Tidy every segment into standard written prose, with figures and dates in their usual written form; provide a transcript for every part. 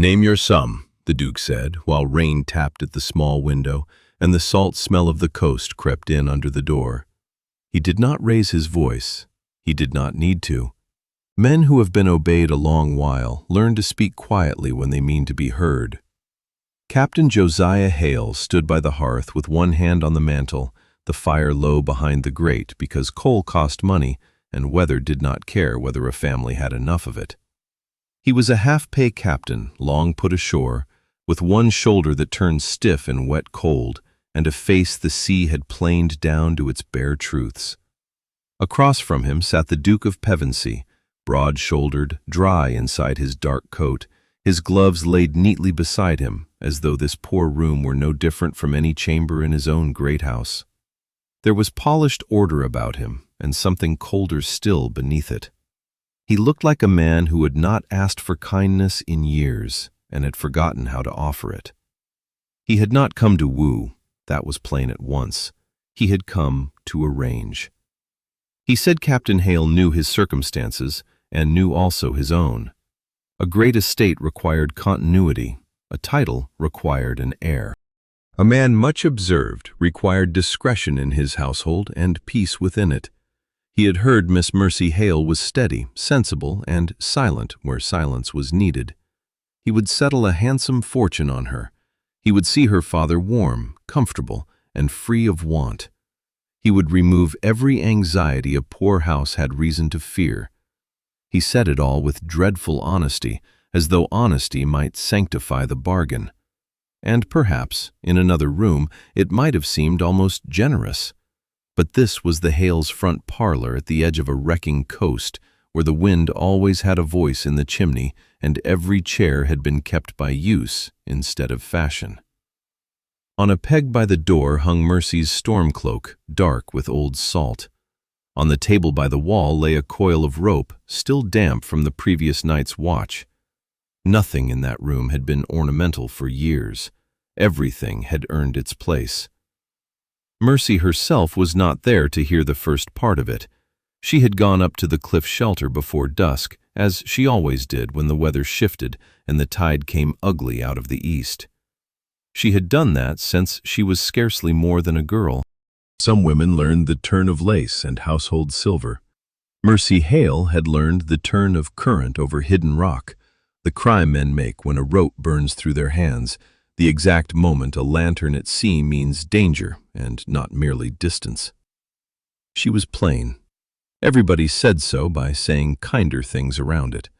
"Name your sum," the Duke said, while rain tapped at the small window and the salt smell of the coast crept in under the door. He did not raise his voice. He did not need to. Men who have been obeyed a long while learn to speak quietly when they mean to be heard. Captain Josiah Hale stood by the hearth with one hand on the mantel, the fire low behind the grate because coal cost money and weather did not care whether a family had enough of it. He was a half-pay captain, long put ashore, with one shoulder that turned stiff in wet cold, and a face the sea had planed down to its bare truths. Across from him sat the Duke of Pevensea, broad-shouldered, dry inside his dark coat, his gloves laid neatly beside him, as though this poor room were no different from any chamber in his own great house. There was polished order about him, and something colder still beneath it. He looked like a man who had not asked for kindness in years, and had forgotten how to offer it. He had not come to woo, that was plain at once. He had come to arrange. He said Captain Hale knew his circumstances, and knew also his own. A great estate required continuity, a title required an heir. A man much observed required discretion in his household and peace within it. He had heard Miss Mercy Hale was steady, sensible, and silent where silence was needed. He would settle a handsome fortune on her. He would see her father warm, comfortable, and free of want. He would remove every anxiety a poor house had reason to fear. He said it all with dreadful honesty, as though honesty might sanctify the bargain. And perhaps, in another room, it might have seemed almost generous. But this was the Hales' front parlor at the edge of a wrecking coast, where the wind always had a voice in the chimney and every chair had been kept by use instead of fashion. On a peg by the door hung Mercy's storm cloak, dark with old salt. On the table by the wall lay a coil of rope, still damp from the previous night's watch. Nothing in that room had been ornamental for years. Everything had earned its place. Mercy herself was not there to hear the first part of it. She had gone up to the cliff shelter before dusk, as she always did when the weather shifted and the tide came ugly out of the east. She had done that since she was scarcely more than a girl. Some women learned the turn of lace and household silver. Mercy Hale had learned the turn of current over hidden rock, the cry men make when a rope burns through their hands, the exact moment a lantern at sea means danger and not merely distance. She was plain. Everybody said so by saying kinder things around it.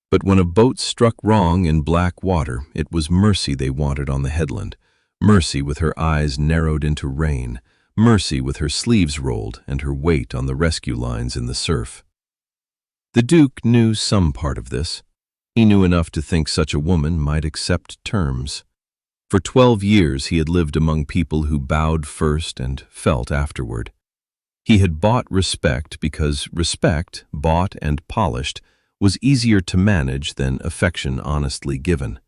But when a boat struck wrong in black water, it was Mercy they wanted on the headland, Mercy with her eyes narrowed into rain, Mercy with her sleeves rolled and her weight on the rescue lines in the surf. The Duke knew some part of this. He knew enough to think such a woman might accept terms. For 12 years he had lived among people who bowed first and felt afterward. He had bought respect because respect, bought and polished, was easier to manage than affection honestly given.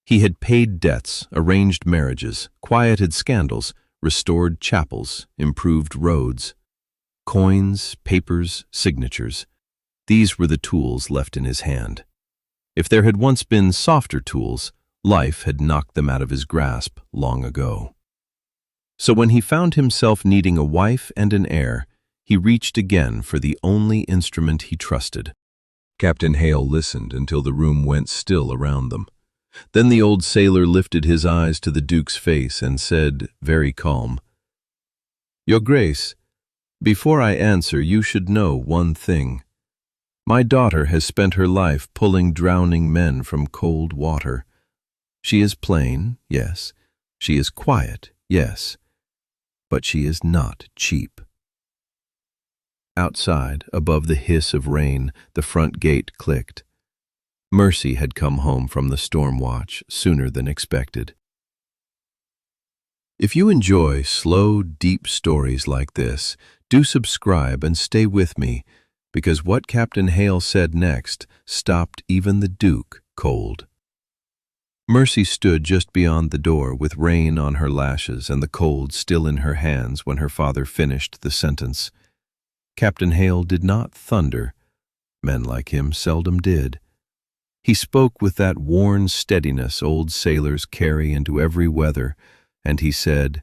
He had paid debts, arranged marriages, quieted scandals, restored chapels, improved roads. Coins, papers, signatures. These were the tools left in his hand. If there had once been softer tools, life had knocked them out of his grasp long ago. So when he found himself needing a wife and an heir, he reached again for the only instrument he trusted. Captain Hale listened until the room went still around them. Then the old sailor lifted his eyes to the Duke's face and said, very calm, "Your Grace, before I answer, you should know one thing. My daughter has spent her life pulling drowning men from cold water. She is plain, yes. She is quiet, yes. But she is not cheap." Outside, above the hiss of rain, the front gate clicked. Mercy had come home from the storm watch sooner than expected. If you enjoy slow, deep stories like this, do subscribe and stay with me, because what Captain Hale said next stopped even the Duke cold. Mercy stood just beyond the door with rain on her lashes and the cold still in her hands when her father finished the sentence. Captain Hale did not thunder. Men like him seldom did. He spoke with that worn steadiness old sailors carry into every weather, and he said,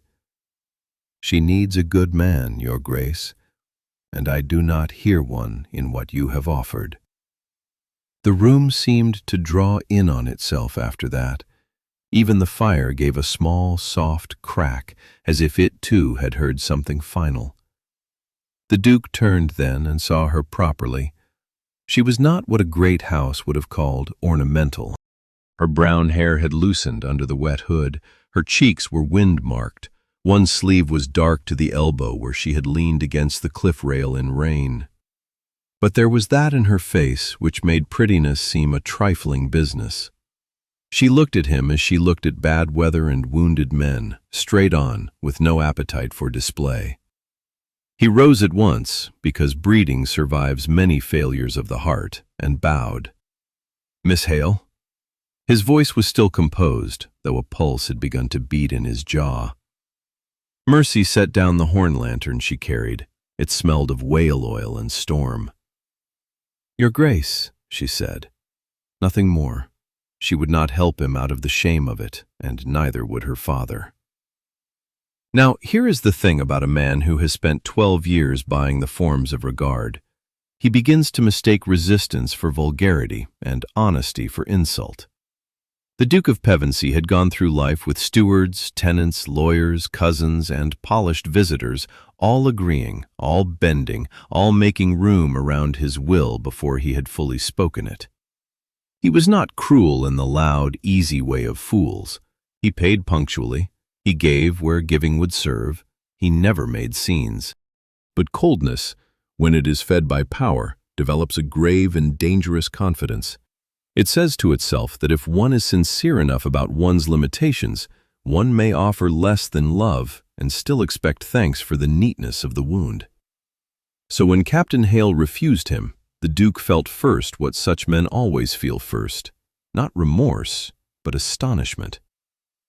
"She needs a good man, your grace, and I do not hear one in what you have offered." The room seemed to draw in on itself after that. Even the fire gave a small, soft crack, as if it too had heard something final. The Duke turned then and saw her properly. She was not what a great house would have called ornamental. Her brown hair had loosened under the wet hood. Her cheeks were wind-marked. One sleeve was dark to the elbow where she had leaned against the cliff rail in rain. But there was that in her face which made prettiness seem a trifling business. She looked at him as she looked at bad weather and wounded men, straight on, with no appetite for display. He rose at once, because breeding survives many failures of the heart, and bowed. "Miss Hale?" His voice was still composed, though a pulse had begun to beat in his jaw. Mercy set down the horn lantern she carried. It smelled of whale oil and storm. "Your Grace," she said. Nothing more. She would not help him out of the shame of it, and neither would her father. Now, here is the thing about a man who has spent 12 years buying the forms of regard. He begins to mistake resistance for vulgarity and honesty for insult. The Duke of Pevensea had gone through life with stewards, tenants, lawyers, cousins, and polished visitors, all agreeing, all bending, all making room around his will before he had fully spoken it. He was not cruel in the loud, easy way of fools. He paid punctually. He gave where giving would serve. He never made scenes. But coldness, when it is fed by power, develops a grave and dangerous confidence. It says to itself that if one is sincere enough about one's limitations, one may offer less than love and still expect thanks for the neatness of the wound. So when Captain Hale refused him, the Duke felt first what such men always feel first, not remorse, but astonishment.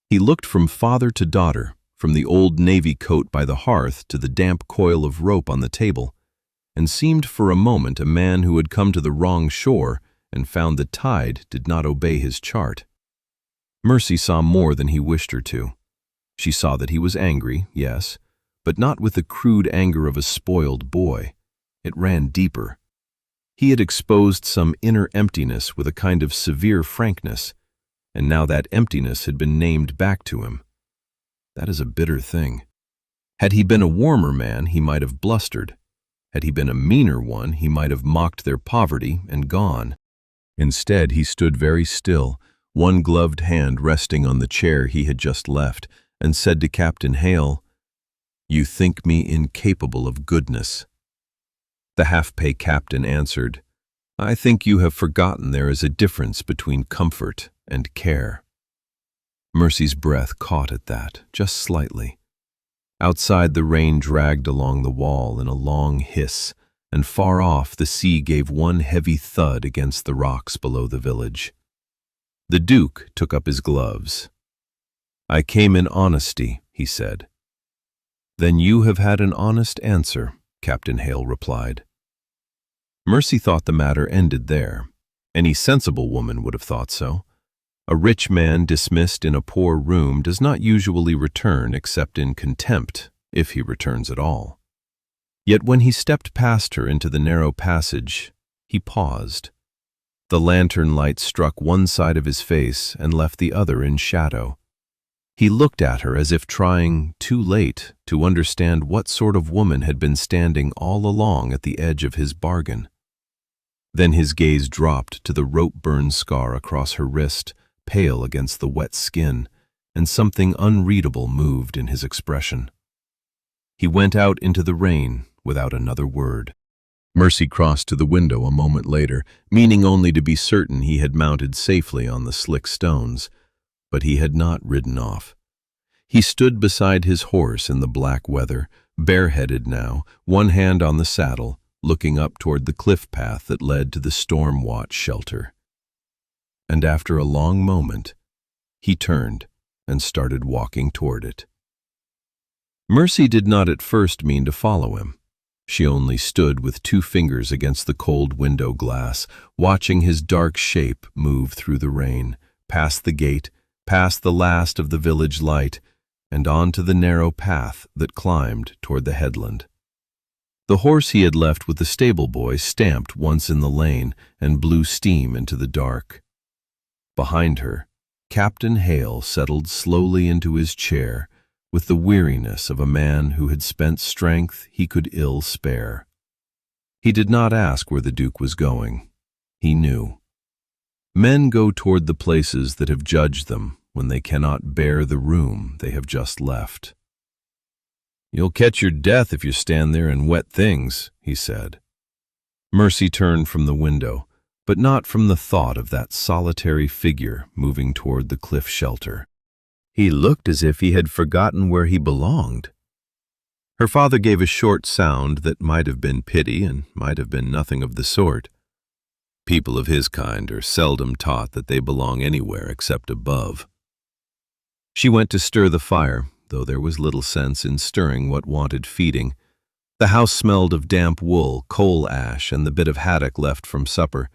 He looked from father to daughter, from the old navy coat by the hearth to the damp coil of rope on the table, and seemed for a moment a man who had come to the wrong shore and found the tide did not obey his chart. Mercy saw more than he wished her to. She saw that he was angry, yes, but not with the crude anger of a spoiled boy. It ran deeper. He had exposed some inner emptiness with a kind of severe frankness, and now that emptiness had been named back to him. That is a bitter thing. Had he been a warmer man, he might have blustered. Had he been a meaner one, he might have mocked their poverty and gone. Instead, he stood very still, one gloved hand resting on the chair he had just left, and said to Captain Hale, "You think me incapable of goodness." The half-pay captain answered, "I think you have forgotten there is a difference between comfort and care." Mercy's breath caught at that, just slightly. Outside, the rain dragged along the wall in a long hiss, and far off the sea gave one heavy thud against the rocks below the village. The Duke took up his gloves. "I came in honesty," he said. "Then you have had an honest answer," Captain Hale replied. Mercy thought the matter ended there. Any sensible woman would have thought so. A rich man dismissed in a poor room does not usually return except in contempt, if he returns at all. Yet when he stepped past her into the narrow passage, he paused. The lantern light struck one side of his face and left the other in shadow. He looked at her as if trying, too late, to understand what sort of woman had been standing all along at the edge of his bargain. Then his gaze dropped to the rope-burn scar across her wrist, pale against the wet skin, and something unreadable moved in his expression. He went out into the rain without another word. Mercy crossed to the window a moment later, meaning only to be certain he had mounted safely on the slick stones, but he had not ridden off. He stood beside his horse in the black weather, bareheaded now, one hand on the saddle, looking up toward the cliff path that led to the storm-watch shelter. And after a long moment, he turned and started walking toward it. Mercy did not at first mean to follow him. She only stood with 2 fingers against the cold window glass, watching his dark shape move through the rain, past the gate, past the last of the village light, and onto the narrow path that climbed toward the headland. The horse he had left with the stable boy stamped once in the lane and blew steam into the dark. Behind her, Captain Hale settled slowly into his chair with the weariness of a man who had spent strength he could ill spare. He did not ask where the Duke was going. He knew. Men go toward the places that have judged them when they cannot bear the room they have just left. "You'll catch your death if you stand there in wet things," he said. Mercy turned from the window, but not from the thought of that solitary figure moving toward the cliff shelter. He looked as if he had forgotten where he belonged. Her father gave a short sound that might have been pity and might have been nothing of the sort. People of his kind are seldom taught that they belong anywhere except above. She went to stir the fire, though there was little sense in stirring what wanted feeding. The house smelled of damp wool, coal ash, and the bit of haddock left from supper.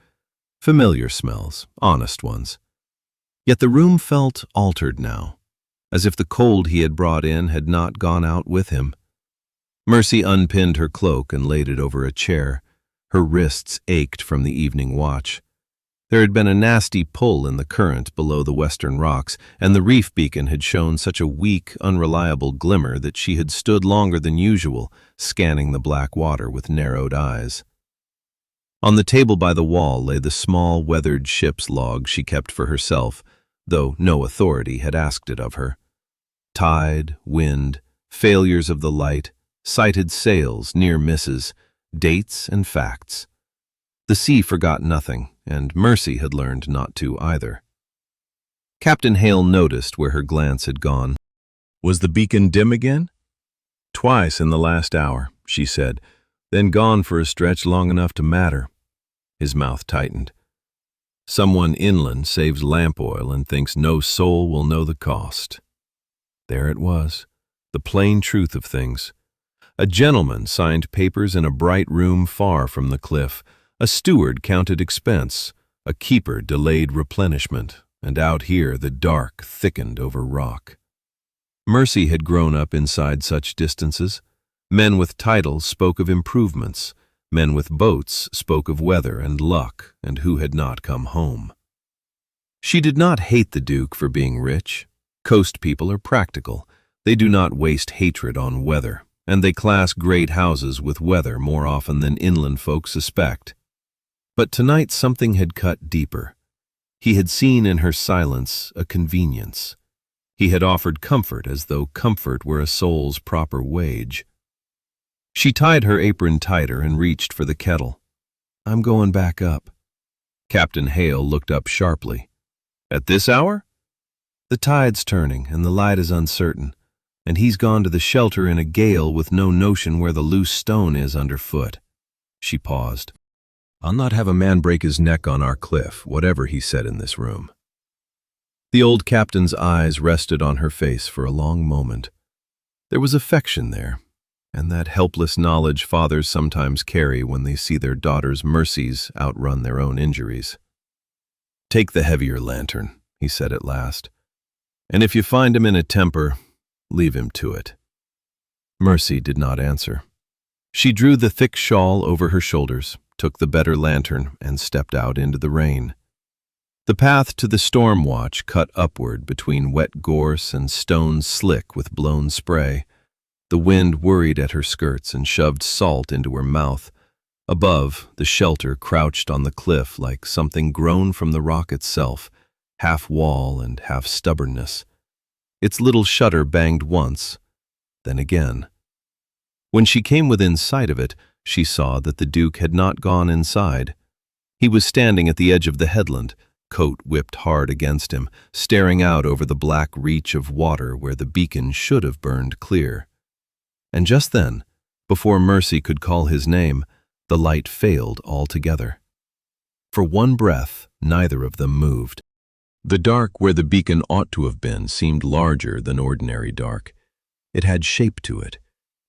Familiar smells, honest ones. Yet the room felt altered now, as if the cold he had brought in had not gone out with him. Mercy unpinned her cloak and laid it over a chair. Her wrists ached from the evening watch. There had been a nasty pull in the current below the western rocks, and the reef beacon had shown such a weak, unreliable glimmer that she had stood longer than usual, scanning the black water with narrowed eyes. On the table by the wall lay the small, weathered ship's log she kept for herself, though no authority had asked it of her. Tide, wind, failures of the light, sighted sails, near misses, dates and facts. The sea forgot nothing, and Mercy had learned not to either. Captain Hale noticed where her glance had gone. "Was the beacon dim again?" "Twice in the last hour," she said, "then gone for a stretch long enough to matter." His mouth tightened. "Someone inland saves lamp oil and thinks no soul will know the cost." There it was, the plain truth of things. A gentleman signed papers in a bright room far from the cliff. A steward counted expense, a keeper delayed replenishment, and out here the dark thickened over rock. Mercy had grown up inside such distances. Men with titles spoke of improvements. Men with boats spoke of weather and luck and who had not come home. She did not hate the Duke for being rich. Coast people are practical. They do not waste hatred on weather, and they class great houses with weather more often than inland folk suspect. But tonight something had cut deeper. He had seen in her silence a convenience. He had offered comfort as though comfort were a soul's proper wage. She tied her apron tighter and reached for the kettle. "I'm going back up." Captain Hale looked up sharply. "At this hour?" "The tide's turning and the light is uncertain, and he's gone to the shelter in a gale with no notion where the loose stone is underfoot." She paused. "I'll not have a man break his neck on our cliff, whatever he said in this room." The old captain's eyes rested on her face for a long moment. There was affection there, and that helpless knowledge fathers sometimes carry when they see their daughters' mercies outrun their own injuries. "Take the heavier lantern," he said at last, "and if you find him in a temper, leave him to it." Mercy did not answer. She drew the thick shawl over her shoulders, took the better lantern, and stepped out into the rain. The path to the storm watch cut upward between wet gorse and stones slick with blown spray. The wind worried at her skirts and shoved salt into her mouth. Above, the shelter crouched on the cliff like something grown from the rock itself, half wall and half stubbornness. Its little shutter banged once, then again. When she came within sight of it, she saw that the Duke had not gone inside. He was standing at the edge of the headland, coat whipped hard against him, staring out over the black reach of water where the beacon should have burned clear. And just then, before Mercy could call his name, the light failed altogether. For one breath, neither of them moved. The dark where the beacon ought to have been seemed larger than ordinary dark. It had shape to it.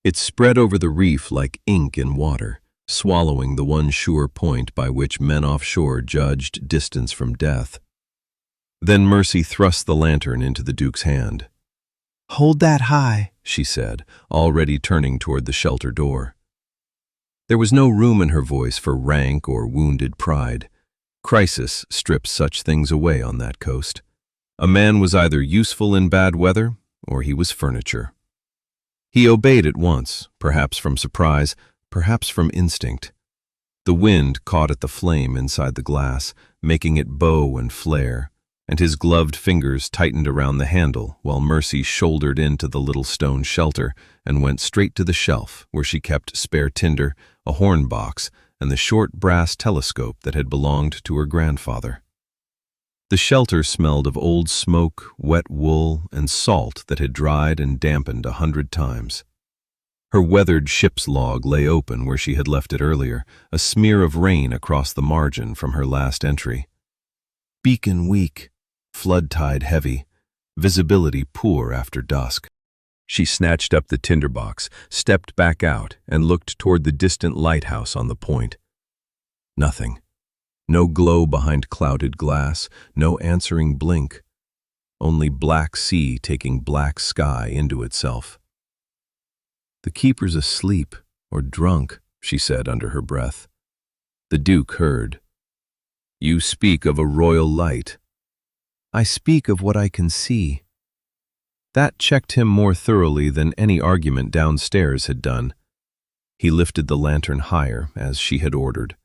It spread over the reef like ink in water, swallowing the one sure point by which men offshore judged distance from death. Then Mercy thrust the lantern into the Duke's hand. "Hold that high," she said, already turning toward the shelter door. There was no room in her voice for rank or wounded pride. Crisis stripped such things away on that coast. A man was either useful in bad weather, or he was furniture. He obeyed at once, perhaps from surprise, perhaps from instinct. The wind caught at the flame inside the glass, making it bow and flare, and his gloved fingers tightened around the handle while Mercy shouldered into the little stone shelter and went straight to the shelf where she kept spare tinder, a horn box, and the short brass telescope that had belonged to her grandfather. The shelter smelled of old smoke, wet wool, and salt that had dried and dampened 100 times. Her weathered ship's log lay open where she had left it earlier, a smear of rain across the margin from her last entry. Beacon weak, flood tide heavy, visibility poor after dusk. She snatched up the tinderbox, stepped back out, and looked toward the distant lighthouse on the point. Nothing. No glow behind clouded glass, no answering blink. Only black sea taking black sky into itself. "The keeper's asleep, or drunk," she said under her breath. The Duke heard. "You speak of a royal light." "I speak of what I can see." That checked him more thoroughly than any argument downstairs had done. He lifted the lantern higher, as she had ordered.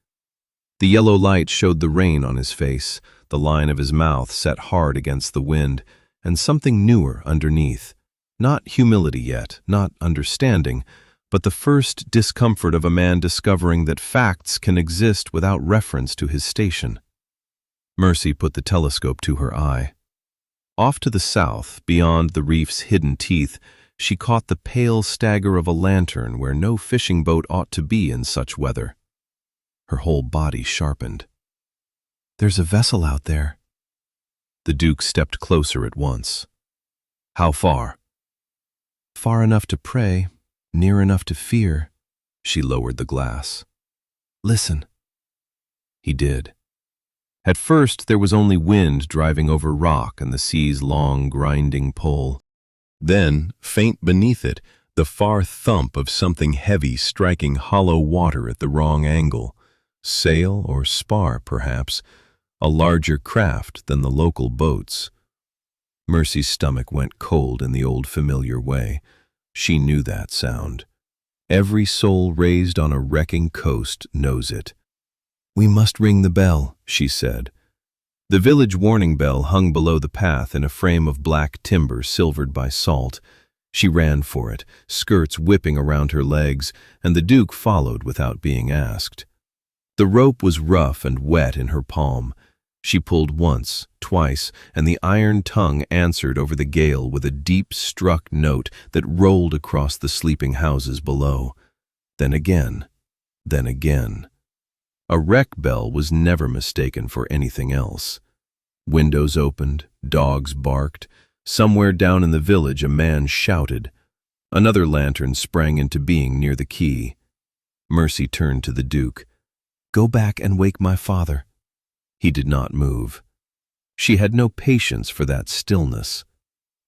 The yellow light showed the rain on his face, the line of his mouth set hard against the wind, and something newer underneath. Not humility yet, not understanding, but the first discomfort of a man discovering that facts can exist without reference to his station. Mercy put the telescope to her eye. Off to the south, beyond the reef's hidden teeth, she caught the pale stagger of a lantern where no fishing boat ought to be in such weather. Her whole body sharpened. "There's a vessel out there." The Duke stepped closer at once. "How far?" "Far enough to pray, near enough to fear." She lowered the glass. "Listen." He did. At first there was only wind driving over rock and the sea's long, grinding pull. Then, faint beneath it, the far thump of something heavy striking hollow water at the wrong angle. Sail or spar, perhaps, a larger craft than the local boats. Mercy's stomach went cold in the old familiar way. She knew that sound. Every soul raised on a wrecking coast knows it. "We must ring the bell," she said. The village warning bell hung below the path in a frame of black timber silvered by salt. She ran for it, skirts whipping around her legs, and the Duke followed without being asked. The rope was rough and wet in her palm. She pulled once, twice, and the iron tongue answered over the gale with a deep-struck note that rolled across the sleeping houses below. Then again, then again. A wreck bell was never mistaken for anything else. Windows opened, dogs barked. Somewhere down in the village a man shouted. Another lantern sprang into being near the quay. Mercy turned to the Duke. "Go back and wake my father." He did not move. She had no patience for that stillness.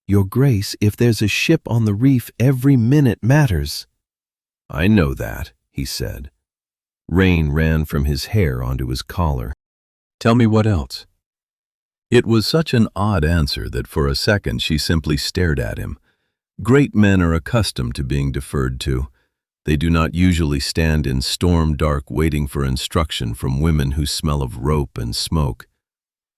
"Your Grace, if there's a ship on the reef, every minute matters." "I know that," he said. Rain ran from his hair onto his collar. "Tell me what else." It was such an odd answer that for a second she simply stared at him. Great men are accustomed to being deferred to. They do not usually stand in storm dark waiting for instruction from women who smell of rope and smoke.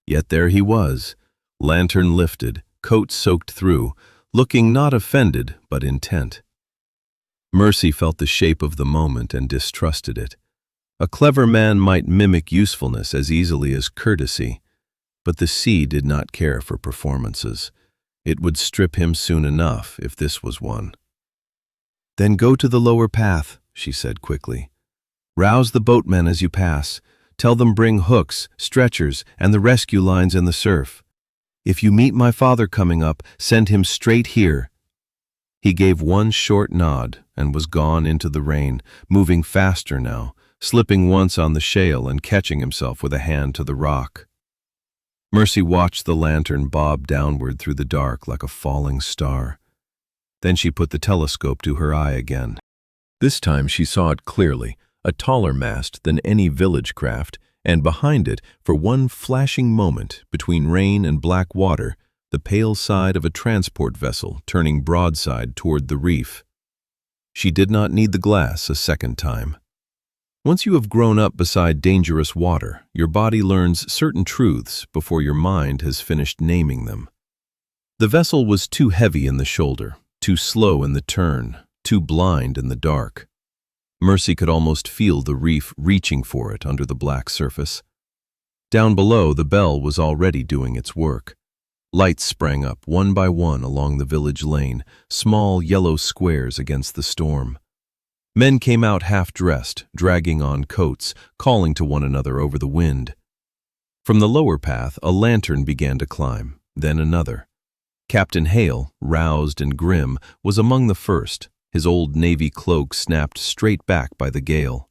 Yet there he was, lantern lifted, coat soaked through, looking not offended but intent. Mercy felt the shape of the moment and distrusted it. A clever man might mimic usefulness as easily as courtesy, but the sea did not care for performances. It would strip him soon enough if this was one. "Then go to the lower path," she said quickly. "Rouse the boatmen as you pass. Tell them bring hooks, stretchers, and the rescue lines in the surf. If you meet my father coming up, send him straight here." He gave one short nod and was gone into the rain, moving faster now, slipping once on the shale and catching himself with a hand to the rock. Mercy watched the lantern bob downward through the dark like a falling star. Then she put the telescope to her eye again. This time she saw it clearly, a taller mast than any village craft, and behind it, for one flashing moment, between rain and black water, the pale side of a transport vessel turning broadside toward the reef. She did not need the glass a second time. Once you have grown up beside dangerous water, your body learns certain truths before your mind has finished naming them. The vessel was too heavy in the shoulder, too slow in the turn, too blind in the dark. Mercy could almost feel the reef reaching for it under the black surface. Down below, the bell was already doing its work. Lights sprang up one by one along the village lane, small yellow squares against the storm. Men came out half-dressed, dragging on coats, calling to one another over the wind. From the lower path, a lantern began to climb, then another. Captain Hale, roused and grim, was among the first, his old navy cloak snapped straight back by the gale.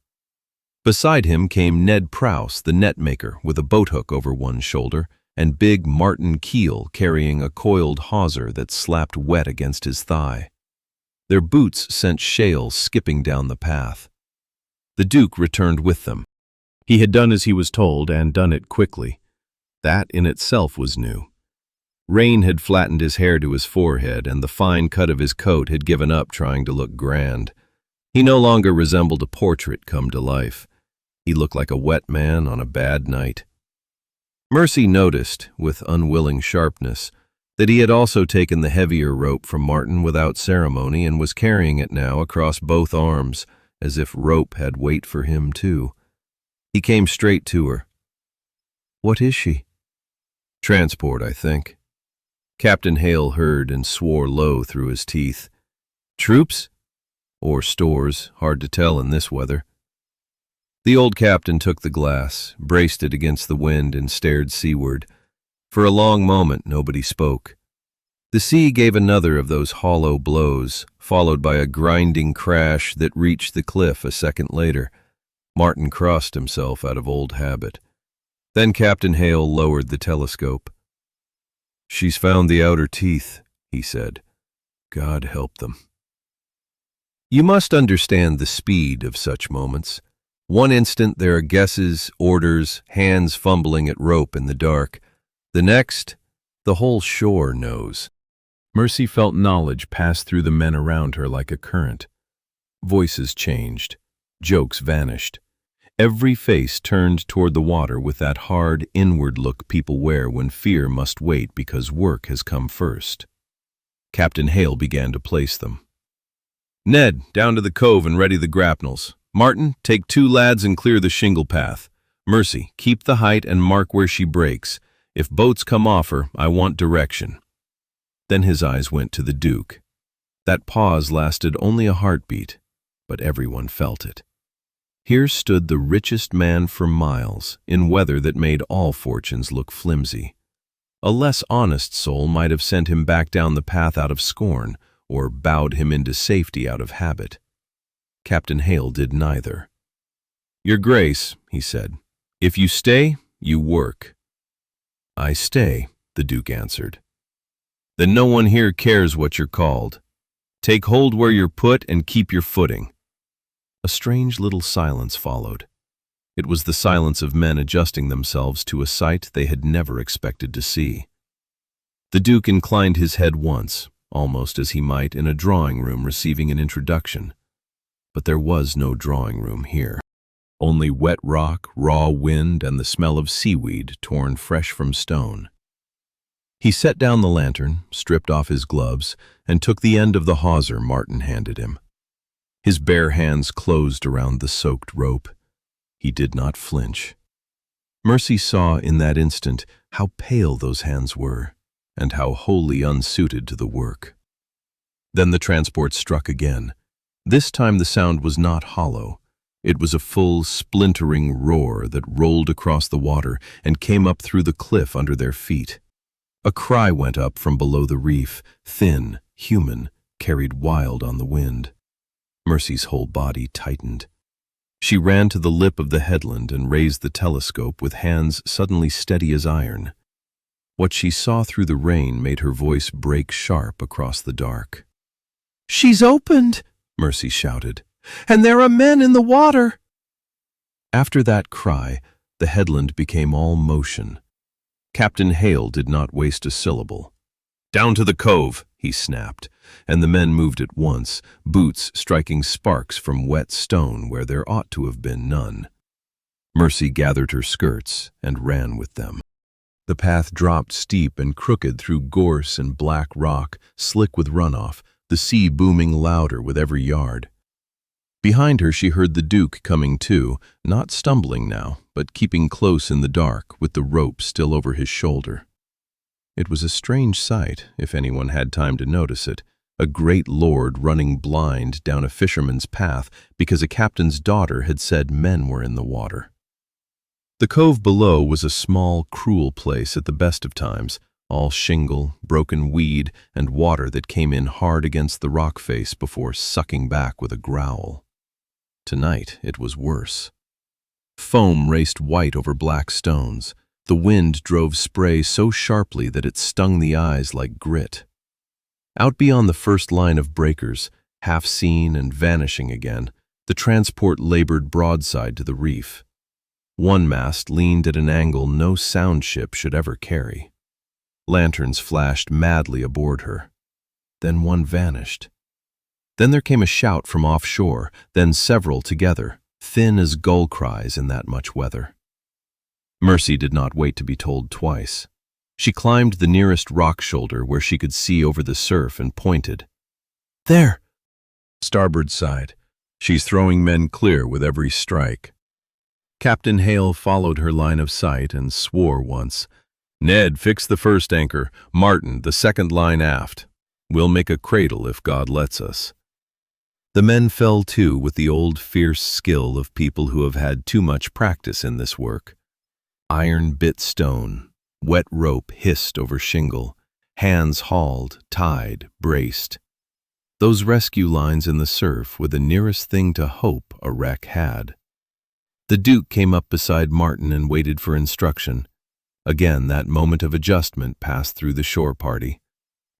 Beside him came Ned Prowse, the net-maker, with a boathook over one shoulder, and big Martin Keel carrying a coiled hawser that slapped wet against his thigh. Their boots sent shale skipping down the path. The Duke returned with them. He had done as he was told, and done it quickly. That in itself was new. Rain had flattened his hair to his forehead, and the fine cut of his coat had given up trying to look grand. He no longer resembled a portrait come to life. He looked like a wet man on a bad night. Mercy noticed, with unwilling sharpness, that he had also taken the heavier rope from Martin without ceremony and was carrying it now across both arms, as if rope had weight for him too. He came straight to her. "What is she?" "Transport, I think." Captain Hale heard and swore low through his teeth. "Troops? Or stores, hard to tell in this weather." The old captain took the glass, braced it against the wind, and stared seaward. For a long moment nobody spoke. The sea gave another of those hollow blows, followed by a grinding crash that reached the cliff a second later. Martin crossed himself out of old habit. Then Captain Hale lowered the telescope. "She's found the outer teeth," he said. "God help them." You must understand the speed of such moments. One instant there are guesses, orders, hands fumbling at rope in the dark. The next, the whole shore knows. Mercy felt knowledge pass through the men around her like a current. Voices changed. Jokes vanished. Every face turned toward the water with that hard, inward look people wear when fear must wait because work has come first. Captain Hale began to place them. "Ned, down to the cove and ready the grapnels. Martin, take 2 lads and clear the shingle path. Mercy, keep the height and mark where she breaks. If boats come off her, I want direction." Then his eyes went to the Duke. That pause lasted only a heartbeat, but everyone felt it. Here stood the richest man for miles, in weather that made all fortunes look flimsy. A less honest soul might have sent him back down the path out of scorn, or bowed him into safety out of habit. Captain Hale did neither. "Your Grace," he said, "if you stay, you work." "I stay," the Duke answered. "Then no one here cares what you're called. Take hold where you're put and keep your footing." A strange little silence followed. It was the silence of men adjusting themselves to a sight they had never expected to see. The Duke inclined his head once, almost as he might in a drawing room receiving an introduction. But there was no drawing room here. Only wet rock, raw wind, and the smell of seaweed torn fresh from stone. He set down the lantern, stripped off his gloves, and took the end of the hawser Martin handed him. His bare hands closed around the soaked rope. He did not flinch. Mercy saw in that instant how pale those hands were, and how wholly unsuited to the work. Then the transport struck again. This time the sound was not hollow. It was a full, splintering roar that rolled across the water and came up through the cliff under their feet. A cry went up from below the reef, thin, human, carried wild on the wind. Mercy's whole body tightened. She ran to the lip of the headland and raised the telescope with hands suddenly steady as iron. What she saw through the rain made her voice break sharp across the dark. "She's opened!" Mercy shouted. "And there are men in the water!" After that cry, the headland became all motion. Captain Hale did not waste a syllable. "Down to the cove," he snapped, and the men moved at once, boots striking sparks from wet stone where there ought to have been none. Mercy gathered her skirts and ran with them. The path dropped steep and crooked through gorse and black rock, slick with runoff, the sea booming louder with every yard. Behind her she heard the Duke coming too, not stumbling now, but keeping close in the dark with the rope still over his shoulder. It was a strange sight, if anyone had time to notice it, a great lord running blind down a fisherman's path because a captain's daughter had said men were in the water. The cove below was a small, cruel place at the best of times, all shingle, broken weed, and water that came in hard against the rock face before sucking back with a growl. Tonight it was worse. Foam raced white over black stones. The wind drove spray so sharply that it stung the eyes like grit. Out beyond the first line of breakers, half seen and vanishing again, the transport labored broadside to the reef. One mast leaned at an angle no sound ship should ever carry. Lanterns flashed madly aboard her. Then one vanished. Then there came a shout from offshore, then several together, thin as gull cries in that much weather. Mercy did not wait to be told twice. She climbed the nearest rock shoulder where she could see over the surf and pointed. "There!" "Starboard side. She's throwing men clear with every strike." Captain Hale followed her line of sight and swore once. "Ned, fix the first anchor. Martin, the second line aft. We'll make a cradle if God lets us." The men fell to with the old fierce skill of people who have had too much practice in this work. Iron bit stone, wet rope hissed over shingle, hands hauled, tied, braced. Those rescue lines in the surf were the nearest thing to hope a wreck had. The Duke came up beside Martin and waited for instruction. Again that moment of adjustment passed through the shore party.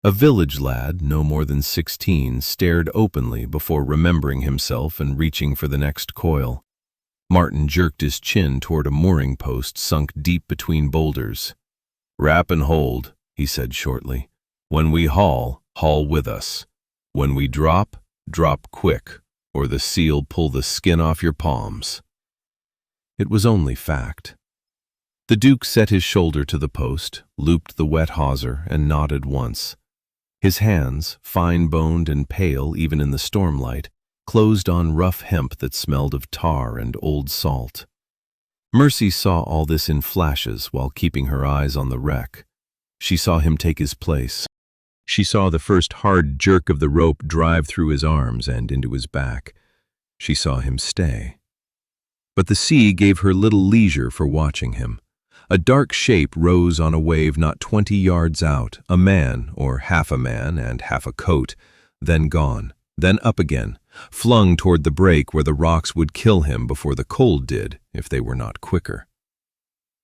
A village lad, no more than 16, stared openly before remembering himself and reaching for the next coil. Martin jerked his chin toward a mooring post sunk deep between boulders. "Wrap and hold," he said shortly. "When we haul, haul with us. When we drop, drop quick, or the sea'll pull the skin off your palms." It was only fact. The Duke set his shoulder to the post, looped the wet hawser, and nodded once. His hands, fine-boned and pale even in the stormlight, closed on rough hemp that smelled of tar and old salt. Mercy saw all this in flashes while keeping her eyes on the wreck. She saw him take his place. She saw the first hard jerk of the rope drive through his arms and into his back. She saw him stay. But the sea gave her little leisure for watching him. A dark shape rose on a wave not 20 yards out, a man, or half a man and half a coat, then gone, then up again, flung toward the break where the rocks would kill him before the cold did, if they were not quicker.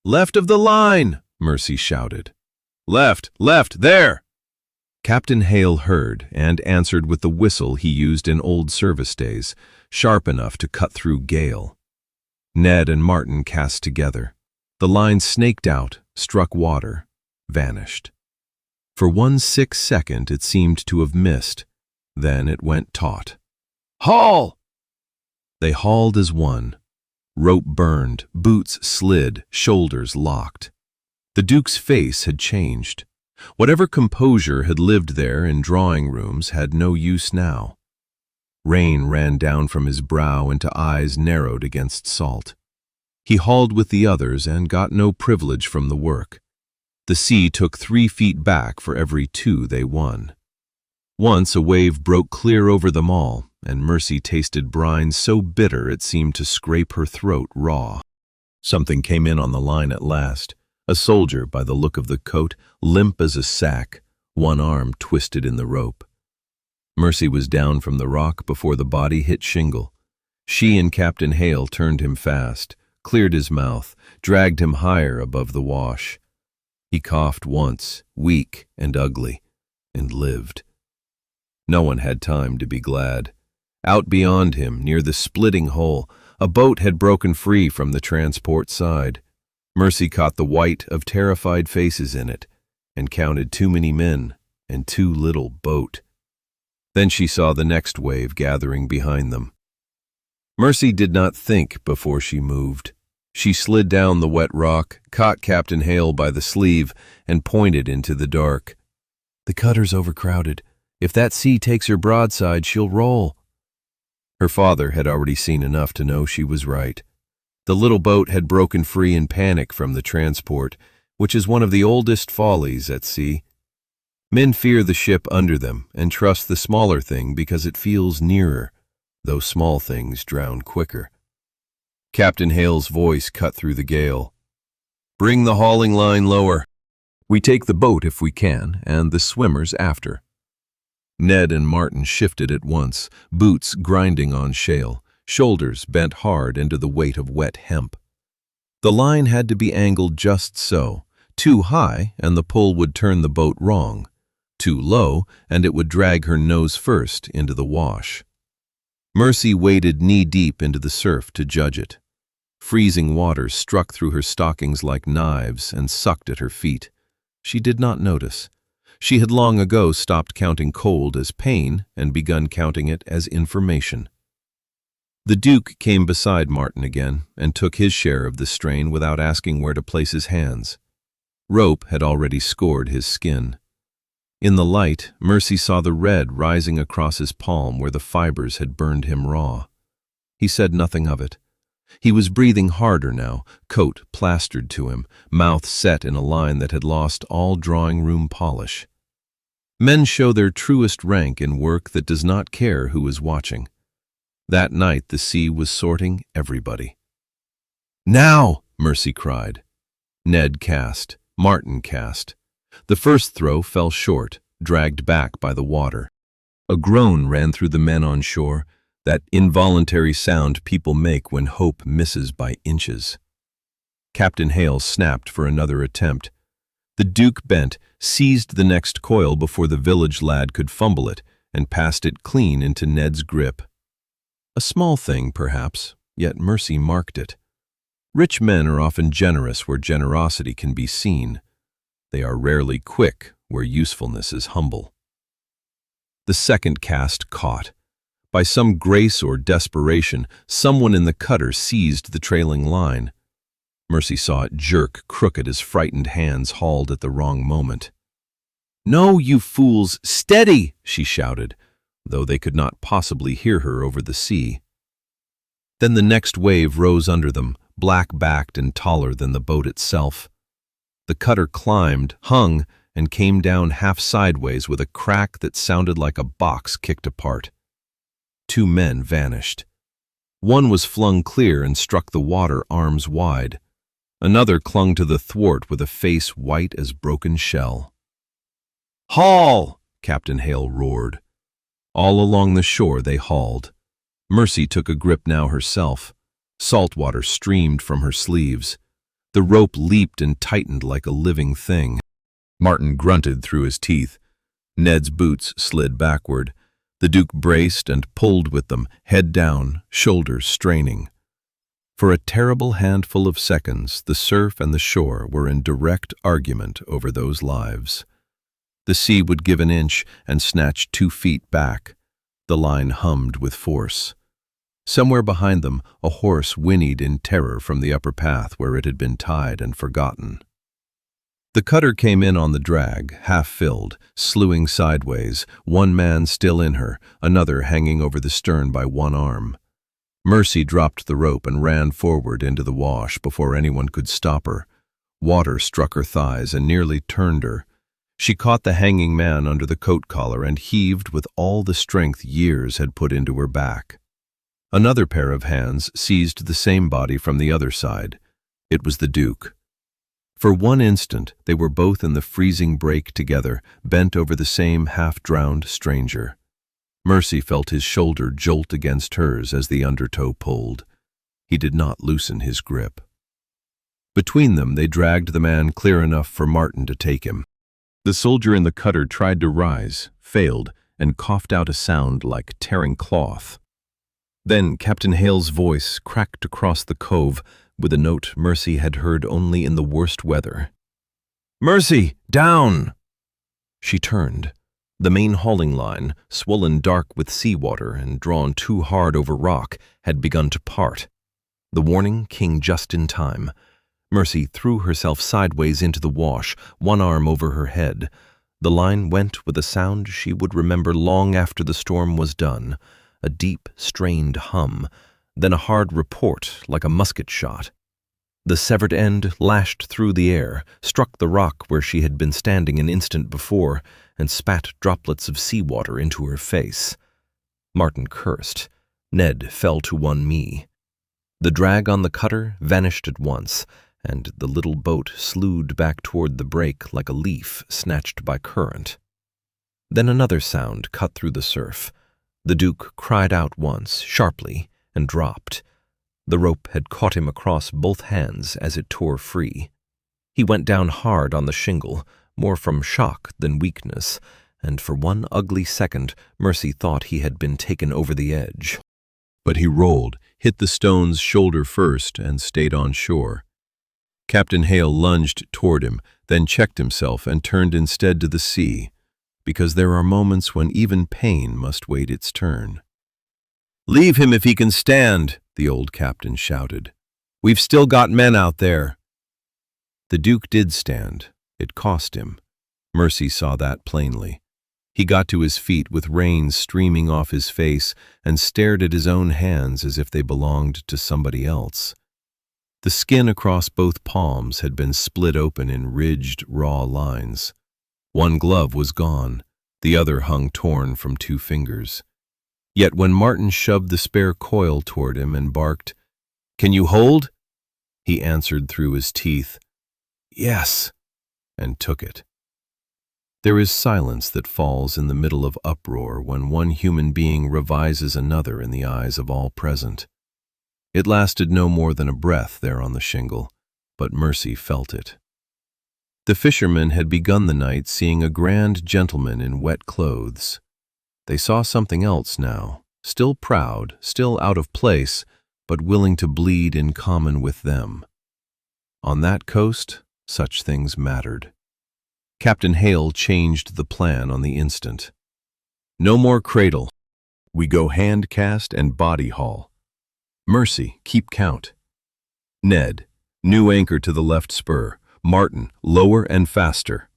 "Left of the line!" Mercy shouted. "Left, left, there!" Captain Hale heard and answered with the whistle he used in old service days, sharp enough to cut through gale. Ned and Martin cast together. The line snaked out, struck water, vanished. For 1 second it seemed to have missed. Then it went taut. "Haul!" They hauled as one. Rope burned, boots slid, shoulders locked. The Duke's face had changed. Whatever composure had lived there in drawing rooms had no use now. Rain ran down from his brow into eyes narrowed against salt. He hauled with the others and got no privilege from the work. The sea took 3 feet back for every 2 they won. Once a wave broke clear over them all, and Mercy tasted brine so bitter it seemed to scrape her throat raw. Something came in on the line at last. A soldier, by the look of the coat, limp as a sack, one arm twisted in the rope. Mercy was down from the rock before the body hit shingle. She and Captain Hale turned him fast, cleared his mouth, dragged him higher above the wash. He coughed once, weak and ugly, and lived. No one had time to be glad. Out beyond him, near the splitting hole, a boat had broken free from the transport side. Mercy caught the white of terrified faces in it, and counted too many men and too little boat. Then she saw the next wave gathering behind them. Mercy did not think before she moved. She slid down the wet rock, caught Captain Hale by the sleeve, and pointed into the dark. "The cutter's overcrowded. If that sea takes her broadside, she'll roll." Her father had already seen enough to know she was right. The little boat had broken free in panic from the transport, which is one of the oldest follies at sea. Men fear the ship under them and trust the smaller thing because it feels nearer, though small things drown quicker. Captain Hale's voice cut through the gale. "Bring the hauling line lower. We take the boat if we can, and the swimmers after." Ned and Martin shifted at once, boots grinding on shale, shoulders bent hard into the weight of wet hemp. The line had to be angled just so. Too high, and the pull would turn the boat wrong. Too low, and it would drag her nose first into the wash. Mercy waded knee-deep into the surf to judge it. Freezing water struck through her stockings like knives and sucked at her feet. She did not notice. She had long ago stopped counting cold as pain and begun counting it as information. The Duke came beside Martin again and took his share of the strain without asking where to place his hands. Rope had already scored his skin. In the light, Mercy saw the red rising across his palm where the fibers had burned him raw. He said nothing of it. He was breathing harder now, coat plastered to him, mouth set in a line that had lost all drawing-room polish. Men show their truest rank in work that does not care who is watching. That night the sea was sorting everybody. "Now!" Mercy cried. Ned cast. Martin cast. The first throw fell short, dragged back by the water. A groan ran through the men on shore, that involuntary sound people make when hope misses by inches. Captain Hale snapped for another attempt. The Duke bent, seized the next coil before the village lad could fumble it, and passed it clean into Ned's grip. A small thing, perhaps, yet Mercy marked it. Rich men are often generous where generosity can be seen. They are rarely quick where usefulness is humble. The second cast caught. By some grace or desperation, someone in the cutter seized the trailing line. Mercy saw it jerk crooked as frightened hands hauled at the wrong moment. "No, you fools! Steady!" she shouted, though they could not possibly hear her over the sea. Then the next wave rose under them, black-backed and taller than the boat itself. The cutter climbed, hung, and came down half sideways with a crack that sounded like a box kicked apart. 2 men vanished. One was flung clear and struck the water arms wide. Another clung to the thwart with a face white as broken shell. "Haul!" Captain Hale roared. All along the shore they hauled. Mercy took a grip now herself. Salt water streamed from her sleeves. The rope leaped and tightened like a living thing. Martin grunted through his teeth. Ned's boots slid backward. The Duke braced and pulled with them, head down, shoulders straining. For a terrible handful of seconds, the surf and the shore were in direct argument over those lives. The sea would give an inch and snatch 2 feet back. The line hummed with force. Somewhere behind them, a horse whinnied in terror from the upper path where it had been tied and forgotten. The cutter came in on the drag, half-filled, slewing sideways, 1 man still in her, another hanging over the stern by 1 arm. Mercy dropped the rope and ran forward into the wash before anyone could stop her. Water struck her thighs and nearly turned her. She caught the hanging man under the coat collar and heaved with all the strength years had put into her back. Another pair of hands seized the same body from the other side. It was the Duke. For 1 instant, they were both in the freezing break together, bent over the same half-drowned stranger. Mercy felt his shoulder jolt against hers as the undertow pulled. He did not loosen his grip. Between them, they dragged the man clear enough for Martin to take him. The soldier in the cutter tried to rise, failed, and coughed out a sound like tearing cloth. Then Captain Hale's voice cracked across the cove with a note Mercy had heard only in the worst weather. "Mercy, down!" She turned. The main hauling line, swollen dark with seawater and drawn too hard over rock, had begun to part. The warning came just in time. Mercy threw herself sideways into the wash, one arm over her head. The line went with a sound she would remember long after the storm was done, a deep, strained hum, then a hard report like a musket shot. The severed end lashed through the air, struck the rock where she had been standing an instant before, and spat droplets of seawater into her face. Martin cursed. Ned fell to one knee. The drag on the cutter vanished at once, and the little boat slewed back toward the break like a leaf snatched by current. Then another sound cut through the surf. The Duke cried out once, sharply, and dropped. The rope had caught him across both hands as it tore free. He went down hard on the shingle, more from shock than weakness, and for one ugly second Mercy thought he had been taken over the edge. But he rolled, hit the stones shoulder first, and stayed on shore. Captain Hale lunged toward him, then checked himself and turned instead to the sea, because there are moments when even pain must wait its turn. "Leave him if he can stand," the old captain shouted. "We've still got men out there." The Duke did stand. It cost him. Mercy saw that plainly. He got to his feet with rain streaming off his face and stared at his own hands as if they belonged to somebody else. The skin across both palms had been split open in ridged, raw lines. One glove was gone, the other hung torn from 2 fingers. Yet when Martin shoved the spare coil toward him and barked, "Can you hold?" he answered through his teeth, "Yes," and took it. There is silence that falls in the middle of uproar when one human being revises another in the eyes of all present. It lasted no more than a breath there on the shingle, but Mercy felt it. The fishermen had begun the night seeing a grand gentleman in wet clothes. They saw something else now, still proud, still out of place, but willing to bleed in common with them. On that coast, such things mattered. Captain Hale changed the plan on the instant. "No more cradle. We go hand cast and body haul. Mercy, keep count. Ned, new anchor to the left spur. Martin, lower and faster."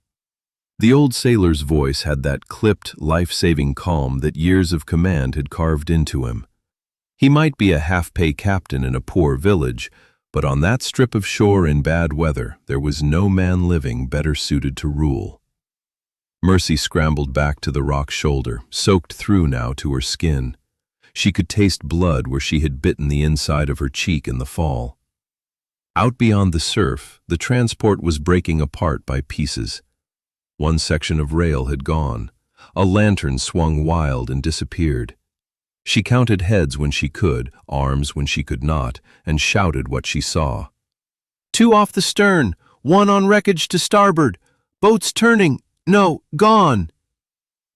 The old sailor's voice had that clipped, life-saving calm that years of command had carved into him. He might be a half-pay captain in a poor village, but on that strip of shore in bad weather, there was no man living better suited to rule. Mercy scrambled back to the rock shoulder, soaked through now to her skin. She could taste blood where she had bitten the inside of her cheek in the fall. Out beyond the surf, the transport was breaking apart by pieces. One section of rail had gone. A lantern swung wild and disappeared. She counted heads when she could, arms when she could not, and shouted what she saw. "2 off the stern, 1 on wreckage to starboard. Boat's turning. No, gone."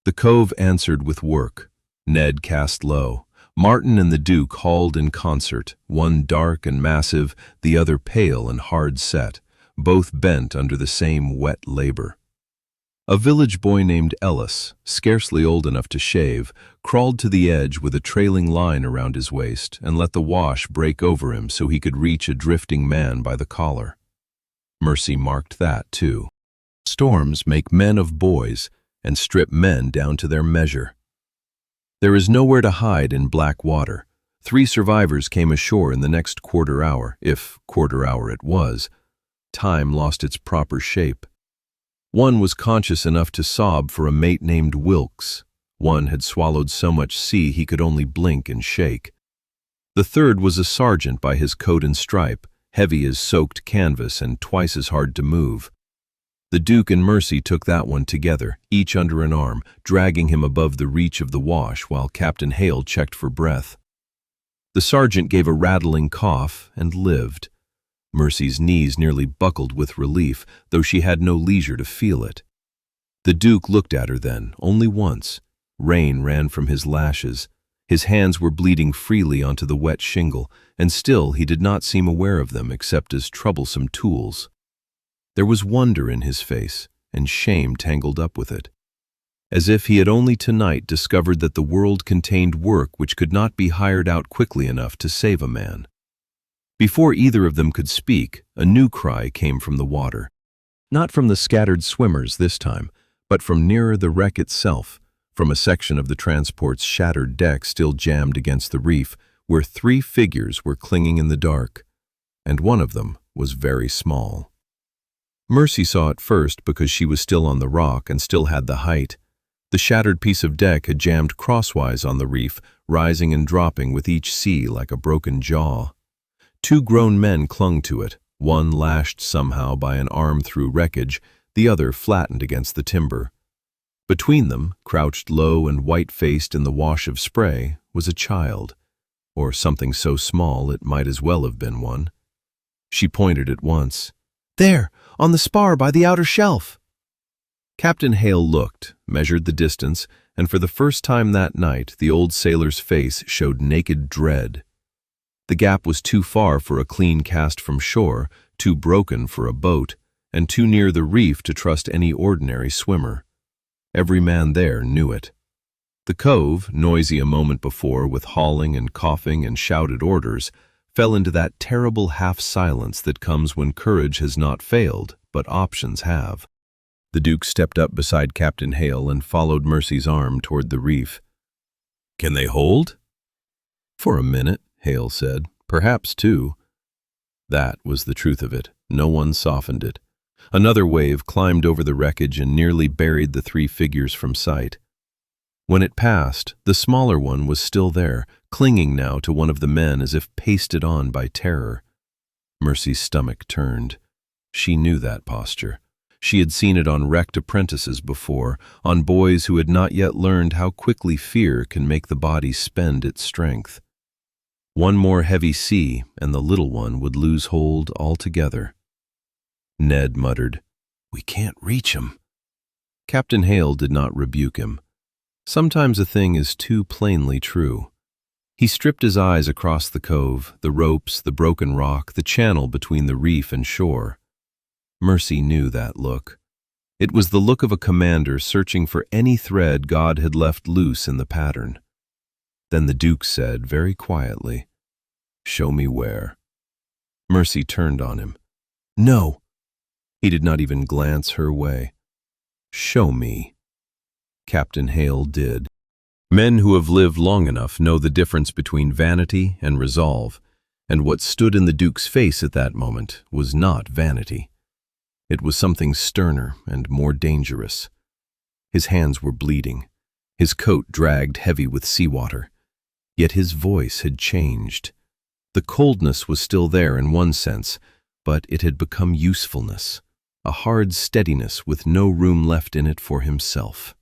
The cove answered with work. Ned cast low. Martin and the Duke hauled in concert, one dark and massive, the other pale and hard-set, both bent under the same wet labor. A village boy named Ellis, scarcely old enough to shave, crawled to the edge with a trailing line around his waist and let the wash break over him so he could reach a drifting man by the collar. Mercy marked that, too. Storms make men of boys and strip men down to their measure. There is nowhere to hide in black water. 3 survivors came ashore in the next quarter hour, if quarter hour it was. Time lost its proper shape. One was conscious enough to sob for a mate named Wilkes. One had swallowed so much sea he could only blink and shake. The third was a sergeant by his coat and stripe, heavy as soaked canvas and twice as hard to move. The Duke and Mercy took that one together, each under an arm, dragging him above the reach of the wash while Captain Hale checked for breath. The sergeant gave a rattling cough and lived. Mercy's knees nearly buckled with relief, though she had no leisure to feel it. The Duke looked at her then, only once. Rain ran from his lashes. His hands were bleeding freely onto the wet shingle, and still he did not seem aware of them except as troublesome tools. There was wonder in his face, and shame tangled up with it, as if he had only tonight discovered that the world contained work which could not be hired out quickly enough to save a man. Before either of them could speak, a new cry came from the water. Not from the scattered swimmers this time, but from nearer the wreck itself, from a section of the transport's shattered deck still jammed against the reef, where 3 figures were clinging in the dark, and one of them was very small. Mercy saw it first because she was still on the rock and still had the height. The shattered piece of deck had jammed crosswise on the reef, rising and dropping with each sea like a broken jaw. 2 grown men clung to it, one lashed somehow by an arm through wreckage, the other flattened against the timber. Between them, crouched low and white-faced in the wash of spray, was a child, or something so small it might as well have been one. She pointed at once. "There, on the spar by the outer shelf." Captain Hale looked, measured the distance, and for the first time that night the old sailor's face showed naked dread. The gap was too far for a clean cast from shore, too broken for a boat, and too near the reef to trust any ordinary swimmer. Every man there knew it. The cove, noisy a moment before with hauling and coughing and shouted orders, fell into that terrible half-silence that comes when courage has not failed, but options have. The Duke stepped up beside Captain Hale and followed Mercy's arm toward the reef. "Can they hold?" "For a minute," Hale said. "Perhaps 2. That was the truth of it. No one softened it. Another wave climbed over the wreckage and nearly buried the 3 figures from sight. When it passed, the smaller one was still there, clinging now to one of the men as if pasted on by terror. Mercy's stomach turned. She knew that posture. She had seen it on wrecked apprentices before, on boys who had not yet learned how quickly fear can make the body spend its strength. One more heavy sea, and the little one would lose hold altogether. Ned muttered, "We can't reach him." Captain Hale did not rebuke him. Sometimes a thing is too plainly true. He stripped his eyes across the cove, the ropes, the broken rock, the channel between the reef and shore. Mercy knew that look. It was the look of a commander searching for any thread God had left loose in the pattern. Then the Duke said very quietly, "Show me where." Mercy turned on him. "No." He did not even glance her way. "Show me." Captain Hale did. Men who have lived long enough know the difference between vanity and resolve, and what stood in the Duke's face at that moment was not vanity. It was something sterner and more dangerous. His hands were bleeding, his coat dragged heavy with seawater. Yet his voice had changed. The coldness was still there in one sense, but it had become usefulness, a hard steadiness with no room left in it for himself.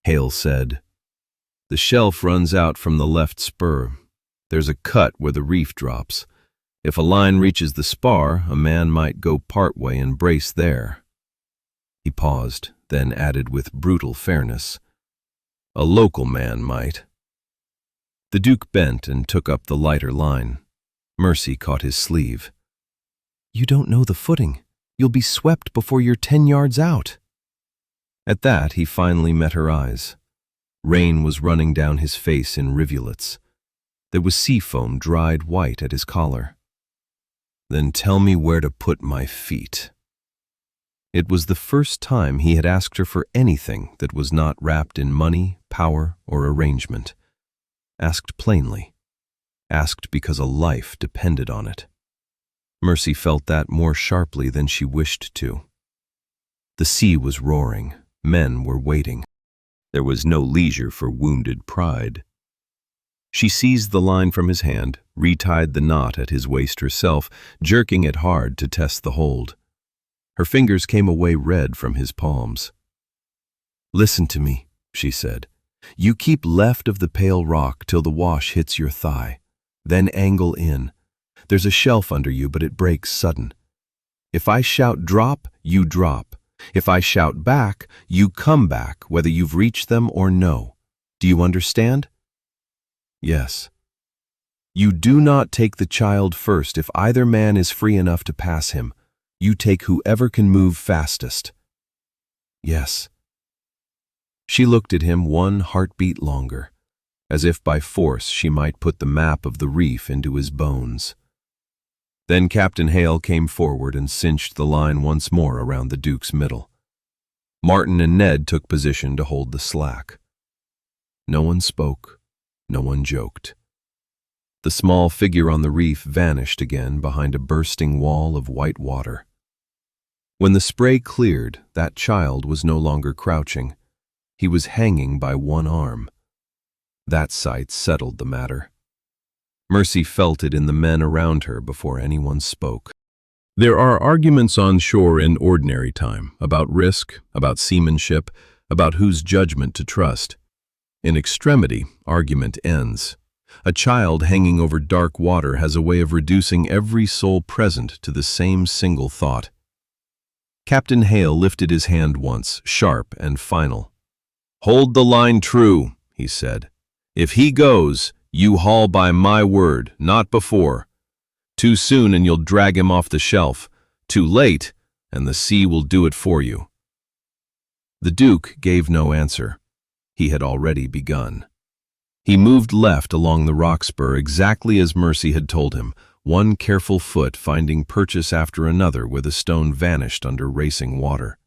Hale said, "The shelf runs out from the left spur. There's a cut where the reef drops. If a line reaches the spar, a man might go part way and brace there." He paused, then added with brutal fairness, "A local man might." The Duke bent and took up the lighter line. Mercy caught his sleeve. "You don't know the footing. You'll be swept before you're 10 yards out." At that, he finally met her eyes. Rain was running down his face in rivulets. There was sea foam dried white at his collar. "Then tell me where to put my feet." It was the first time he had asked her for anything that was not wrapped in money, power, or arrangement. Asked plainly. Asked because a life depended on it. Mercy felt that more sharply than she wished to. The sea was roaring. Men were waiting. There was no leisure for wounded pride. She seized the line from his hand, retied the knot at his waist herself, jerking it hard to test the hold. Her fingers came away red from his palms. "Listen to me," she said. "You keep left of the pale rock till the wash hits your thigh. Then angle in. There's a shelf under you, but it breaks sudden. If I shout drop, you drop. If I shout back, you come back, whether you've reached them or no. Do you understand?" "Yes." "You do not take the child first if either man is free enough to pass him. You take whoever can move fastest." "Yes." She looked at him one heartbeat longer, as if by force she might put the map of the reef into his bones. Then Captain Hale came forward and cinched the line once more around the Duke's middle. Martin and Ned took position to hold the slack. No one spoke, no one joked. The small figure on the reef vanished again behind a bursting wall of white water. When the spray cleared, that child was no longer crouching. He was hanging by one arm. That sight settled the matter. Mercy felt it in the men around her before anyone spoke. There are arguments on shore in ordinary time, about risk, about seamanship, about whose judgment to trust. In extremity, argument ends. A child hanging over dark water has a way of reducing every soul present to the same single thought. Captain Hale lifted his hand once, sharp and final. "Hold the line true," he said. "If he goes, you haul by my word, not before. Too soon and you'll drag him off the shelf. Too late, and the sea will do it for you." The Duke gave no answer. He had already begun. He moved left along the rock spur exactly as Mercy had told him, one careful foot finding purchase after another where the stone vanished under racing water.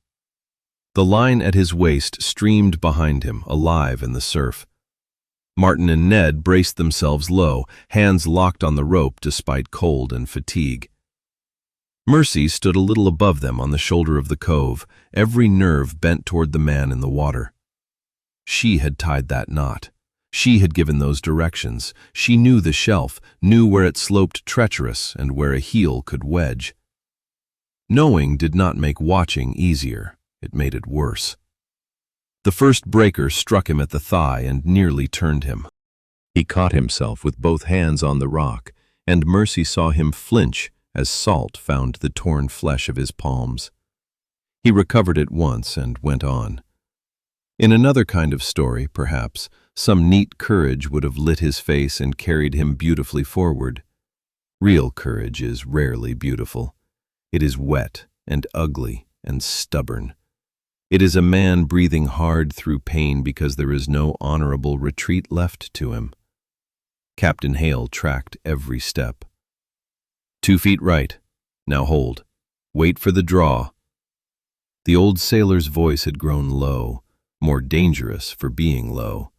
The line at his waist streamed behind him, alive in the surf. Martin and Ned braced themselves low, hands locked on the rope despite cold and fatigue. Mercy stood a little above them on the shoulder of the cove, every nerve bent toward the man in the water. She had tied that knot. She had given those directions. She knew the shelf, knew where it sloped treacherous and where a heel could wedge. Knowing did not make watching easier. It made it worse. The first breaker struck him at the thigh and nearly turned him. He caught himself with both hands on the rock, and Mercy saw him flinch as salt found the torn flesh of his palms. He recovered at once and went on. In another kind of story, perhaps, some neat courage would have lit his face and carried him beautifully forward. Real courage is rarely beautiful. It is wet and ugly and stubborn. It is a man breathing hard through pain because there is no honorable retreat left to him. Captain Hale tracked every step. 2 feet right. Now hold. Wait for the draw. The old sailor's voice had grown low, more dangerous for being low.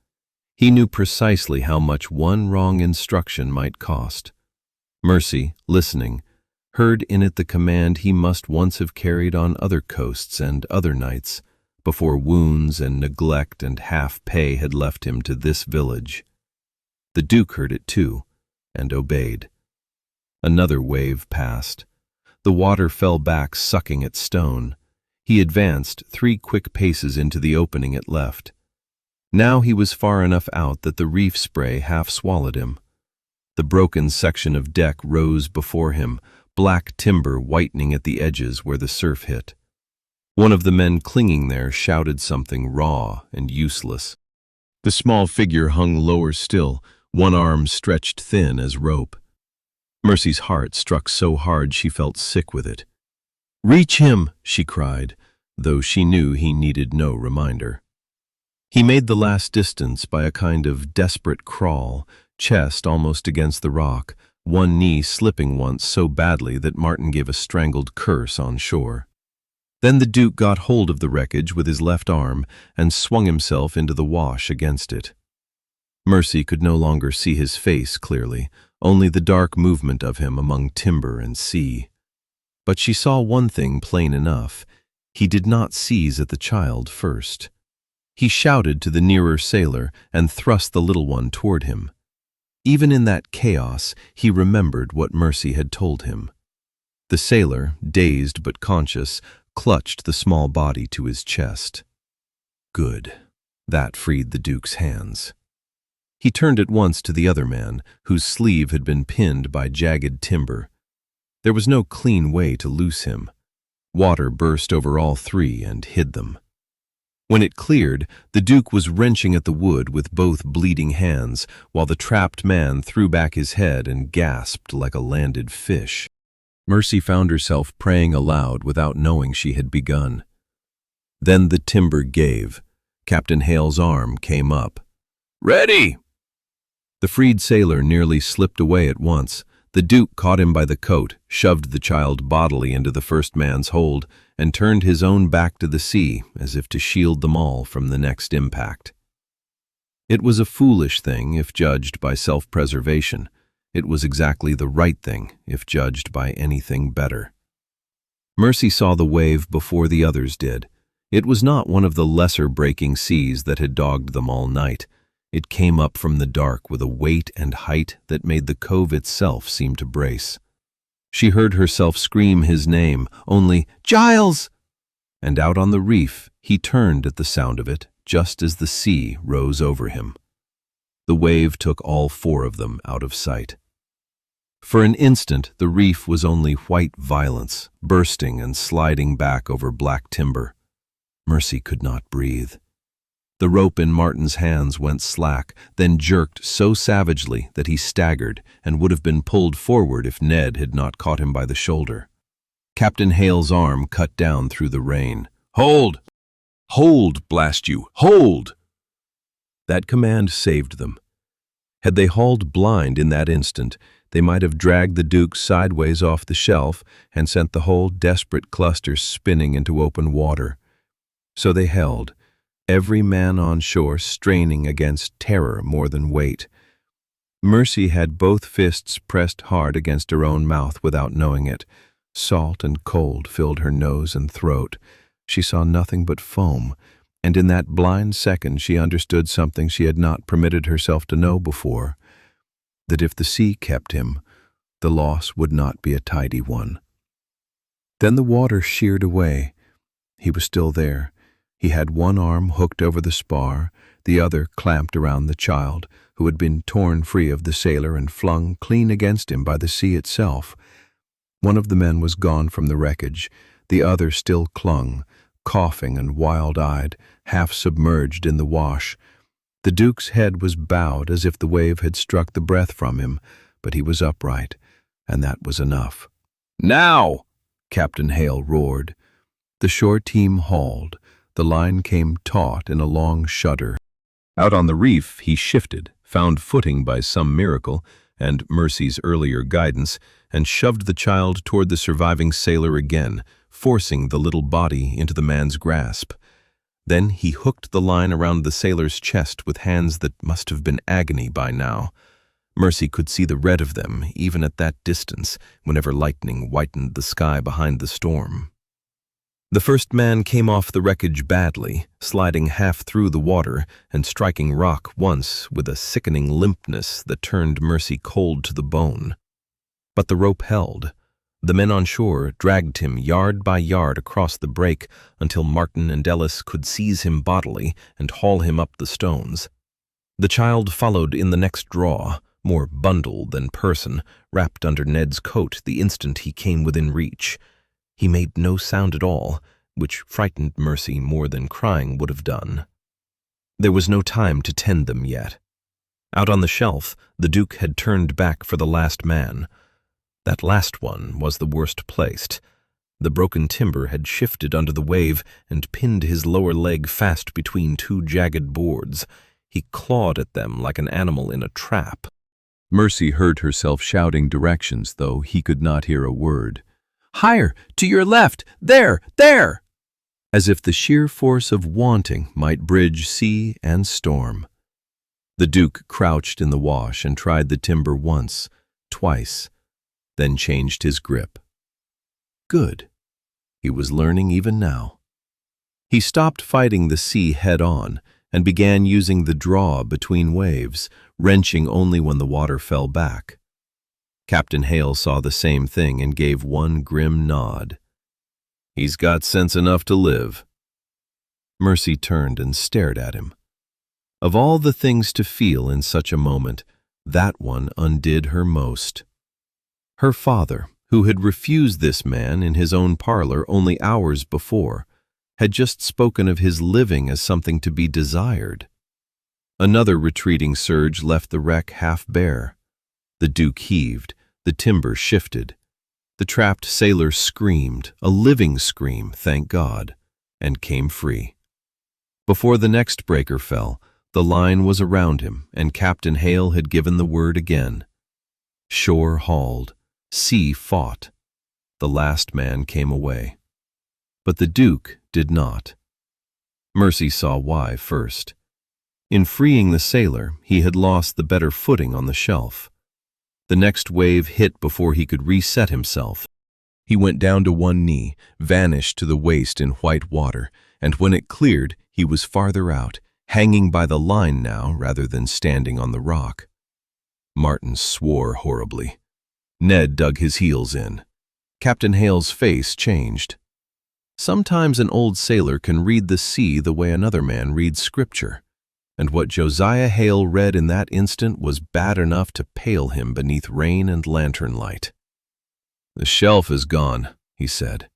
He knew precisely how much one wrong instruction might cost. Mercy, listening, heard in it the command he must once have carried on other coasts and other nights, before wounds and neglect and half-pay had left him to this village. The Duke heard it too, and obeyed. Another wave passed. The water fell back, sucking at stone. He advanced 3 quick paces into the opening it left. Now he was far enough out that the reef spray half swallowed him. The broken section of deck rose before him, black timber whitening at the edges where the surf hit. One of the men clinging there shouted something raw and useless. The small figure hung lower still, one arm stretched thin as rope. Mercy's heart struck so hard she felt sick with it. "Reach him!" she cried, though she knew he needed no reminder. He made the last distance by a kind of desperate crawl, chest almost against the rock, one knee slipping once so badly that Martin gave a strangled curse on shore. Then the Duke got hold of the wreckage with his left arm and swung himself into the wash against it. Mercy could no longer see his face clearly, only the dark movement of him among timber and sea. But she saw one thing plain enough. He did not seize at the child first. He shouted to the nearer sailor and thrust the little one toward him. Even in that chaos, he remembered what Mercy had told him. The sailor, dazed but conscious, clutched the small body to his chest. Good. That freed the Duke's hands. He turned at once to the other man, whose sleeve had been pinned by jagged timber. There was no clean way to loose him. Water burst over all three and hid them. When it cleared, the Duke was wrenching at the wood with both bleeding hands, while the trapped man threw back his head and gasped like a landed fish. Mercy found herself praying aloud without knowing she had begun. Then the timber gave. Captain Hale's arm came up. "Ready!" The freed sailor nearly slipped away at once. The Duke caught him by the coat, shoved the child bodily into the first man's hold, and turned his own back to the sea as if to shield them all from the next impact. It was a foolish thing if judged by self-preservation. It was exactly the right thing if judged by anything better. Mercy saw the wave before the others did. It was not one of the lesser breaking seas that had dogged them all night. It came up from the dark with a weight and height that made the cove itself seem to brace. She heard herself scream his name, only, "Giles!" And out on the reef, he turned at the sound of it, just as the sea rose over him. The wave took all four of them out of sight. For an instant, the reef was only white violence, bursting and sliding back over black timber. Mercy could not breathe. The rope in Martin's hands went slack, then jerked so savagely that he staggered and would have been pulled forward if Ned had not caught him by the shoulder. Captain Hale's arm cut down through the rain. "Hold! Hold, blast you! Hold!" That command saved them. Had they hauled blind in that instant, they might have dragged the Duke sideways off the shelf and sent the whole desperate cluster spinning into open water. So they held, every man on shore straining against terror more than weight. Mercy had both fists pressed hard against her own mouth without knowing it. Salt and cold filled her nose and throat. She saw nothing but foam, and in that blind second she understood something she had not permitted herself to know before, that if the sea kept him, the loss would not be a tidy one. Then the water sheared away. He was still there. He had one arm hooked over the spar, the other clamped around the child, who had been torn free of the sailor and flung clean against him by the sea itself. One of the men was gone from the wreckage. The other still clung, coughing and wild-eyed, half submerged in the wash. The Duke's head was bowed as if the wave had struck the breath from him, but he was upright, and that was enough. "Now!" Captain Hale roared. The shore team hauled. The line came taut in a long shudder. Out on the reef he shifted, found footing by some miracle and Mercy's earlier guidance, and shoved the child toward the surviving sailor again, forcing the little body into the man's grasp. Then he hooked the line around the sailor's chest with hands that must have been agony by now. Mercy could see the red of them, even at that distance, whenever lightning whitened the sky behind the storm. The first man came off the wreckage badly, sliding half through the water and striking rock once with a sickening limpness that turned Mercy cold to the bone. But the rope held. The men on shore dragged him yard by yard across the break until Martin and Ellis could seize him bodily and haul him up the stones. The child followed in the next draw, more bundle than person, wrapped under Ned's coat the instant he came within reach. He made no sound at all, which frightened Mercy more than crying would have done. There was no time to tend them yet. Out on the shelf, the Duke had turned back for the last man. That last one was the worst placed. The broken timber had shifted under the wave and pinned his lower leg fast between two jagged boards. He clawed at them like an animal in a trap. Mercy heard herself shouting directions, though he could not hear a word. "Higher! To your left! There! There!" As if the sheer force of wanting might bridge sea and storm. The Duke crouched in the wash and tried the timber once, twice, then changed his grip. Good. He was learning even now. He stopped fighting the sea head-on and began using the draw between waves, wrenching only when the water fell back. Captain Hale saw the same thing and gave one grim nod. "He's got sense enough to live." Mercy turned and stared at him. Of all the things to feel in such a moment, that one undid her most. Her father, who had refused this man in his own parlor only hours before, had just spoken of his living as something to be desired. Another retreating surge left the wreck half bare. The Duke heaved, the timber shifted. The trapped sailor screamed, a living scream, thank God, and came free. Before the next breaker fell, the line was around him, and Captain Hale had given the word again. Shore hauled, sea fought. The last man came away. But the Duke did not. Mercy saw why first. In freeing the sailor, he had lost the better footing on the shelf. The next wave hit before he could reset himself. He went down to one knee, vanished to the waist in white water, and when it cleared, he was farther out, hanging by the line now rather than standing on the rock. Martin swore horribly. Ned dug his heels in. Captain Hale's face changed. Sometimes an old sailor can read the sea the way another man reads scripture, and what Josiah Hale read in that instant was bad enough to pale him beneath rain and lantern light. "The shelf is gone," he said.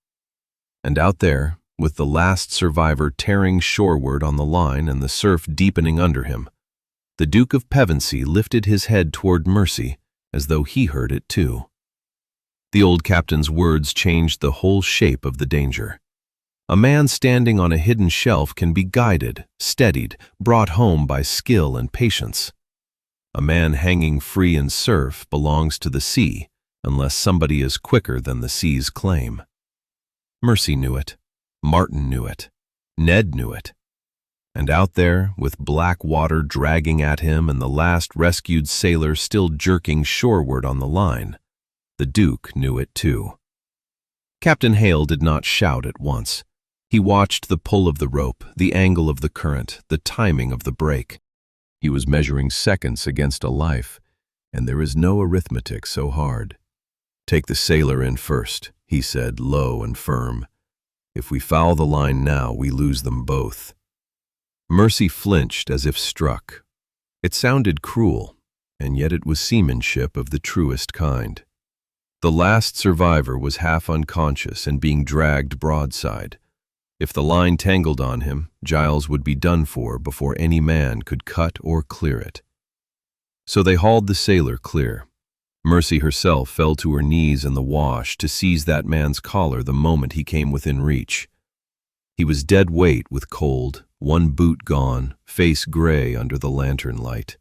And out there, with the last survivor tearing shoreward on the line and the surf deepening under him, the Duke of Pevensea lifted his head toward Mercy as though he heard it too. The old captain's words changed the whole shape of the danger. A man standing on a hidden shelf can be guided, steadied, brought home by skill and patience. A man hanging free in surf belongs to the sea, unless somebody is quicker than the sea's claim. Mercy knew it. Martin knew it. Ned knew it. And out there, with black water dragging at him and the last rescued sailor still jerking shoreward on the line, the Duke knew it too. Captain Hale did not shout at once. He watched the pull of the rope, the angle of the current, the timing of the break. He was measuring seconds against a life, and there is no arithmetic so hard. "Take the sailor in first," he said, low and firm. "If we foul the line now, we lose them both." Mercy flinched as if struck. It sounded cruel, and yet it was seamanship of the truest kind. The last survivor was half unconscious and being dragged broadside. If the line tangled on him, Giles would be done for before any man could cut or clear it. So they hauled the sailor clear. Mercy herself fell to her knees in the wash to seize that man's collar the moment he came within reach. He was dead weight with cold, one boot gone, face gray under the lantern light.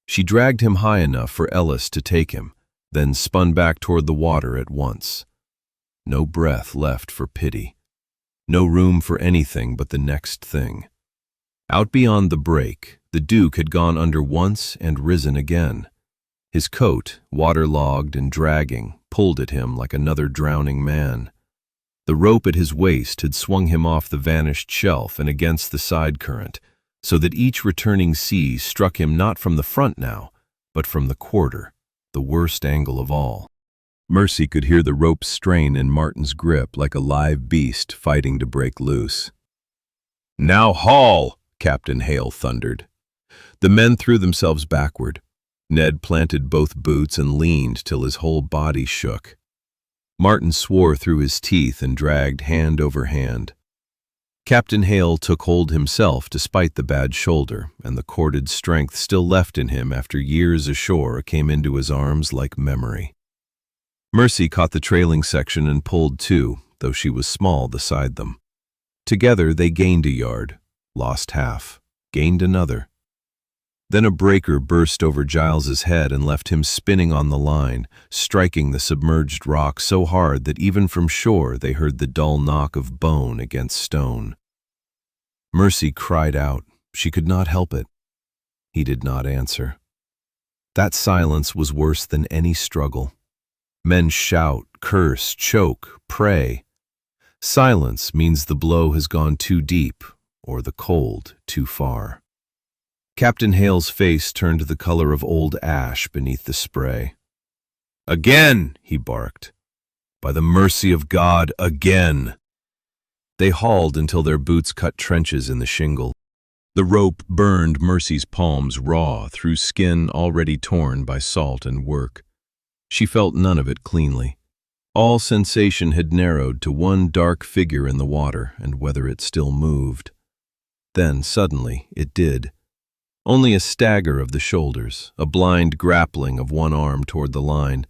She dragged him high enough for Ellis to take him, then spun back toward the water at once. No breath left for pity. No room for anything but the next thing. Out beyond the break, the Duke had gone under once and risen again. His coat, waterlogged and dragging, pulled at him like another drowning man. The rope at his waist had swung him off the vanished shelf and against the side current, so that each returning sea struck him not from the front now, but from the quarter, the worst angle of all. Mercy could hear the rope strain in Martin's grip like a live beast fighting to break loose. "Now haul!" Captain Hale thundered. The men threw themselves backward. Ned planted both boots and leaned till his whole body shook. Martin swore through his teeth and dragged hand over hand. Captain Hale took hold himself despite the bad shoulder, and the corded strength still left in him after years ashore came into his arms like memory. Mercy caught the trailing section and pulled too, though she was small beside them. Together they gained a yard, lost half, gained another. Then a breaker burst over Giles's head and left him spinning on the line, striking the submerged rock so hard that even from shore they heard the dull knock of bone against stone. Mercy cried out. She could not help it. He did not answer. That silence was worse than any struggle. Men shout, curse, choke, pray. Silence means the blow has gone too deep, or the cold too far. Captain Hale's face turned the color of old ash beneath the spray. "Again!" he barked. "By the mercy of God, again!" They hauled until their boots cut trenches in the shingle. The rope burned Mercy's palms raw through skin already torn by salt and work. She felt none of it cleanly. All sensation had narrowed to one dark figure in the water and whether it still moved. Then, suddenly, it did. Only a stagger of the shoulders, a blind grappling of one arm toward the line,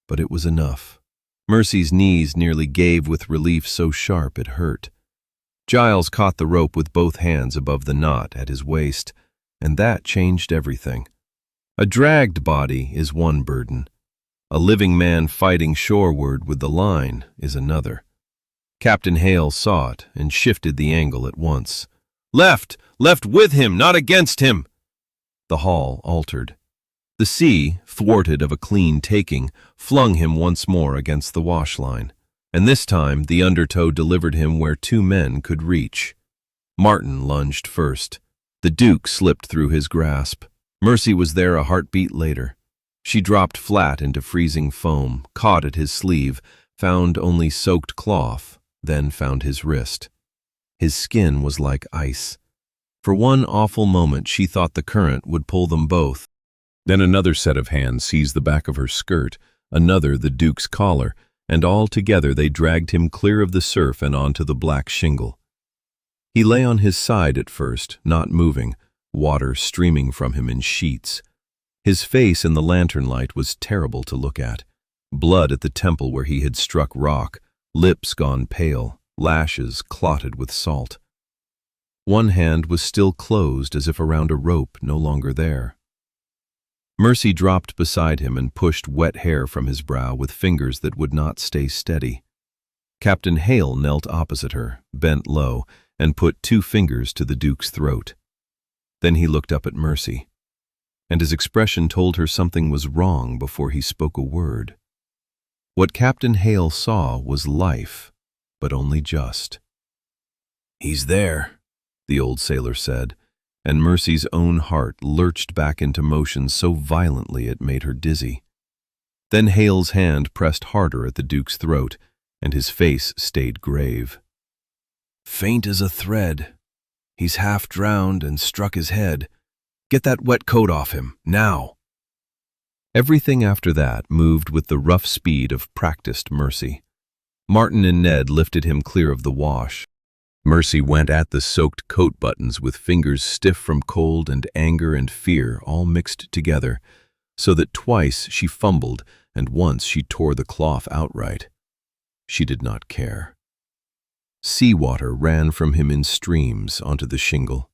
but it was enough. Mercy's knees nearly gave with relief so sharp it hurt. Giles caught the rope with both hands above the knot at his waist, and that changed everything. A dragged body is one burden. A living man fighting shoreward with the line is another. Captain Hale saw it and shifted the angle at once. "Left! Left with him, not against him!" The haul altered. The sea, thwarted of a clean taking, flung him once more against the wash line, and this time the undertow delivered him where two men could reach. Martin lunged first. The Duke slipped through his grasp. Mercy was there a heartbeat later. She dropped flat into freezing foam, caught at his sleeve, found only soaked cloth, then found his wrist. His skin was like ice. For one awful moment she thought the current would pull them both. Then another set of hands seized the back of her skirt, another the Duke's collar, and all together they dragged him clear of the surf and onto the black shingle. He lay on his side at first, not moving, water streaming from him in sheets. His face in the lantern light was terrible to look at. Blood at the temple where he had struck rock, lips gone pale, lashes clotted with salt. One hand was still closed as if around a rope no longer there. Mercy dropped beside him and pushed wet hair from his brow with fingers that would not stay steady. Captain Hale knelt opposite her, bent low, and put 2 fingers to the Duke's throat. Then he looked up at Mercy, and his expression told her something was wrong before he spoke a word. What Captain Hale saw was life, but only just. "He's there," the old sailor said, and Mercy's own heart lurched back into motion so violently it made her dizzy. Then Hale's hand pressed harder at the Duke's throat, and his face stayed grave. "Faint as a thread. He's half drowned and struck his head. Get that wet coat off him, now." Everything after that moved with the rough speed of practiced Mercy. Martin and Ned lifted him clear of the wash. Mercy went at the soaked coat buttons with fingers stiff from cold and anger and fear all mixed together, so that twice she fumbled and once she tore the cloth outright. She did not care. Seawater ran from him in streams onto the shingle.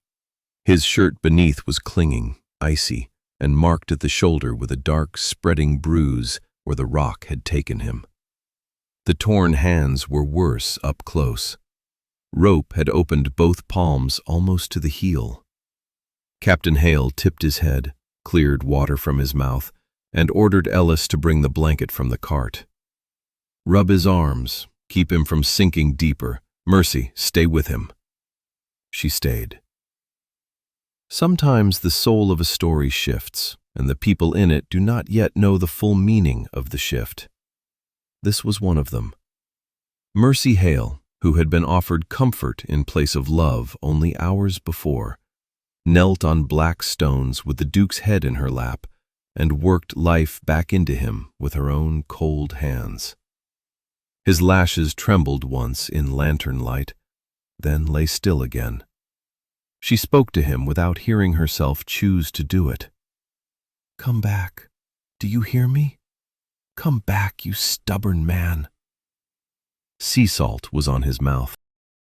His shirt beneath was clinging, icy, and marked at the shoulder with a dark, spreading bruise where the rock had taken him. The torn hands were worse up close. Rope had opened both palms almost to the heel. Captain Hale tipped his head, cleared water from his mouth, and ordered Ellis to bring the blanket from the cart. "Rub his arms, keep him from sinking deeper. Mercy, stay with him." She stayed. Sometimes the soul of a story shifts, and the people in it do not yet know the full meaning of the shift. This was one of them. Mercy Hale, who had been offered comfort in place of love only hours before, knelt on black stones with the Duke's head in her lap and worked life back into him with her own cold hands. His lashes trembled once in lantern light, then lay still again. She spoke to him without hearing herself choose to do it. "Come back. Do you hear me? Come back, you stubborn man." Sea salt was on his mouth.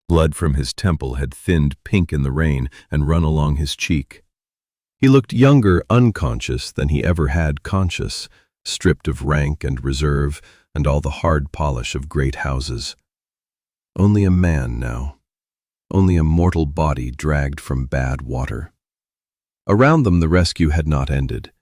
Blood from his temple had thinned pink in the rain and run along his cheek. He looked younger unconscious than he ever had conscious, stripped of rank and reserve and all the hard polish of great houses. Only a man now. Only a mortal body dragged from bad water. Around them the rescue had not ended.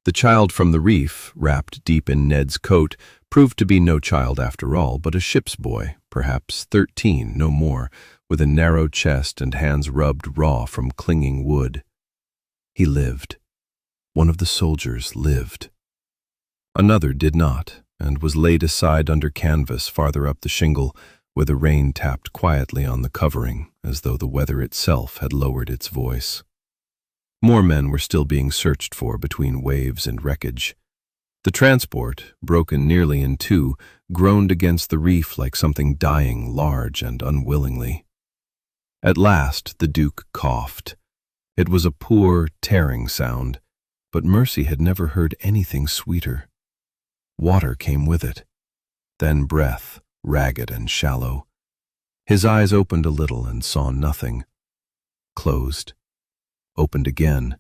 The child from the reef, wrapped deep in Ned's coat, proved to be no child after all, but a ship's boy, perhaps 13, no more, with a narrow chest and hands rubbed raw from clinging wood. He lived. One of the soldiers lived. Another did not, and was laid aside under canvas farther up the shingle, where the rain tapped quietly on the covering, as though the weather itself had lowered its voice. More men were still being searched for between waves and wreckage. The transport, broken nearly in two, groaned against the reef like something dying large and unwillingly. At last the Duke coughed. It was a poor, tearing sound, but Mercy had never heard anything sweeter. Water came with it, then breath, ragged and shallow. His eyes opened a little and saw nothing. Closed. Opened again.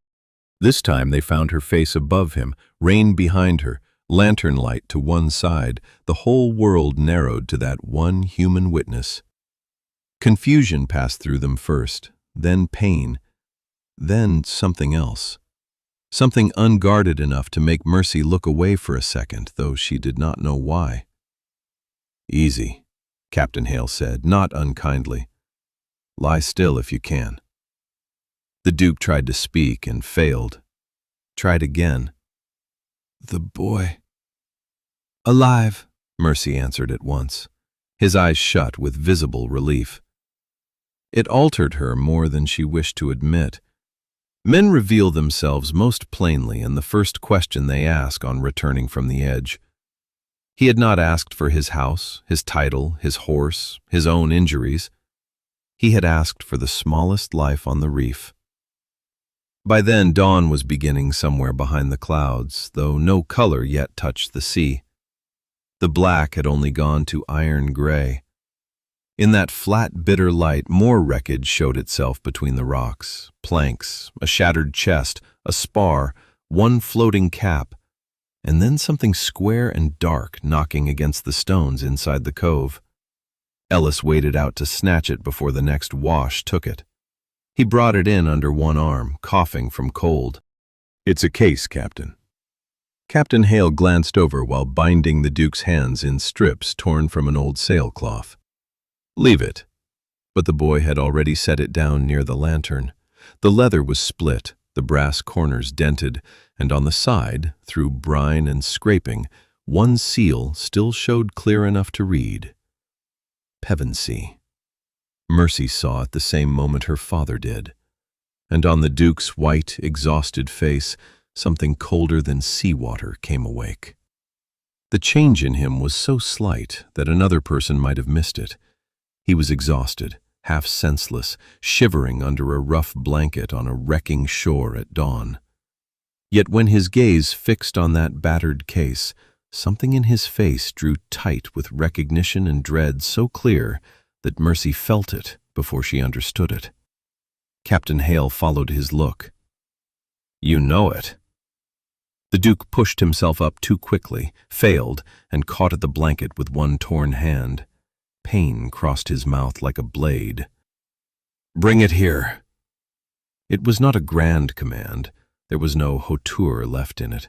This time they found her face above him, rain behind her, lantern light to one side, the whole world narrowed to that one human witness. Confusion passed through them first, then pain, then something else. Something unguarded enough to make Mercy look away for a second, though she did not know why. "Easy," Captain Hale said, not unkindly. "Lie still if you can." The Duke tried to speak and failed. Tried again. "The boy." "Alive," Mercy answered at once, his eyes shut with visible relief. It altered her more than she wished to admit. Men reveal themselves most plainly in the first question they ask on returning from the edge. He had not asked for his house, his title, his horse, his own injuries. He had asked for the smallest life on the reef. By then dawn was beginning somewhere behind the clouds, though no color yet touched the sea. The black had only gone to iron gray. In that flat, bitter light, more wreckage showed itself between the rocks, planks, a shattered chest, a spar, one floating cap, and then something square and dark knocking against the stones inside the cove. Ellis waded out to snatch it before the next wash took it. He brought it in under one arm, coughing from cold. "It's a case, Captain." Captain Hale glanced over while binding the Duke's hands in strips torn from an old sailcloth. "Leave it." But the boy had already set it down near the lantern. The leather was split, the brass corners dented, and on the side, through brine and scraping, one seal still showed clear enough to read. Pevensea. Mercy saw at the same moment her father did, and on the Duke's white, exhausted face, something colder than seawater came awake. The change in him was so slight that another person might have missed it. He was exhausted, half senseless, shivering under a rough blanket on a wrecking shore at dawn. Yet when his gaze fixed on that battered case, something in his face drew tight with recognition and dread so clear that Mercy felt it before she understood it. Captain Hale followed his look. "You know it." The Duke pushed himself up too quickly, failed, and caught at the blanket with one torn hand. Pain crossed his mouth like a blade. "Bring it here." It was not a grand command. There was no hauteur left in it.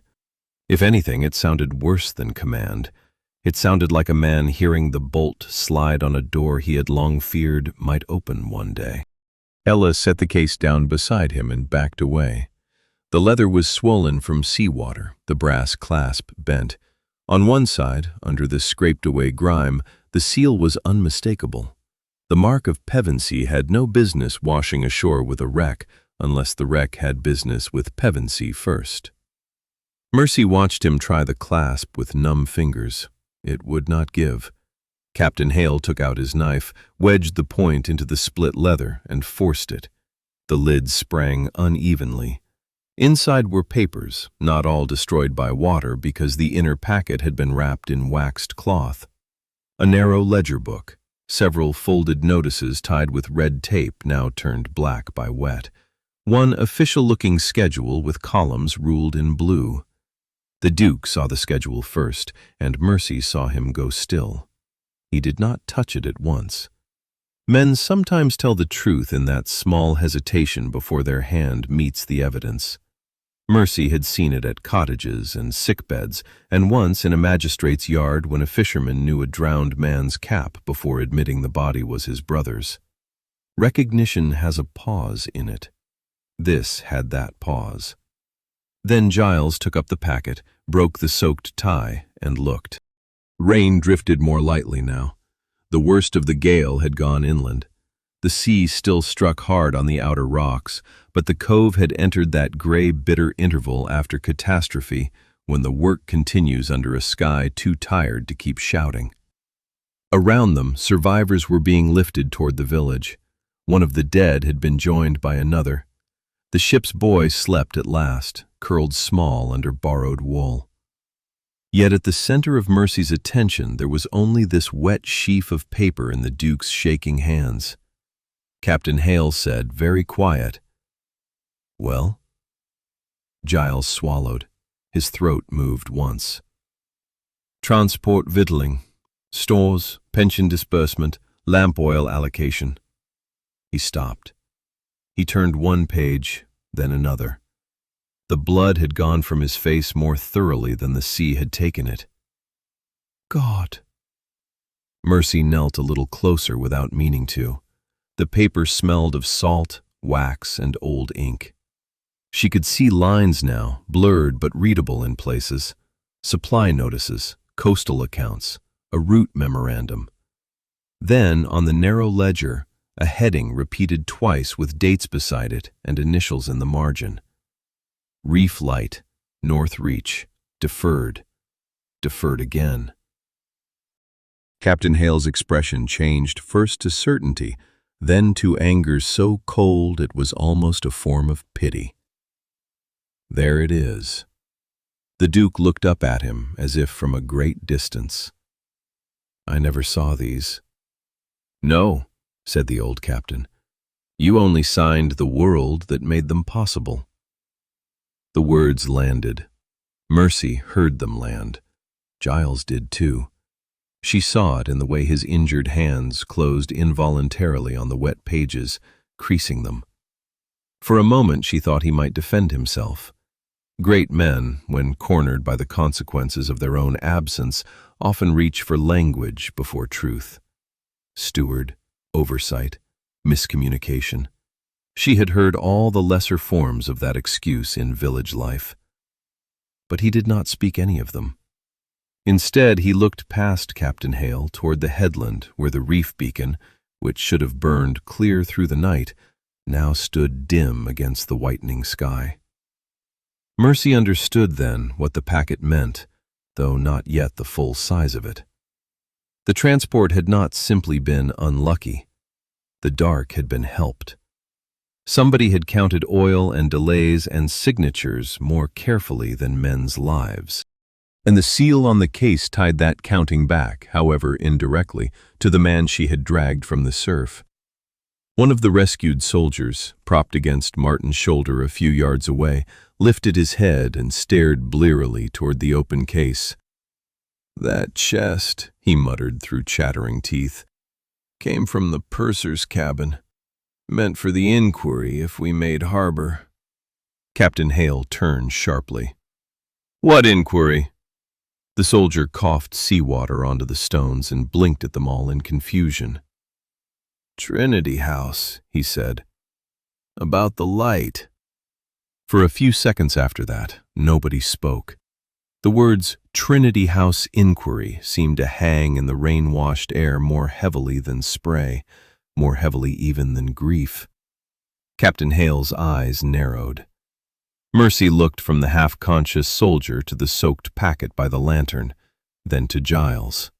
If anything, it sounded worse than command. It sounded like a man hearing the bolt slide on a door he had long feared might open one day. Ella set the case down beside him and backed away. The leather was swollen from seawater, the brass clasp bent. On one side, under the scraped-away grime, the seal was unmistakable. The mark of Pevensea had no business washing ashore with a wreck unless the wreck had business with Pevensea first. Mercy watched him try the clasp with numb fingers. It would not give. Captain Hale took out his knife, wedged the point into the split leather, and forced it. The lid sprang unevenly. Inside were papers, not all destroyed by water because the inner packet had been wrapped in waxed cloth. A narrow ledger book, several folded notices tied with red tape now turned black by wet, one official-looking schedule with columns ruled in blue. The Duke saw the schedule first, and Mercy saw him go still. He did not touch it at once. Men sometimes tell the truth in that small hesitation before their hand meets the evidence. Mercy had seen it at cottages and sickbeds, and once in a magistrate's yard when a fisherman knew a drowned man's cap before admitting the body was his brother's. Recognition has a pause in it. This had that pause. Then Giles took up the packet, broke the soaked tie, and looked. Rain drifted more lightly now. The worst of the gale had gone inland. The sea still struck hard on the outer rocks, but the cove had entered that gray, bitter interval after catastrophe when the work continues under a sky too tired to keep shouting. Around them, survivors were being lifted toward the village. One of the dead had been joined by another. The ship's boy slept at last, curled small under borrowed wool. Yet at the center of Mercy's attention there was only this wet sheaf of paper in the Duke's shaking hands. Captain Hale said, very quiet, "Well?" Giles swallowed. His throat moved once. "Transport victualling, stores, pension disbursement, lamp oil allocation." He stopped. He turned one page, then another. The blood had gone from his face more thoroughly than the sea had taken it. "God!" Mercy knelt a little closer without meaning to. The paper smelled of salt, wax, and old ink. She could see lines now, blurred but readable in places. Supply notices, coastal accounts, a route memorandum. Then, on the narrow ledger, a heading repeated twice with dates beside it and initials in the margin. Reef Light, North Reach, deferred. Deferred again. Captain Hale's expression changed first to certainty, then to anger so cold it was almost a form of pity. "There it is." The Duke looked up at him as if from a great distance. "I never saw these." "No," said the old captain. "You only signed the world that made them possible." The words landed. Mercy heard them land. Giles did too. She saw it in the way his injured hands closed involuntarily on the wet pages, creasing them. For a moment she thought he might defend himself. Great men, when cornered by the consequences of their own absence, often reach for language before truth. Steward, oversight, miscommunication. She had heard all the lesser forms of that excuse in village life. But he did not speak any of them. Instead, he looked past Captain Hale toward the headland where the reef beacon, which should have burned clear through the night, now stood dim against the whitening sky. Mercy understood then what the packet meant, though not yet the full size of it. The transport had not simply been unlucky. The dark had been helped. Somebody had counted oil and delays and signatures more carefully than men's lives. And the seal on the case tied that counting back, however indirectly, to the man she had dragged from the surf. One of the rescued soldiers, propped against Martin's shoulder a few yards away, lifted his head and stared blearily toward the open case. "That chest," he muttered through chattering teeth, "came from the purser's cabin. Meant for the inquiry if we made harbor." Captain Hale turned sharply. "What inquiry?" The soldier coughed seawater onto the stones and blinked at them all in confusion. "Trinity House," he said. "About the light." For a few seconds after that, nobody spoke. The words Trinity House Inquiry seemed to hang in the rain-washed air more heavily than spray, more heavily even than grief. Captain Hale's eyes narrowed. Mercy looked from the half-conscious soldier to the soaked packet by the lantern, then to Giles.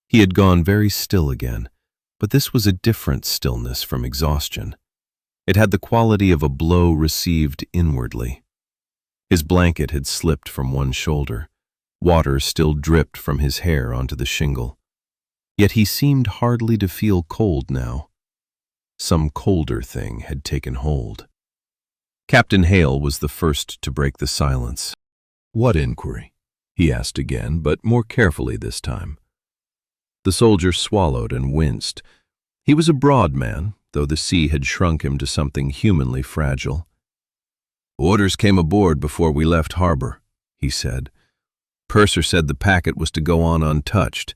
He had gone very still again, but this was a different stillness from exhaustion. It had the quality of a blow received inwardly. His blanket had slipped from one shoulder. Water still dripped from his hair onto the shingle. Yet he seemed hardly to feel cold now. Some colder thing had taken hold. Captain Hale was the first to break the silence. "What inquiry?" he asked again, but more carefully this time. The soldier swallowed and winced. He was a broad man, though the sea had shrunk him to something humanly fragile. "Orders came aboard before we left harbor," he said. "Purser said the packet was to go on untouched.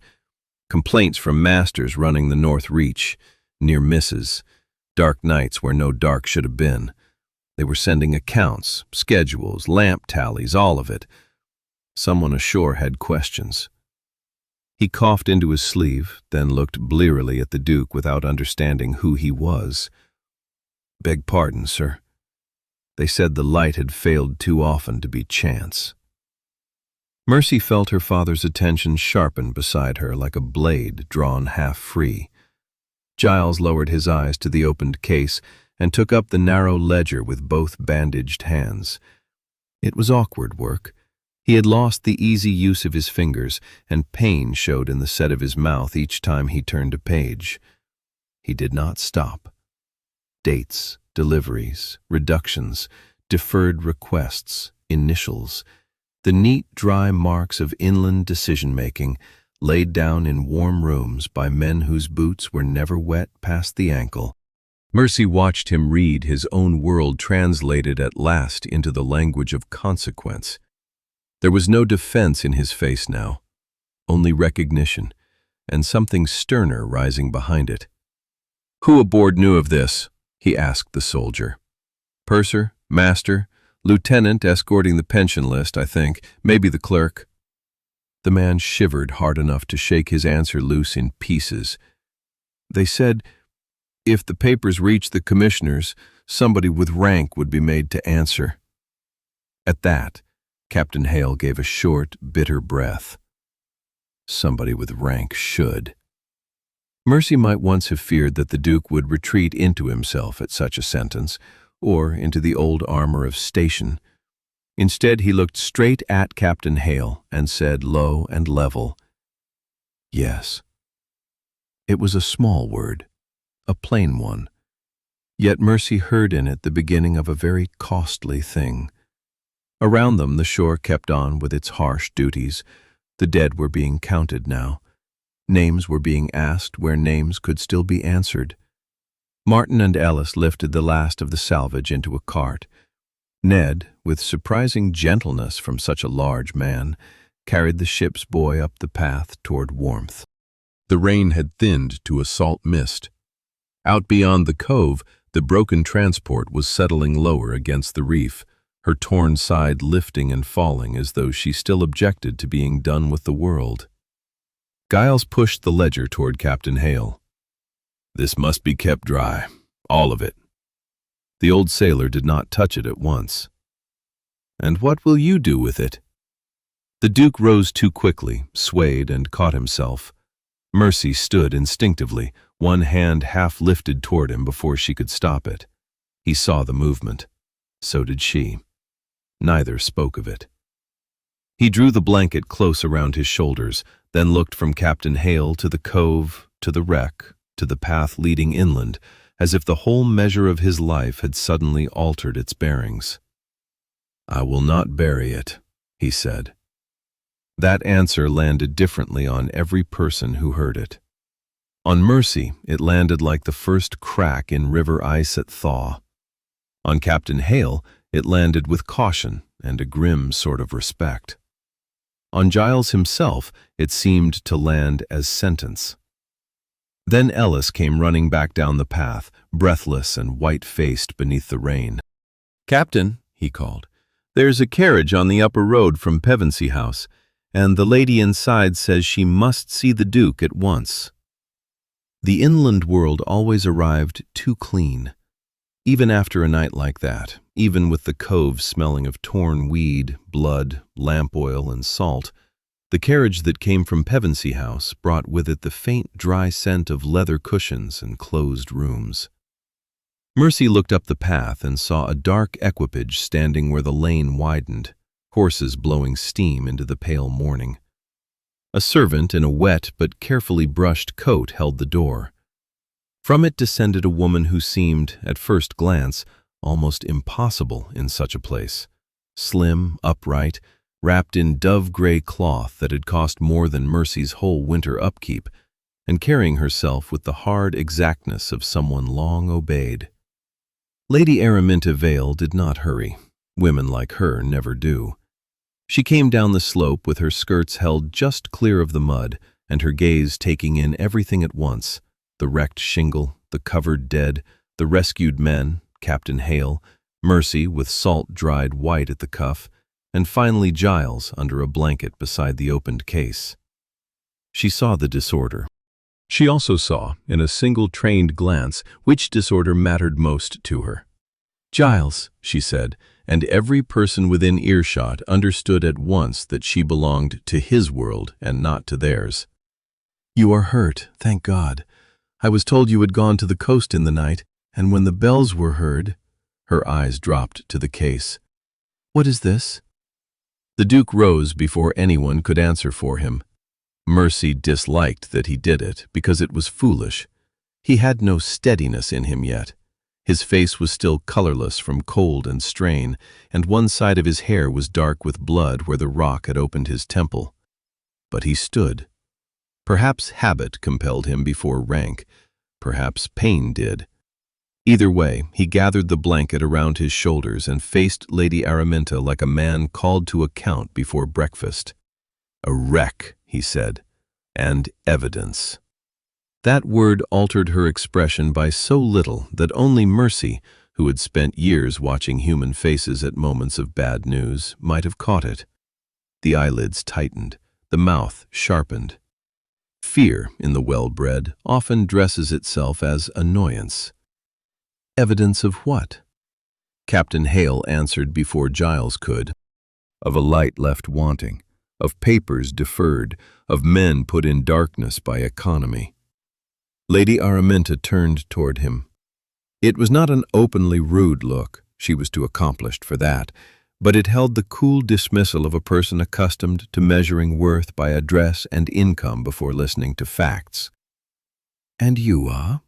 Complaints from masters running the North Reach, near misses, dark nights where no dark should have been. They were sending accounts, schedules, lamp tallies, all of it. Someone ashore had questions. He coughed into his sleeve, then looked blearily at the Duke without understanding who he was. "Beg pardon, sir." They said the light had failed too often to be chance. Mercy felt her father's attention sharpen beside her like a blade drawn half free. Giles lowered his eyes to the opened case and took up the narrow ledger with both bandaged hands. It was awkward work. He had lost the easy use of his fingers, and pain showed in the set of his mouth each time he turned a page. He did not stop. Dates, deliveries, reductions, deferred requests, initials, the neat, dry marks of inland decision-making laid down in warm rooms by men whose boots were never wet past the ankle. Mercy watched him read his own world translated at last into the language of consequence. There was no defense in his face now, only recognition, and something sterner rising behind it. "Who aboard knew of this?" he asked the soldier. "Purser, master, lieutenant escorting the pension list, I think, maybe the clerk." The man shivered hard enough to shake his answer loose in pieces. "They said if the papers reached the commissioners, somebody with rank would be made to answer." At that, Captain Hale gave a short, bitter breath. Somebody with rank should. Mercy might once have feared that the Duke would retreat into himself at such a sentence, or into the old armor of station. Instead, he looked straight at Captain Hale and said, low and level, "Yes." It was a small word, a plain one, yet Mercy heard in it the beginning of a very costly thing. Around them, the shore kept on with its harsh duties. The dead were being counted now. Names were being asked where names could still be answered. Martin and Ellis lifted the last of the salvage into a cart. Ned, with surprising gentleness from such a large man, carried the ship's boy up the path toward warmth. The rain had thinned to a salt mist. Out beyond the cove, the broken transport was settling lower against the reef, her torn side lifting and falling as though she still objected to being done with the world. Giles pushed the ledger toward Captain Hale. "This must be kept dry, all of it." The old sailor did not touch it at once. "And what will you do with it?" The Duke rose too quickly, swayed, and caught himself. Mercy stood instinctively, one hand half lifted toward him before she could stop it. He saw the movement. So did she. Neither spoke of it. He drew the blanket close around his shoulders, then looked from Captain Hale to the cove, to the wreck, to the path leading inland, as if the whole measure of his life had suddenly altered its bearings. "I will not bury it," he said. That answer landed differently on every person who heard it. On Mercy, it landed like the first crack in river ice at thaw. On Captain Hale, it landed with caution and a grim sort of respect. On Giles himself, it seemed to land as sentence. Then Ellis came running back down the path, breathless and white-faced beneath the rain. "Captain," he called, "there's a carriage on the upper road from Pevensea House, and the lady inside says she must see the Duke at once." The inland world always arrived too clean. Even after a night like that, even with the cove smelling of torn weed, blood, lamp oil, and salt, the carriage that came from Pevensea House brought with it the faint, dry scent of leather cushions and closed rooms. Mercy looked up the path and saw a dark equipage standing where the lane widened, horses blowing steam into the pale morning. A servant in a wet but carefully brushed coat held the door. From it descended a woman who seemed, at first glance, almost impossible in such a place. Slim, upright, wrapped in dove-gray cloth that had cost more than Mercy's whole winter upkeep, and carrying herself with the hard exactness of someone long obeyed. Lady Araminta Vale did not hurry. Women like her never do. She came down the slope with her skirts held just clear of the mud and her gaze taking in everything at once: the wrecked shingle, the covered dead, the rescued men, Captain Hale, Mercy with salt dried white at the cuff, and finally Giles under a blanket beside the opened case. She saw the disorder. She also saw, in a single trained glance, which disorder mattered most to her. "Giles," she said, and every person within earshot understood at once that she belonged to his world and not to theirs. "You are hurt, thank God. I was told you had gone to the coast in the night, and when the bells were heard—" Her eyes dropped to the case. "What is this?" The Duke rose before anyone could answer for him. Mercy disliked that he did it, because it was foolish. He had no steadiness in him yet. His face was still colorless from cold and strain, and one side of his hair was dark with blood where the rock had opened his temple. But he stood. Perhaps habit compelled him before rank. Perhaps pain did. Either way, he gathered the blanket around his shoulders and faced Lady Araminta like a man called to account before breakfast. "A wreck," he said, "and evidence." That word altered her expression by so little that only Mercy, who had spent years watching human faces at moments of bad news, might have caught it. The eyelids tightened, the mouth sharpened. Fear, in the well-bred, often dresses itself as annoyance. Evidence of what? Captain Hale answered before Giles could. Of a light left wanting, of papers deferred, of men put in darkness by economy. Lady Araminta turned toward him. It was not an openly rude look, she was too accomplished for that, but it held the cool dismissal of a person accustomed to measuring worth by address and income before listening to facts. "And you are?"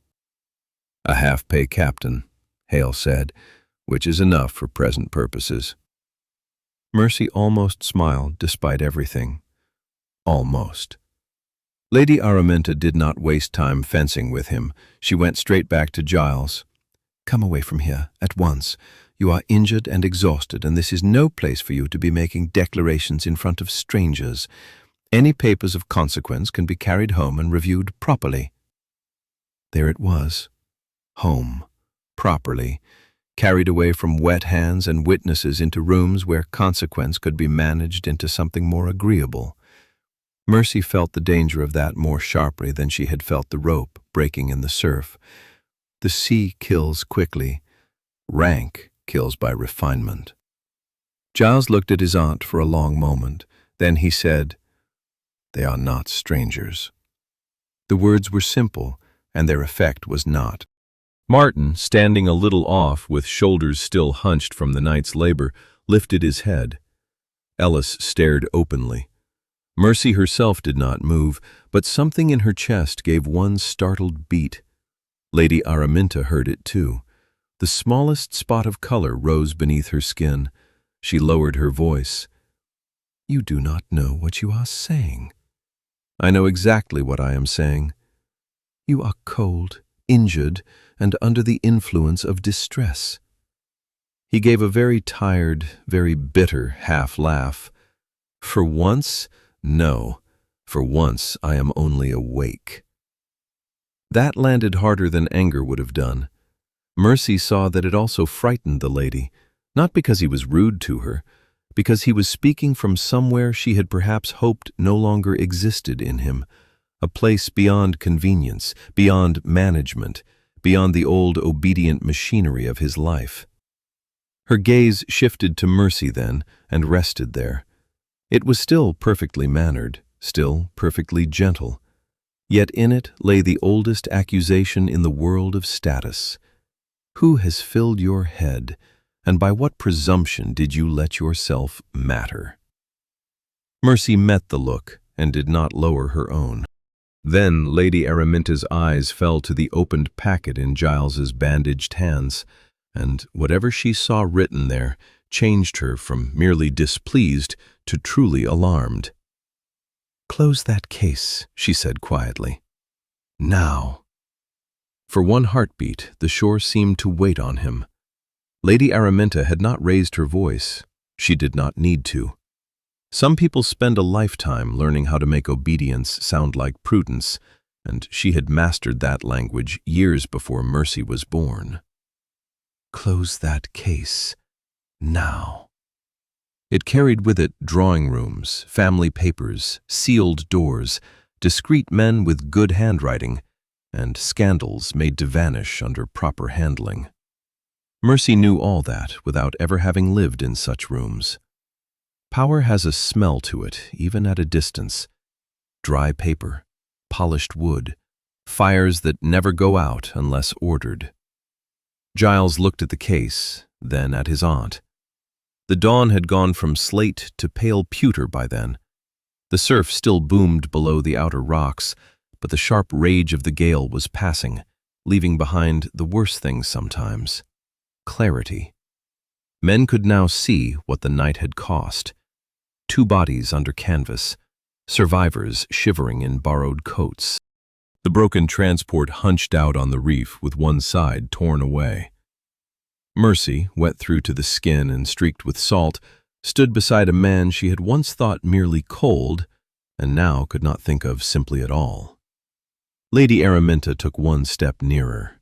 "A half-pay captain," Hale said, "which is enough for present purposes." Mercy almost smiled despite everything. Almost. Lady Araminta did not waste time fencing with him. She went straight back to Giles. "Come away from here, at once. You are injured and exhausted, and this is no place for you to be making declarations in front of strangers. Any papers of consequence can be carried home and reviewed properly." There it was. Home. Properly. Carried away from wet hands and witnesses into rooms where consequence could be managed into something more agreeable. Mercy felt the danger of that more sharply than she had felt the rope breaking in the surf. The sea kills quickly. Rank kills by refinement. Giles looked at his aunt for a long moment. Then he said, "They are not strangers." The words were simple, and their effect was not. Martin, standing a little off with shoulders still hunched from the night's labor, lifted his head. Ellis stared openly. Mercy herself did not move, but something in her chest gave one startled beat. Lady Araminta heard it too. The smallest spot of color rose beneath her skin. She lowered her voice. "You do not know what you are saying." "I know exactly what I am saying." "You are cold, injured, and under the influence of distress." He gave a very tired, very bitter half-laugh. "For once, no. For once I am only awake." That landed harder than anger would have done. Mercy saw that it also frightened the lady, not because he was rude to her, because he was speaking from somewhere she had perhaps hoped no longer existed in him, a place beyond convenience, beyond management, beyond the old obedient machinery of his life. Her gaze shifted to Mercy then, and rested there. It was still perfectly mannered, still perfectly gentle. Yet in it lay the oldest accusation in the world of status. Who has filled your head, and by what presumption did you let yourself matter? Mercy met the look, and did not lower her own. Then Lady Araminta's eyes fell to the opened packet in Giles's bandaged hands, and whatever she saw written there changed her from merely displeased to truly alarmed. "Close that case," she said quietly. "Now." For one heartbeat, the shore seemed to wait on him. Lady Araminta had not raised her voice. She did not need to. Some people spend a lifetime learning how to make obedience sound like prudence, and she had mastered that language years before Mercy was born. Close that case. Now. It carried with it drawing rooms, family papers, sealed doors, discreet men with good handwriting, and scandals made to vanish under proper handling. Mercy knew all that without ever having lived in such rooms. Power has a smell to it, even at a distance. Dry paper, polished wood, fires that never go out unless ordered. Giles looked at the case, then at his aunt. The dawn had gone from slate to pale pewter by then. The surf still boomed below the outer rocks, but the sharp rage of the gale was passing, leaving behind the worst things sometimes: clarity. Men could now see what the night had cost. 2 bodies under canvas, survivors shivering in borrowed coats. The broken transport hunched out on the reef with one side torn away. Mercy, wet through to the skin and streaked with salt, stood beside a man she had once thought merely cold and now could not think of simply at all. Lady Araminta took one step nearer.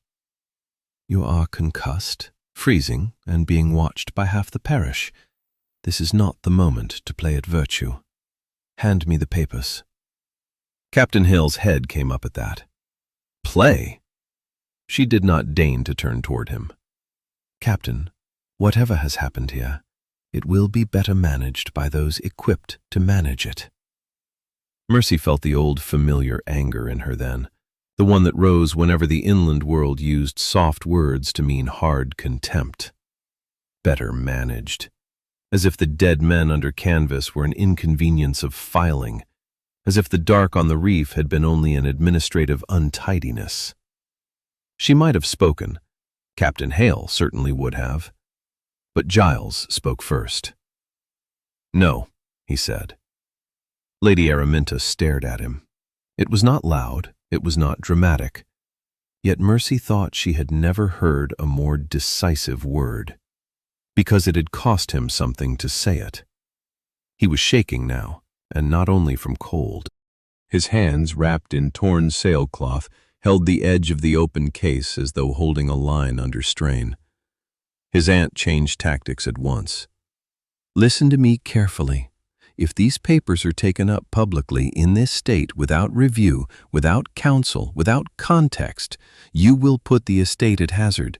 "You are concussed, freezing, and being watched by half the parish. This is not the moment to play at virtue. Hand me the papers." Captain Hale's head came up at that. Play? She did not deign to turn toward him. "Captain, whatever has happened here, it will be better managed by those equipped to manage it." Mercy felt the old familiar anger in her then, the one that rose whenever the inland world used soft words to mean hard contempt. Better managed. As if the dead men under canvas were an inconvenience of filing, as if the dark on the reef had been only an administrative untidiness. She might have spoken. Captain Hale certainly would have. But Giles spoke first. "No," he said. Lady Araminta stared at him. It was not loud, it was not dramatic. Yet Mercy thought she had never heard a more decisive word, because it had cost him something to say it. He was shaking now, and not only from cold. His hands, wrapped in torn sailcloth, held the edge of the open case as though holding a line under strain. His aunt changed tactics at once. "Listen to me carefully. If these papers are taken up publicly in this state without review, without counsel, without context, you will put the estate at hazard.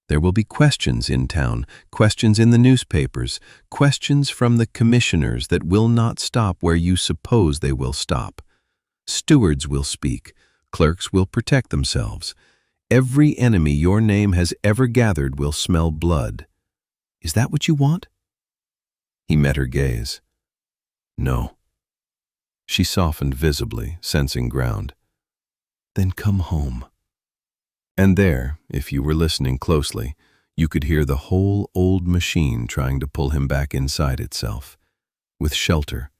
There will be questions in town, questions in the newspapers, questions from the commissioners that will not stop where you suppose they will stop. Stewards will speak. Clerks will protect themselves. Every enemy your name has ever gathered will smell blood. Is that what you want?" He met her gaze. "No." She softened visibly, sensing ground. "Then come home." And there, if you were listening closely, you could hear the whole old machine trying to pull him back inside itself, with shelter,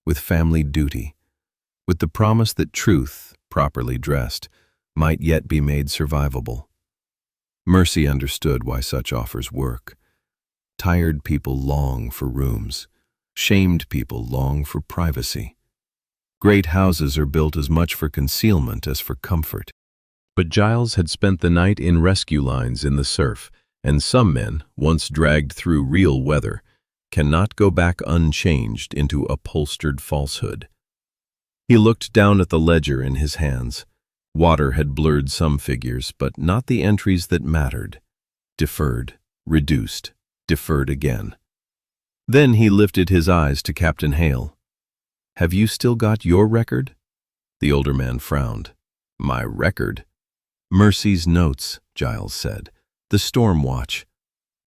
with family duty, with the promise that truth, properly dressed, might yet be made survivable. Mercy understood why such offers work. Tired people long for rooms. Shamed people long for privacy. Great houses are built as much for concealment as for comfort. But Giles had spent the night in rescue lines in the surf, and some men, once dragged through real weather, cannot go back unchanged into upholstered falsehood. He looked down at the ledger in his hands. Water had blurred some figures, but not the entries that mattered. Deferred, reduced, deferred again. Then he lifted his eyes to Captain Hale. "Have you still got your record?" The older man frowned. "My record?" "Mercy's notes," Giles said. "The storm watch.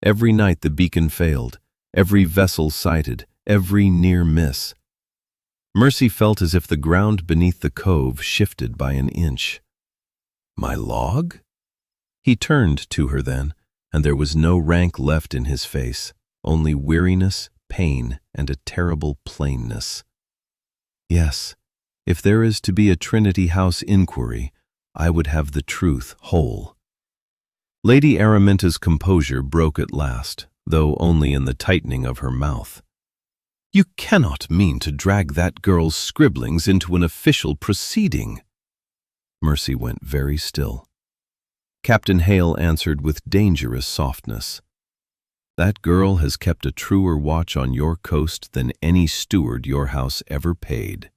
Every night the beacon failed, every vessel sighted, every near miss." Mercy felt as if the ground beneath the cove shifted by an inch. "My log?" He turned to her then, and there was no rank left in his face, only weariness, pain, and a terrible plainness. "Yes, if there is to be a Trinity House inquiry, I would have the truth whole." Lady Araminta's composure broke at last, though only in the tightening of her mouth. "You cannot mean to drag that girl's scribblings into an official proceeding." Mercy went very still. Captain Hale answered with dangerous softness. That girl has kept a truer watch on your coast than any steward your house ever paid.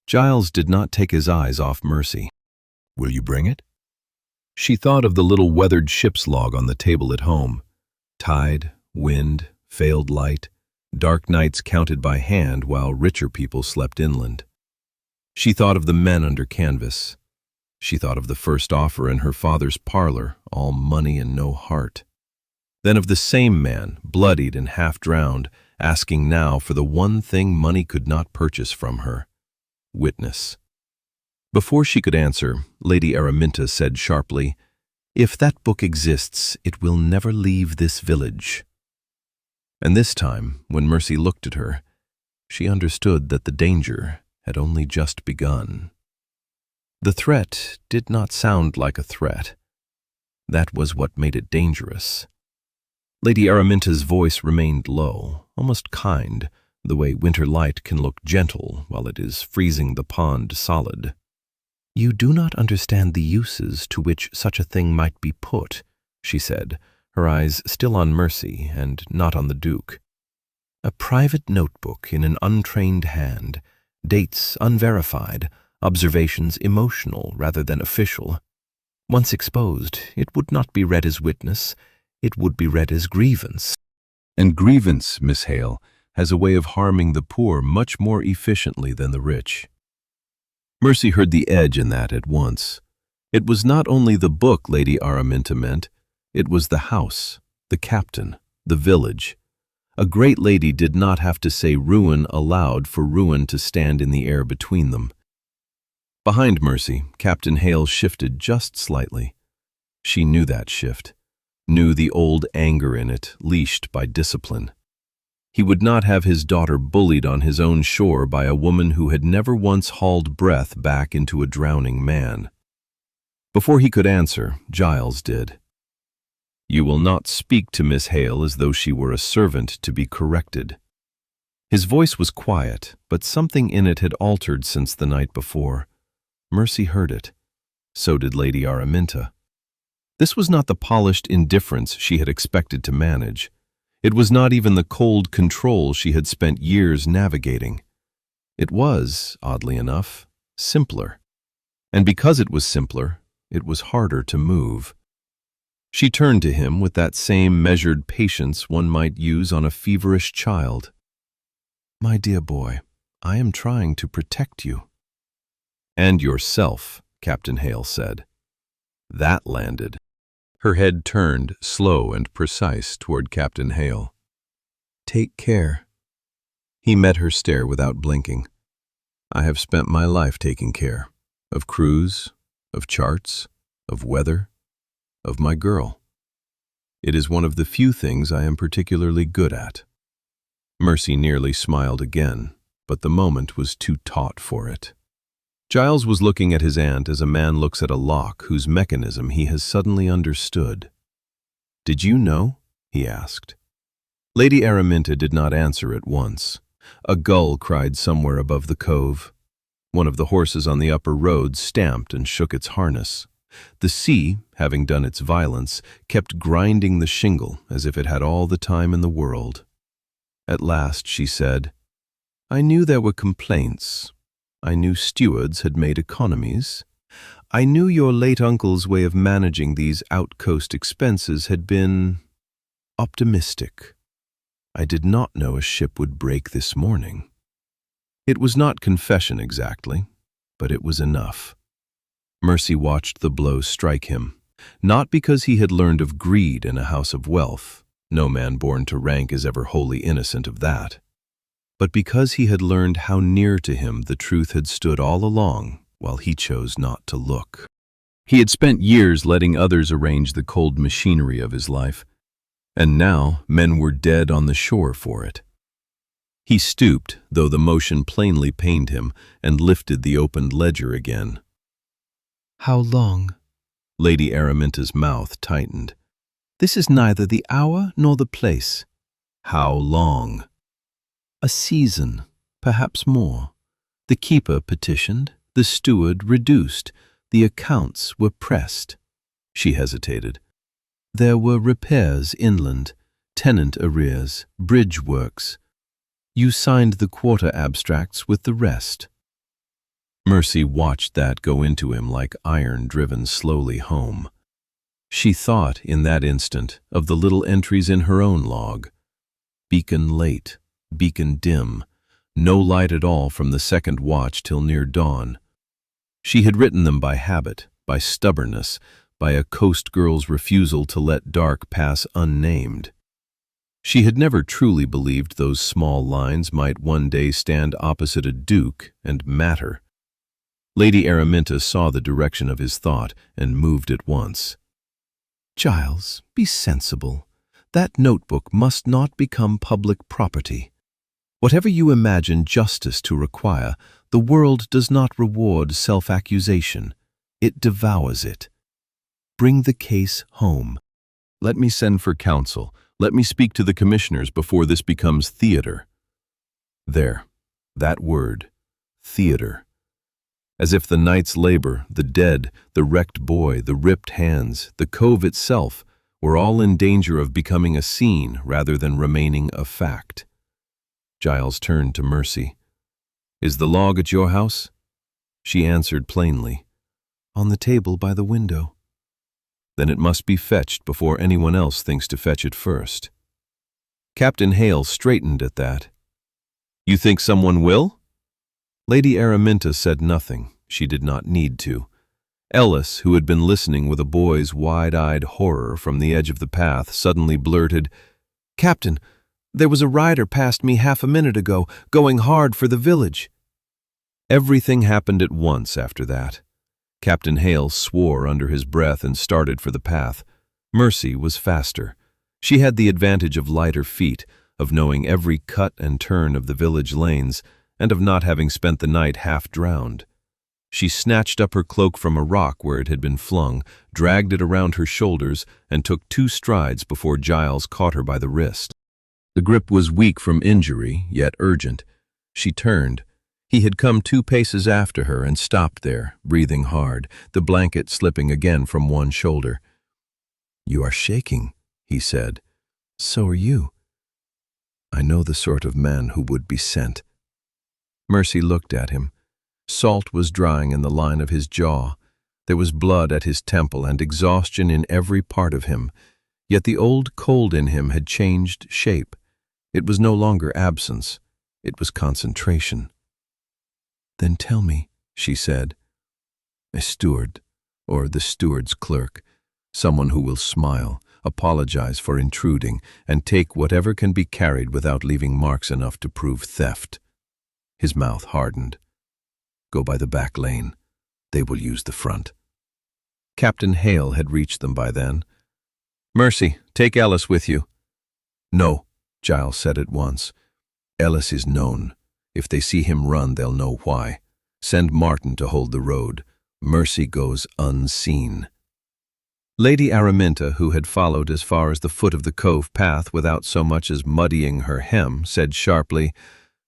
Giles did not take his eyes off Mercy. Will you bring it? She thought of the little weathered ship's log on the table at home. Tide, wind, failed light, dark nights counted by hand while richer people slept inland. She thought of the men under canvas. She thought of the first offer in her father's parlor, all money and no heart. Then of the same man, bloodied and half-drowned, asking now for the one thing money could not purchase from her: witness. Before she could answer, Lady Araminta said sharply, "If that book exists, it will never leave this village." And this time, when Mercy looked at her, she understood that the danger had only just begun. The threat did not sound like a threat. That was what made it dangerous. Lady Araminta's voice remained low, almost kind, the way winter light can look gentle while it is freezing the pond solid. "You do not understand the uses to which such a thing might be put," she said, her eyes still on Mercy and not on the Duke. "A private notebook in an untrained hand, dates unverified, observations emotional rather than official. Once exposed, it would not be read as witness, it would be read as grievance. And grievance, Miss Hale, has a way of harming the poor much more efficiently than the rich." Mercy heard the edge in that at once. It was not only the book Lady Araminta meant, it was the house, the captain, the village. A great lady did not have to say ruin aloud for ruin to stand in the air between them. Behind Mercy, Captain Hale shifted just slightly. She knew that shift, knew the old anger in it, leashed by discipline. He would not have his daughter bullied on his own shore by a woman who had never once hauled breath back into a drowning man. Before he could answer, Giles did. "You will not speak to Miss Hale as though she were a servant to be corrected." His voice was quiet, but something in it had altered since the night before. Mercy heard it. So did Lady Araminta. This was not the polished indifference she had expected to manage. It was not even the cold control she had spent years navigating. It was, oddly enough, simpler. And because it was simpler, it was harder to move. She turned to him with that same measured patience one might use on a feverish child. "My dear boy, I am trying to protect you." "And yourself," Captain Hale said. That landed. Her head turned, slow and precise, toward Captain Hale. "Take care." He met her stare without blinking. "I have spent my life taking care. Of crews, of charts, of weather, of my girl. It is one of the few things I am particularly good at." Mercy nearly smiled again, but the moment was too taut for it. Giles was looking at his aunt as a man looks at a lock whose mechanism he has suddenly understood. "Did you know?" he asked. Lady Araminta did not answer at once. A gull cried somewhere above the cove. One of the horses on the upper road stamped and shook its harness. The sea, having done its violence, kept grinding the shingle as if it had all the time in the world. At last she said, "I knew there were complaints. I knew stewards had made economies. I knew your late uncle's way of managing these outcoast expenses had been optimistic. I did not know a ship would break this morning." It was not confession exactly, but it was enough. Mercy watched the blow strike him, not because he had learned of greed in a house of wealth. No man born to rank is ever wholly innocent of that. But because he had learned how near to him the truth had stood all along while he chose not to look. He had spent years letting others arrange the cold machinery of his life, and now men were dead on the shore for it. He stooped, though the motion plainly pained him, and lifted the opened ledger again. "How long?" Lady Araminta's mouth tightened. "This is neither the hour nor the place." "How long?" "A season, perhaps more. The keeper petitioned, the steward reduced, the accounts were pressed." She hesitated. There were repairs inland, tenant arrears, bridge works. You signed the quarter abstracts with the rest. Mercy watched that go into him like iron driven slowly home. She thought, in that instant, of the little entries in her own log. Beacon late, beacon dim, no light at all from the second watch till near dawn. She had written them by habit, by stubbornness, by a coast girl's refusal to let dark pass unnamed. She had never truly believed those small lines might one day stand opposite a duke and matter. Lady Araminta saw the direction of his thought and moved at once. Giles, be sensible. That notebook must not become public property. Whatever you imagine justice to require, the world does not reward self-accusation. It devours it. Bring the case home. Let me send for counsel. Let me speak to the commissioners before this becomes theater. There, that word, theater. As if the night's labor, the dead, the wrecked boy, the ripped hands, the cove itself, were all in danger of becoming a scene rather than remaining a fact. Giles turned to Mercy. Is the log at your house? She answered plainly. On the table by the window. Then it must be fetched before anyone else thinks to fetch it first. Captain Hale straightened at that. You think someone will? Lady Araminta said nothing. She did not need to. Ellis, who had been listening with a boy's wide-eyed horror from the edge of the path, suddenly blurted, Captain, there was a rider past me half a minute ago, going hard for the village. Everything happened at once after that. Captain Hale swore under his breath and started for the path. Mercy was faster. She had the advantage of lighter feet, of knowing every cut and turn of the village lanes, and of not having spent the night half drowned. She snatched up her cloak from a rock where it had been flung, dragged it around her shoulders, and took 2 strides before Giles caught her by the wrist. The grip was weak from injury, yet urgent. She turned. He had come 2 paces after her and stopped there, breathing hard, the blanket slipping again from one shoulder. You are shaking, he said. So are you. I know the sort of man who would be sent. Mercy looked at him. Salt was drying in the line of his jaw. There was blood at his temple and exhaustion in every part of him, yet the old cold in him had changed shape. It was no longer absence. It was concentration. Then tell me, she said. A steward, or the steward's clerk, someone who will smile, apologize for intruding, and take whatever can be carried without leaving marks enough to prove theft. His mouth hardened. Go by the back lane. They will use the front. Captain Hale had reached them by then. Mercy, take Ellis with you. No, Giles said at once. Ellis is known. If they see him run, they'll know why. Send Martin to hold the road. Mercy goes unseen. Lady Araminta, who had followed as far as the foot of the cove path without so much as muddying her hem, said sharply,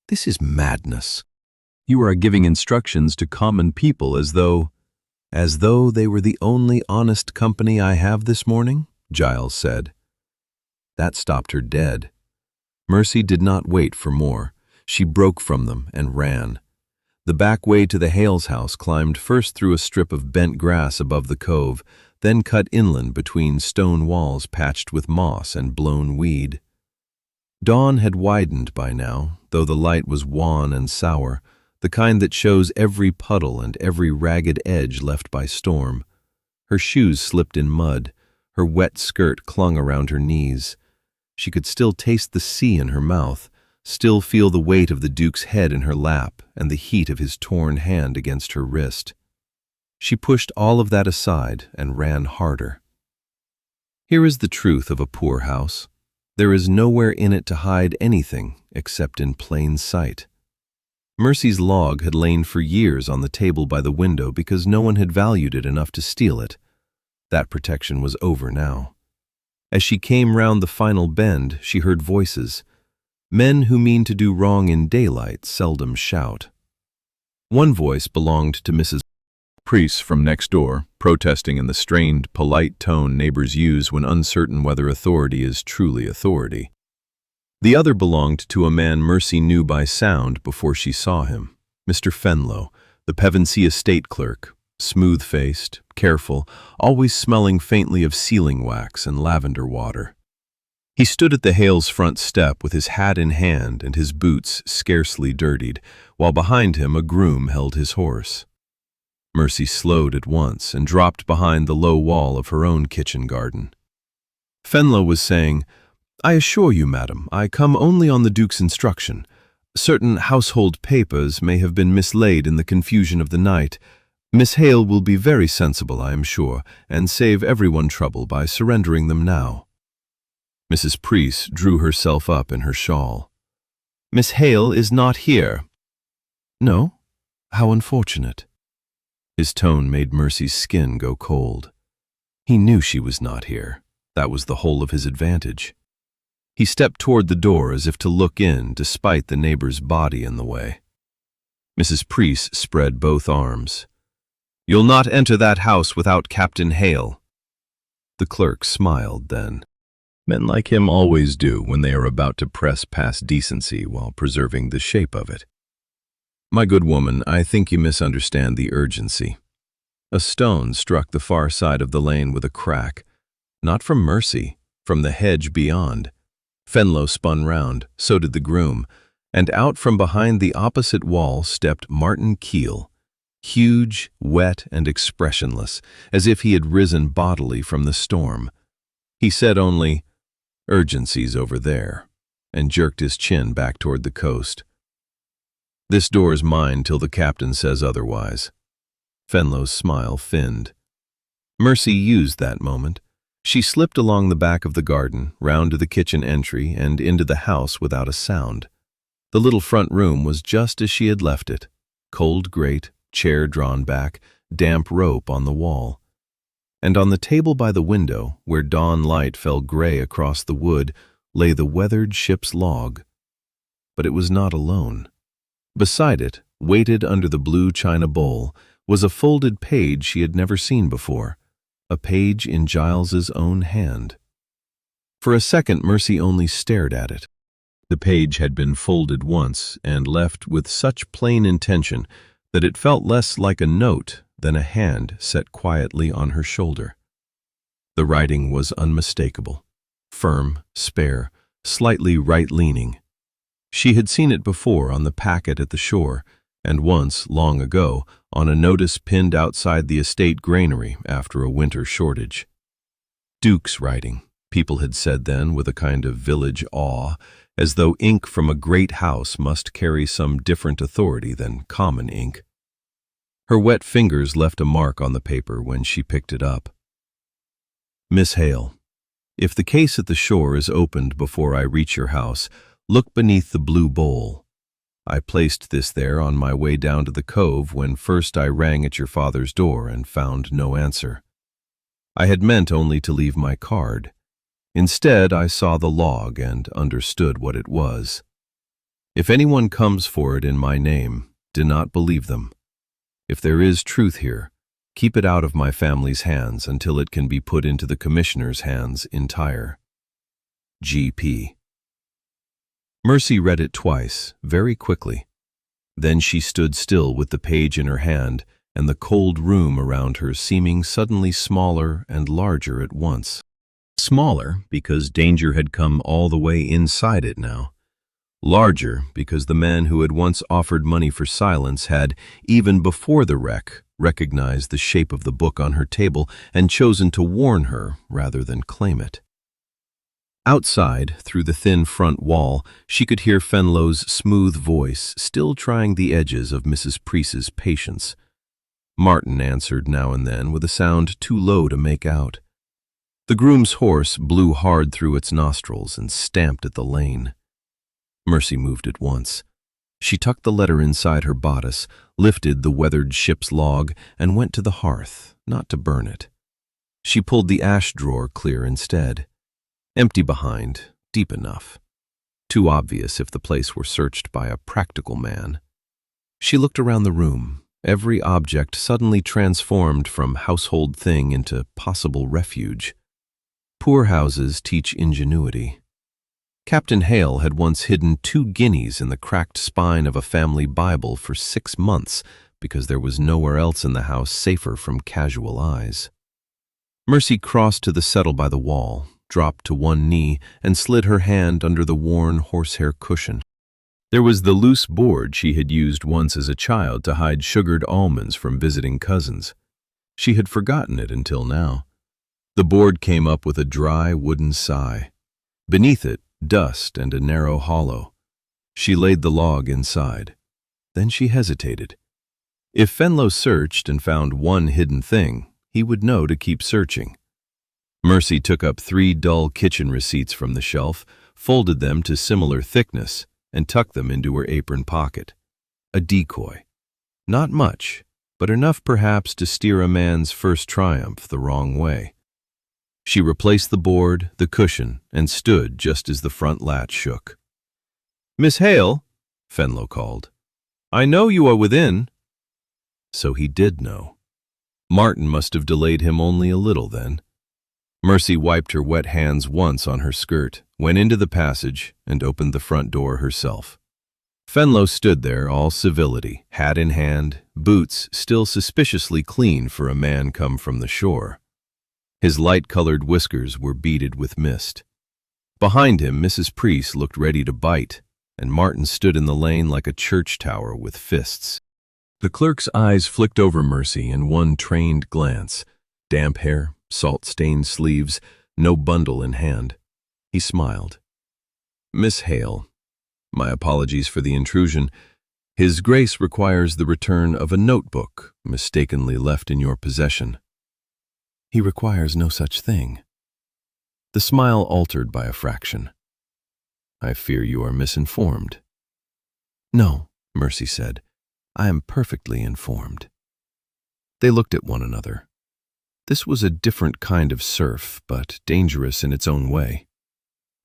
This is madness. You are giving instructions to common people as though they were the only honest company I have this morning, Giles said. That stopped her dead. Mercy did not wait for more. She broke from them and ran. The back way to the Hales' house climbed first through a strip of bent grass above the cove, then cut inland between stone walls patched with moss and blown weed. Dawn had widened by now, though the light was wan and sour, the kind that shows every puddle and every ragged edge left by storm. Her shoes slipped in mud. Her wet skirt clung around her knees. She could still taste the sea in her mouth, still feel the weight of the Duke's head in her lap and the heat of his torn hand against her wrist. She pushed all of that aside and ran harder. Here is the truth of a poor house. There is nowhere in it to hide anything except in plain sight. Mercy's log had lain for years on the table by the window because no one had valued it enough to steal it. That protection was over now. As she came round the final bend, she heard voices. Men who mean to do wrong in daylight seldom shout. One voice belonged to Mrs. Priests from next door, protesting in the strained, polite tone neighbors use when uncertain whether authority is truly authority. The other belonged to a man Mercy knew by sound before she saw him, Mr. Fenlow, the Pevensea estate clerk, smooth-faced, careful, always smelling faintly of sealing wax and lavender water. He stood at the Hales' front step with his hat in hand and his boots scarcely dirtied, while behind him a groom held his horse. Mercy slowed at once and dropped behind the low wall of her own kitchen garden. Fenlow was saying, "I assure you, madam, I come only on the Duke's instruction. Certain household papers may have been mislaid in the confusion of the night. Miss Hale will be very sensible, I am sure, and save everyone trouble by surrendering them now." Mrs. Priest drew herself up in her shawl. "Miss Hale is not here." "No? How unfortunate." His tone made Mercy's skin go cold. He knew she was not here. That was the whole of his advantage. He stepped toward the door as if to look in, despite the neighbor's body in the way. Mrs. Priest spread both arms. "You'll not enter that house without Captain Hale." The clerk smiled then. Men like him always do when they are about to press past decency while preserving the shape of it. "My good woman, I think you misunderstand the urgency." A stone struck the far side of the lane with a crack. Not from Mercy, from the hedge beyond. Fenlow spun round, so did the groom, and out from behind the opposite wall stepped Martin Keel, huge, wet, and expressionless, as if he had risen bodily from the storm. He said only, "Urgency's over there," and jerked his chin back toward the coast. "This door's mine till the captain says otherwise." Fenlow's smile thinned. Mercy used that moment. She slipped along the back of the garden, round to the kitchen entry, and into the house without a sound. The little front room was just as she had left it. Cold grate, chair drawn back, damp rope on the wall. And on the table by the window, where dawn light fell gray across the wood, lay the weathered ship's log. But it was not alone. Beside it, weighted under the blue china bowl, was a folded page she had never seen before. A page in Giles's own hand. For a second, Mercy only stared at it. The page had been folded once and left with such plain intention that it felt less like a note than a hand set quietly on her shoulder. The writing was unmistakable, firm, spare, slightly right-leaning. She had seen it before on the packet at the shore, and once, long ago, on a notice pinned outside the estate granary after a winter shortage. Duke's writing, people had said then with a kind of village awe, as though ink from a great house must carry some different authority than common ink. Her wet fingers left a mark on the paper when she picked it up. "Miss Hale, if the case at the shore is opened before I reach your house, look beneath the blue bowl. I placed this there on my way down to the cove when first I rang at your father's door and found no answer. I had meant only to leave my card. Instead, I saw the log and understood what it was. If anyone comes for it in my name, do not believe them. If there is truth here, keep it out of my family's hands until it can be put into the commissioner's hands entire. G.P." Mercy read it twice, very quickly. Then she stood still with the page in her hand and the cold room around her seeming suddenly smaller and larger at once. Smaller because danger had come all the way inside it now. Larger because the man who had once offered money for silence had, even before the wreck, recognized the shape of the book on her table and chosen to warn her rather than claim it. Outside, through the thin front wall, she could hear Fenlow's smooth voice still trying the edges of Mrs. Priest's patience. Martin answered now and then with a sound too low to make out. The groom's horse blew hard through its nostrils and stamped at the lane. Mercy moved at once. She tucked the letter inside her bodice, lifted the weathered ship's log, and went to the hearth, not to burn it. She pulled the ash drawer clear instead. Empty behind, deep enough. Too obvious if the place were searched by a practical man. She looked around the room, every object suddenly transformed from household thing into possible refuge. Poor houses teach ingenuity. Captain Hale had once hidden 2 guineas in the cracked spine of a family Bible for 6 months because there was nowhere else in the house safer from casual eyes. Mercy crossed to the settle by the wall, dropped to one knee, and slid her hand under the worn horsehair cushion. There was the loose board she had used once as a child to hide sugared almonds from visiting cousins. She had forgotten it until now. The board came up with a dry wooden sigh. Beneath it, dust and a narrow hollow. She laid the log inside. Then she hesitated. If Fenlo searched and found one hidden thing, he would know to keep searching. Mercy took up 3 dull kitchen receipts from the shelf, folded them to similar thickness, and tucked them into her apron pocket. A decoy. Not much, but enough perhaps to steer a man's first triumph the wrong way. She replaced the board, the cushion, and stood just as the front latch shook. "Miss Hale," Fenlo called. "I know you are within." So he did know. Martin must have delayed him only a little then. Mercy wiped her wet hands once on her skirt, went into the passage, and opened the front door herself. Fenlo stood there, all civility, hat in hand, boots still suspiciously clean for a man come from the shore. His light-colored whiskers were beaded with mist. Behind him, Mrs. Priest looked ready to bite, and Martin stood in the lane like a church tower with fists. The clerk's eyes flicked over Mercy in one trained glance. Damp hair, salt-stained sleeves, no bundle in hand. He smiled. "Miss Hale, my apologies for the intrusion. His Grace requires the return of a notebook mistakenly left in your possession." "He requires no such thing." The smile altered by a fraction. "I fear you are misinformed." "No," Mercy said. "I am perfectly informed." They looked at one another. This was a different kind of surf, but dangerous in its own way.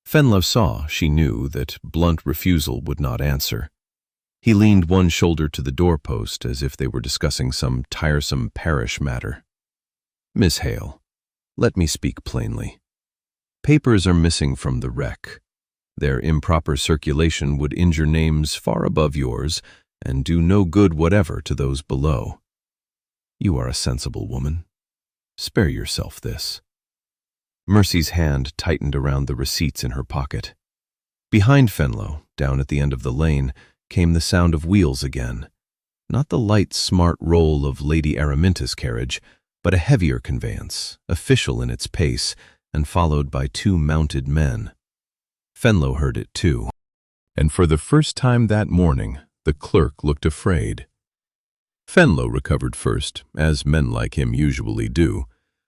Fenlo saw, she knew, that blunt refusal would not answer. He leaned one shoulder to the doorpost as if they were discussing some tiresome parish matter. "Miss Hale, let me speak plainly. Papers are missing from the wreck. Their improper circulation would injure names far above yours and do no good whatever to those below. You are a sensible woman. Spare yourself this." Mercy's hand tightened around the receipts in her pocket. Behind Fenlo, down at the end of the lane, came the sound of wheels again. Not the light, smart roll of Lady Araminta's carriage, but a heavier conveyance, official in its pace, and followed by 2 mounted men. Fenlo heard it too, and for the first time that morning, the clerk looked afraid. Fenlo recovered first, as men like him usually do.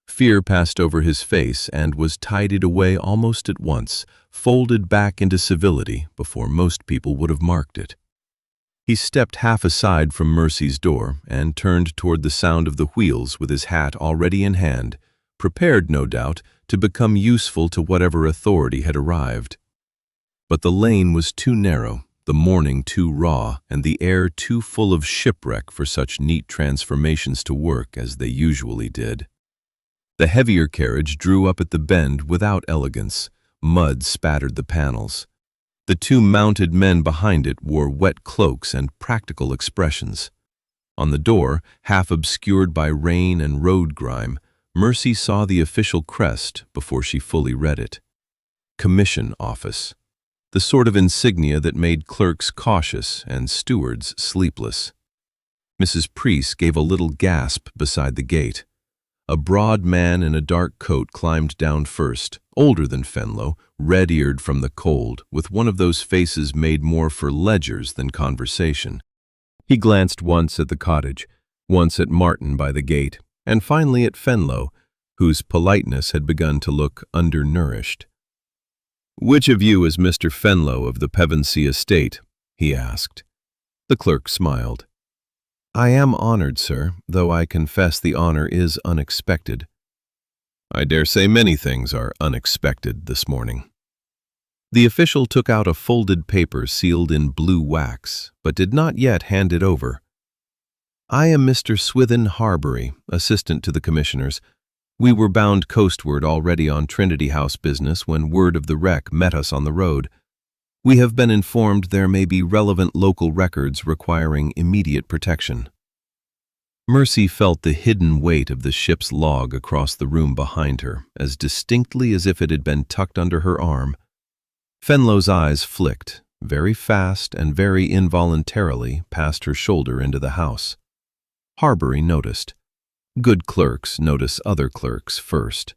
Fear passed over his face and was tidied away almost at once, folded back into civility before most people would have marked it. He stepped half aside from Mercy's door and turned toward the sound of the wheels with his hat already in hand, prepared, no doubt, to become useful to whatever authority had arrived. But the lane was too narrow, the morning too raw, and the air too full of shipwreck for such neat transformations to work as they usually did. The heavier carriage drew up at the bend without elegance. Mud spattered the panels. The 2 mounted men behind it wore wet cloaks and practical expressions. On the door, half obscured by rain and road grime, Mercy saw the official crest before she fully read it. Commission Office. The sort of insignia that made clerks cautious and stewards sleepless. Mrs. Priest gave a little gasp beside the gate. A broad man in a dark coat climbed down first, older than Fenlo, red-eared from the cold, with one of those faces made more for ledgers than conversation. He glanced once at the cottage, once at Martin by the gate, and finally at Fenlo, whose politeness had begun to look undernourished. "Which of you is Mr. Fenlo of the Pevensea estate?" he asked. The clerk smiled. "I am honored, sir, though I confess the honor is unexpected." "I dare say many things are unexpected this morning." The official took out a folded paper sealed in blue wax, but did not yet hand it over. "I am Mr. Swithin Harbury, assistant to the commissioners. We were bound coastward already on Trinity House business when word of the wreck met us on the road. We have been informed there may be relevant local records requiring immediate protection." Mercy felt the hidden weight of the ship's log across the room behind her, as distinctly as if it had been tucked under her arm. Fenlow's eyes flicked, very fast and very involuntarily, past her shoulder into the house. Harbury noticed. Good clerks notice other clerks first.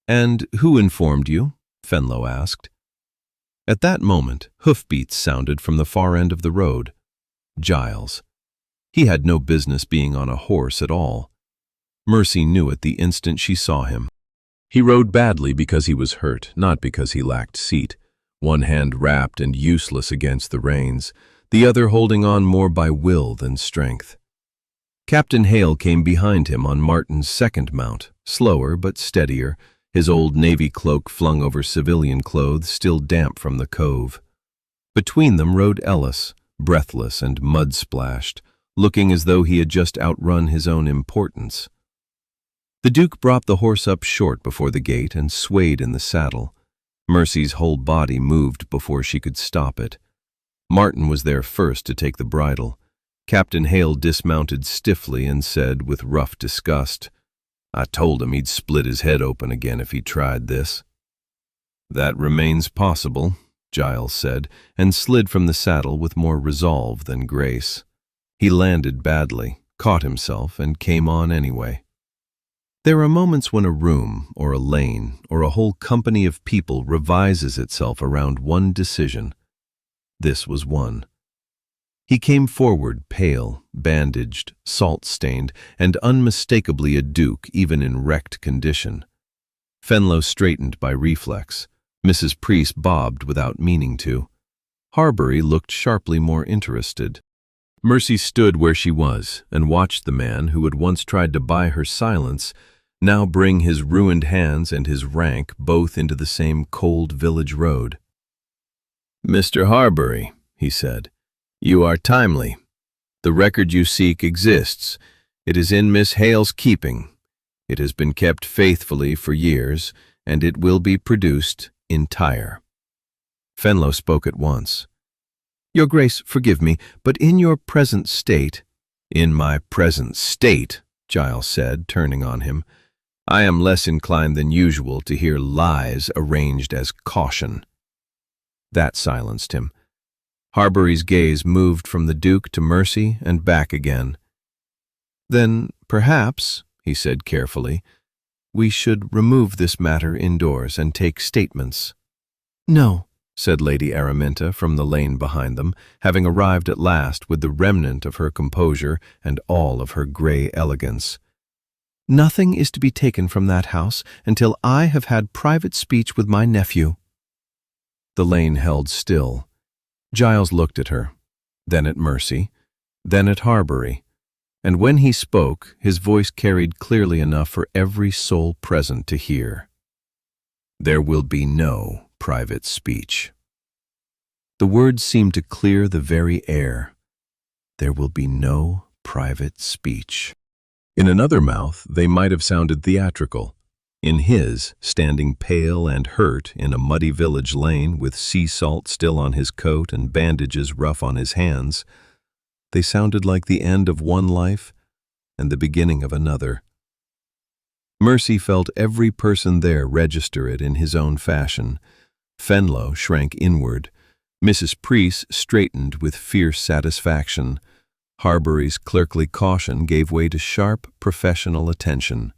"And who informed you?" Fenlow asked. At that moment, hoofbeats sounded from the far end of the road. Giles. He had no business being on a horse at all. Mercy knew it the instant she saw him. He rode badly because he was hurt, not because he lacked seat, one hand wrapped and useless against the reins, the other holding on more by will than strength. Captain Hale came behind him on Martin's second mount, slower but steadier, his old navy cloak flung over civilian clothes still damp from the cove. Between them rode Ellis, breathless and mud-splashed, looking as though he had just outrun his own importance. The Duke brought the horse up short before the gate and swayed in the saddle. Mercy's whole body moved before she could stop it. Martin was there first to take the bridle. Captain Hale dismounted stiffly and said with rough disgust, "I told him he'd split his head open again if he tried this." "That remains possible," Giles said, and slid from the saddle with more resolve than grace. He landed badly, caught himself, and came on anyway. There are moments when a room, or a lane, or a whole company of people revises itself around one decision. This was one. He came forward pale, bandaged, salt-stained, and unmistakably a duke even in wrecked condition. Fenlow straightened by reflex. Mrs. Preece bobbed without meaning to. Harbury looked sharply more interested. Mercy stood where she was and watched the man who had once tried to buy her silence now bring his ruined hands and his rank both into the same cold village road. "Mr. Harbury," he said, "you are timely. The record you seek exists. It is in Miss Hale's keeping. It has been kept faithfully for years, and it will be produced entire." Fenlow spoke at once. "Your Grace, forgive me, but in your present state—" "In my present state," Giles said, turning on him, "I am less inclined than usual to hear lies arranged as caution." That silenced him. Harbury's gaze moved from the Duke to Mercy and back again. "Then, perhaps," he said carefully, "we should remove this matter indoors and take statements." "No," said Lady Araminta from the lane behind them, having arrived at last with the remnant of her composure and all of her grey elegance. "Nothing is to be taken from that house until I have had private speech with my nephew." The lane held still. Giles looked at her, then at Mercy, then at Harbury, and when he spoke, his voice carried clearly enough for every soul present to hear. "There will be no private speech." The words seemed to clear the very air. There will be no private speech. In another mouth, they might have sounded theatrical. In his, standing pale and hurt in a muddy village lane with sea salt still on his coat and bandages rough on his hands, they sounded like the end of one life and the beginning of another. Mercy felt every person there register it in his own fashion. Fenlow shrank inward. Mrs. Preece straightened with fierce satisfaction. Harbury's clerkly caution gave way to sharp, professional attention.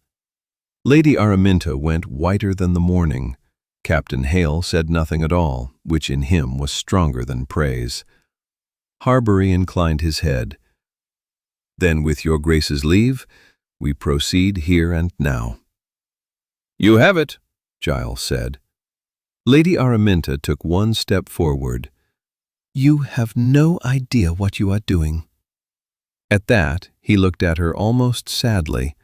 Lady Araminta went whiter than the morning. Captain Hale said nothing at all, which in him was stronger than praise. Harbury inclined his head. "Then, with your Grace's leave, we proceed here and now." "You have it," Giles said. Lady Araminta took one step forward. "You have no idea what you are doing." At that, he looked at her almost sadly.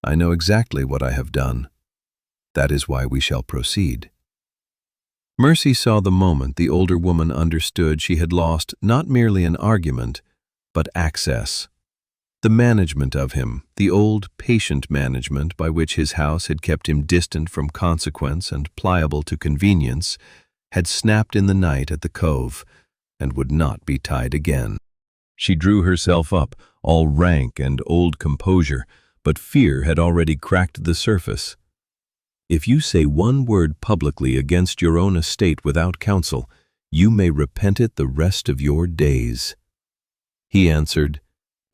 "I know exactly what I have done. That is why we shall proceed." Mercy saw the moment the older woman understood she had lost not merely an argument, but access. The management of him, the old patient management by which his house had kept him distant from consequence and pliable to convenience, had snapped in the night at the cove, and would not be tied again. She drew herself up, all rank and old composure, but fear had already cracked the surface. If you say one word publicly against your own estate without counsel, you may repent it the rest of your days. He answered,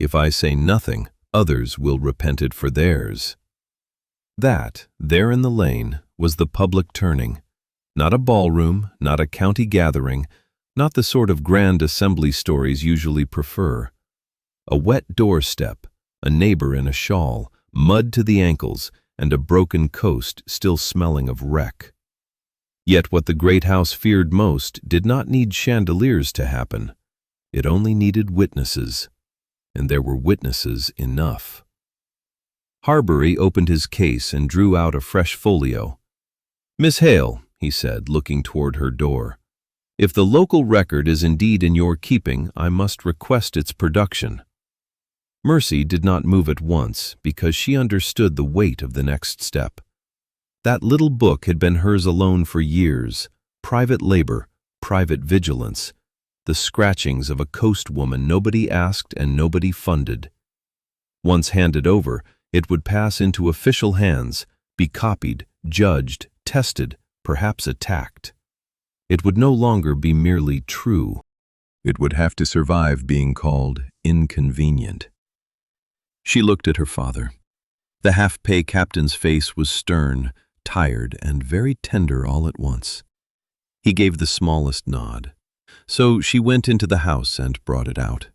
if I say nothing, others will repent it for theirs. That, there in the lane, was the public turning. Not a ballroom, not a county gathering, not the sort of grand assembly stories usually prefer. A wet doorstep, a neighbor in a shawl, mud to the ankles, and a broken coast still smelling of wreck. Yet what the great house feared most did not need chandeliers to happen. It only needed witnesses, and there were witnesses enough. Harbury opened his case and drew out a fresh folio. Miss Hale, he said, looking toward her door, if the local record is indeed in your keeping, I must request its production. Mercy did not move at once because she understood the weight of the next step. That little book had been hers alone for years, private labor, private vigilance, the scratchings of a coast woman nobody asked and nobody funded. Once handed over, it would pass into official hands, be copied, judged, tested, perhaps attacked. It would no longer be merely true. It would have to survive being called inconvenient. She looked at her father. The half-pay captain's face was stern, tired, and very tender all at once. He gave the smallest nod. So she went into the house and brought it out.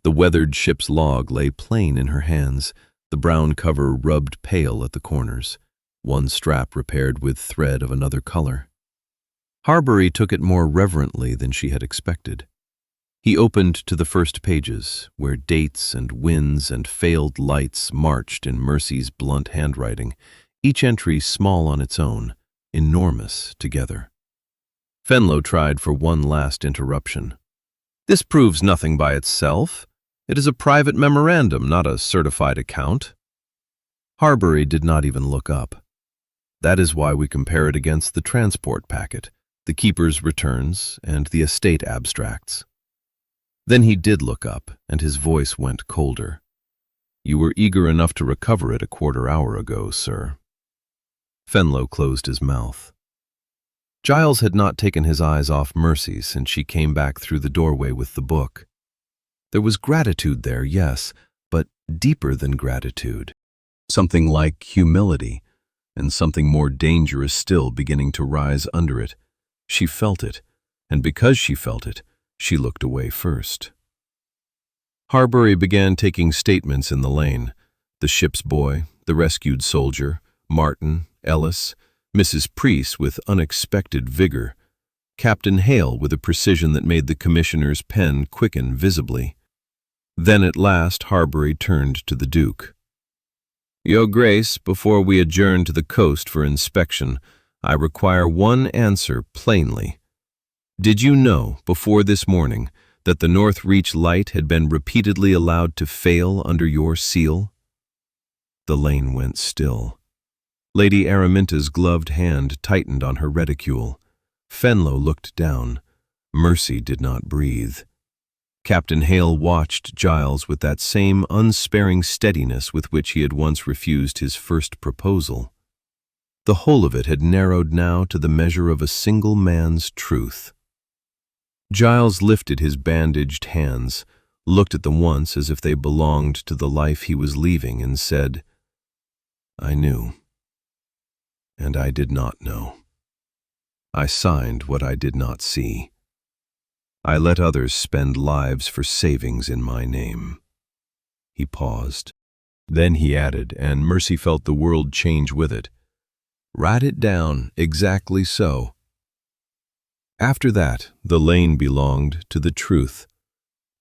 The weathered ship's log lay plain in her hands, the brown cover rubbed pale at the corners, one strap repaired with thread of another color. Harbury took it more reverently than she had expected. He opened to the first pages, where dates and winds and failed lights marched in Mercy's blunt handwriting, each entry small on its own, enormous together. Fenlo tried for one last interruption. This proves nothing by itself. It is a private memorandum, not a certified account. Harbury did not even look up. That is why we compare it against the transport packet, the keeper's returns, and the estate abstracts. Then he did look up, and his voice went colder. You were eager enough to recover it a quarter-hour ago, sir. Fenlo closed his mouth. Giles had not taken his eyes off Mercy since she came back through the doorway with the book. There was gratitude there, yes, but deeper than gratitude. Something like humility, and something more dangerous still beginning to rise under it. She felt it, and because she felt it, she looked away first. Harbury began taking statements in the lane. The ship's boy, the rescued soldier, Martin, Ellis, Mrs. Preece with unexpected vigor, Captain Hale with a precision that made the commissioner's pen quicken visibly. Then at last Harbury turned to the Duke. Your Grace, before we adjourn to the coast for inspection, I require one answer plainly. Did you know, before this morning, that the North Reach light had been repeatedly allowed to fail under your seal? The lane went still. Lady Araminta's gloved hand tightened on her reticule. Fenlo looked down. Mercy did not breathe. Captain Hale watched Giles with that same unsparing steadiness with which he had once refused his first proposal. The whole of it had narrowed now to the measure of a single man's truth. Giles lifted his bandaged hands, looked at them once as if they belonged to the life he was leaving, and said, I knew. And I did not know. I signed what I did not see. I let others spend lives for savings in my name. He paused. Then he added, and Mercy felt the world change with it, write it down exactly so. After that, the lane belonged to the truth.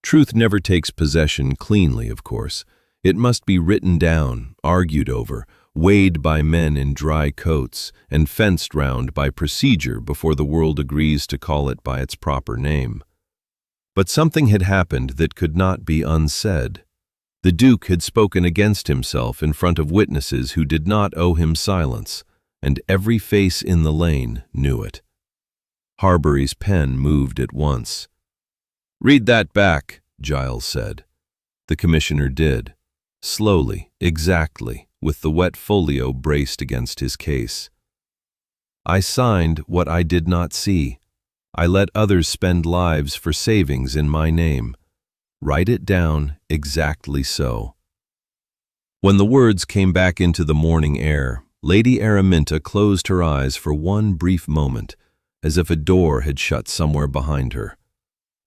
Truth never takes possession cleanly, of course. It must be written down, argued over, weighed by men in dry coats, and fenced round by procedure before the world agrees to call it by its proper name. But something had happened that could not be unsaid. The Duke had spoken against himself in front of witnesses who did not owe him silence, and every face in the lane knew it. Harbury's pen moved at once. "Read that back," Giles said. The commissioner did, slowly, exactly, with the wet folio braced against his case. "I signed what I did not see. I let others spend lives for savings in my name. Write it down exactly so." When the words came back into the morning air, Lady Araminta closed her eyes for one brief moment, as if a door had shut somewhere behind her.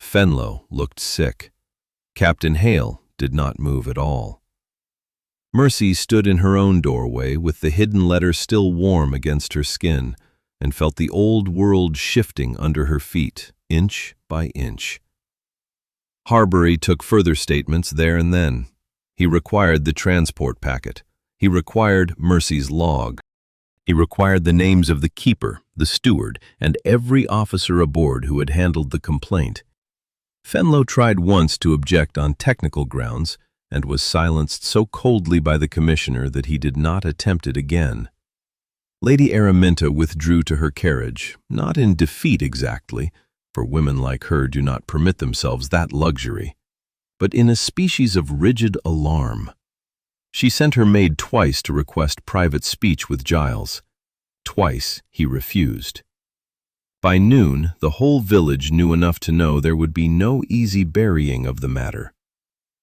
Fenlo looked sick. Captain Hale did not move at all. Mercy stood in her own doorway with the hidden letter still warm against her skin, and felt the old world shifting under her feet, inch by inch. Harbury took further statements there and then. He required the transport packet. He required Mercy's log. He required the names of the keeper, the steward, and every officer aboard who had handled the complaint. Fenlo tried once to object on technical grounds, and was silenced so coldly by the commissioner that he did not attempt it again. Lady Araminta withdrew to her carriage, not in defeat exactly, for women like her do not permit themselves that luxury, but in a species of rigid alarm. She sent her maid twice to request private speech with Giles. Twice he refused. By noon, the whole village knew enough to know there would be no easy burying of the matter.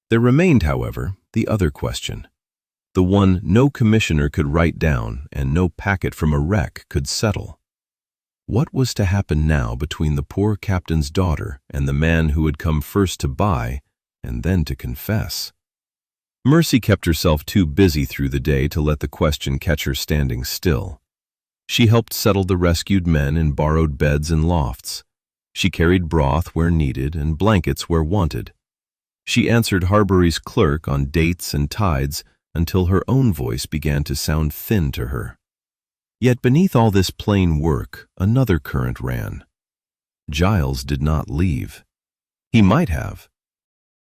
There remained, however, the other question, the one no commissioner could write down and no packet from a wreck could settle. What was to happen now between the poor captain's daughter and the man who had come first to buy and then to confess? Mercy kept herself too busy through the day to let the question catch her standing still. She helped settle the rescued men in borrowed beds and lofts. She carried broth where needed and blankets where wanted. She answered Harbury's clerk on dates and tides until her own voice began to sound thin to her. Yet beneath all this plain work, another current ran. Giles did not leave. He might have.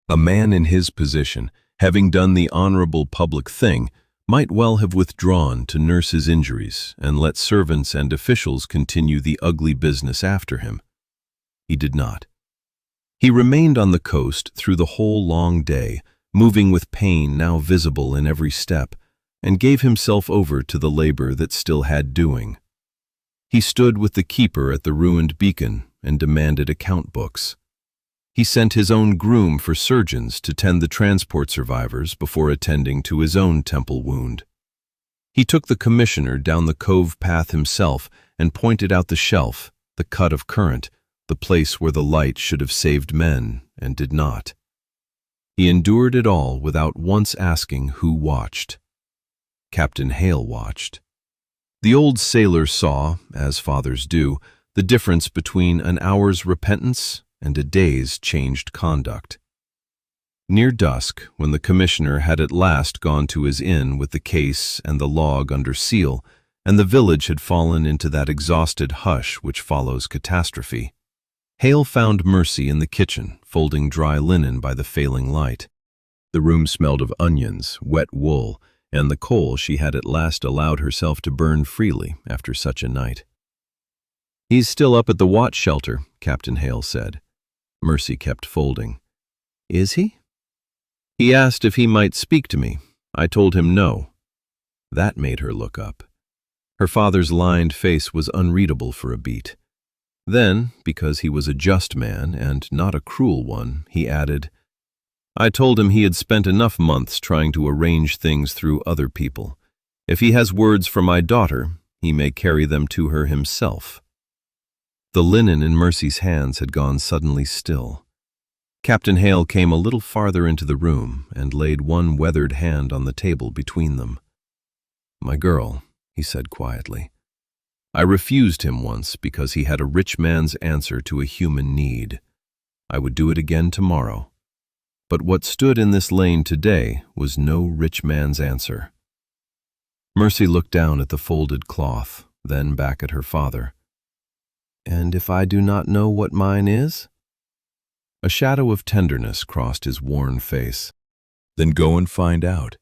A man in his position, having done the honorable public thing, might well have withdrawn to nurse his injuries and let servants and officials continue the ugly business after him. He did not. He remained on the coast through the whole long day, moving with pain now visible in every step, and gave himself over to the labor that still had doing. He stood with the keeper at the ruined beacon and demanded account books. He sent his own groom for surgeons to tend the transport survivors before attending to his own temple wound. He took the commissioner down the cove path himself and pointed out the shelf, the cut of current, the place where the light should have saved men and did not. He endured it all without once asking who watched. Captain Hale watched. The old sailor saw, as fathers do, the difference between an hour's repentance and a day's changed conduct. Near dusk, when the commissioner had at last gone to his inn with the case and the log under seal, and the village had fallen into that exhausted hush which follows catastrophe, Hale found Mercy in the kitchen, folding dry linen by the failing light. The room smelled of onions, wet wool, and the coal she had at last allowed herself to burn freely after such a night. "He's still up at the watch shelter," Captain Hale said. Mercy kept folding. "Is he?" "He asked if he might speak to me. I told him no." That made her look up. Her father's lined face was unreadable for a beat. Then, because he was a just man and not a cruel one, he added, "I told him he had spent enough months trying to arrange things through other people. If he has words for my daughter, he may carry them to her himself." The linen in Mercy's hands had gone suddenly still. Captain Hale came a little farther into the room and laid one weathered hand on the table between them. "My girl," he said quietly, "I refused him once because he had a rich man's answer to a human need. I would do it again tomorrow. But what stood in this lane today was no rich man's answer." Mercy looked down at the folded cloth, then back at her father. "And if I do not know what mine is?" A shadow of tenderness crossed his worn face. Then go and find out.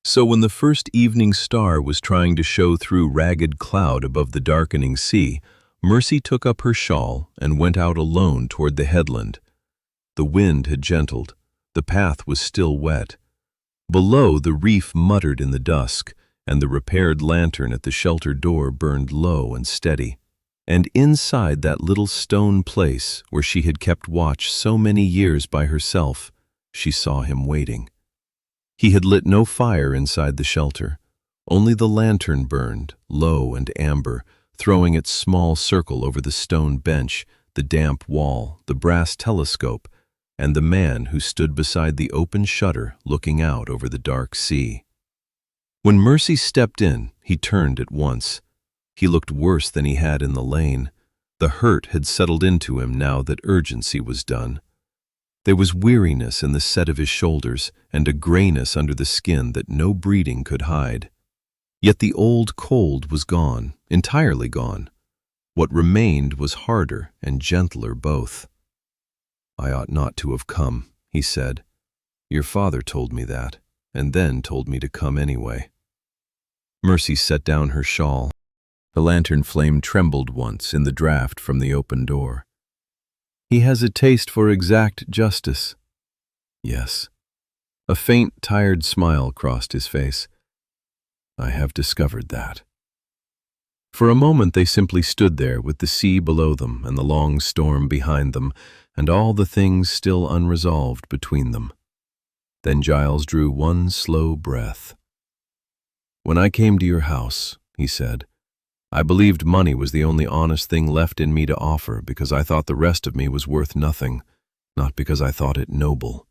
So when the first evening star was trying to show through ragged cloud above the darkening sea, Mercy took up her shawl and went out alone toward the headland. The wind had gentled. The path was still wet. Below, the reef muttered in the dusk, and the repaired lantern at the shelter door burned low and steady. And inside that little stone place where she had kept watch so many years by herself, she saw him waiting. He had lit no fire inside the shelter. Only the lantern burned, low and amber, throwing its small circle over the stone bench, the damp wall, the brass telescope, and the man who stood beside the open shutter looking out over the dark sea. When Mercy stepped in, he turned at once. He looked worse than he had in the lane. The hurt had settled into him now that urgency was done. There was weariness in the set of his shoulders and a grayness under the skin that no breeding could hide. Yet the old cold was gone, entirely gone. What remained was harder and gentler both. "I ought not to have come," he said. "Your father told me that, and then told me to come anyway." Mercy set down her shawl. The lantern flame trembled once in the draught from the open door. "He has a taste for exact justice." "Yes." A faint, tired smile crossed his face. "I have discovered that." For a moment they simply stood there with the sea below them and the long storm behind them, and all the things still unresolved between them. Then Giles drew one slow breath. "When I came to your house," he said, "I believed money was the only honest thing left in me to offer because I thought the rest of me was worth nothing, not because I thought it noble.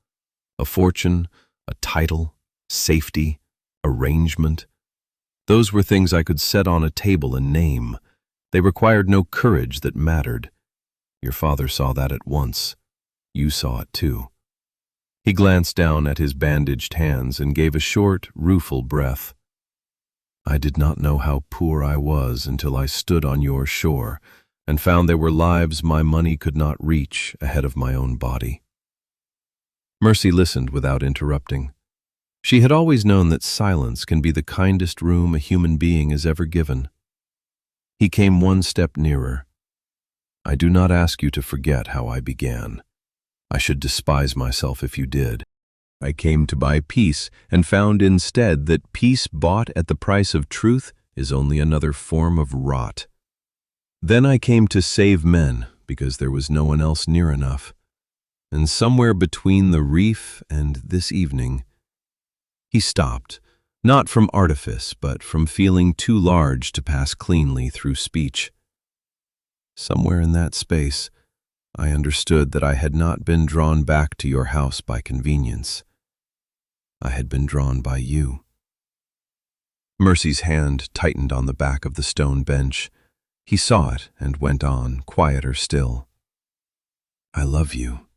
A fortune, a title, safety, arrangement. Those were things I could set on a table and name. They required no courage that mattered. Your father saw that at once. You saw it too." He glanced down at his bandaged hands and gave a short, rueful breath. "I did not know how poor I was until I stood on your shore and found there were lives my money could not reach ahead of my own body." Mercy listened without interrupting. She had always known that silence can be the kindest room a human being is ever given. He came one step nearer. "I do not ask you to forget how I began. I should despise myself if you did. I came to buy peace and found instead that peace bought at the price of truth is only another form of rot. Then I came to save men because there was no one else near enough. And somewhere between the reef and this evening—" He stopped, not from artifice, but from feeling too large to pass cleanly through speech. "Somewhere in that space, I understood that I had not been drawn back to your house by convenience. I had been drawn by you." Mercy's hand tightened on the back of the stone bench. He saw it and went on, quieter still. "I love you.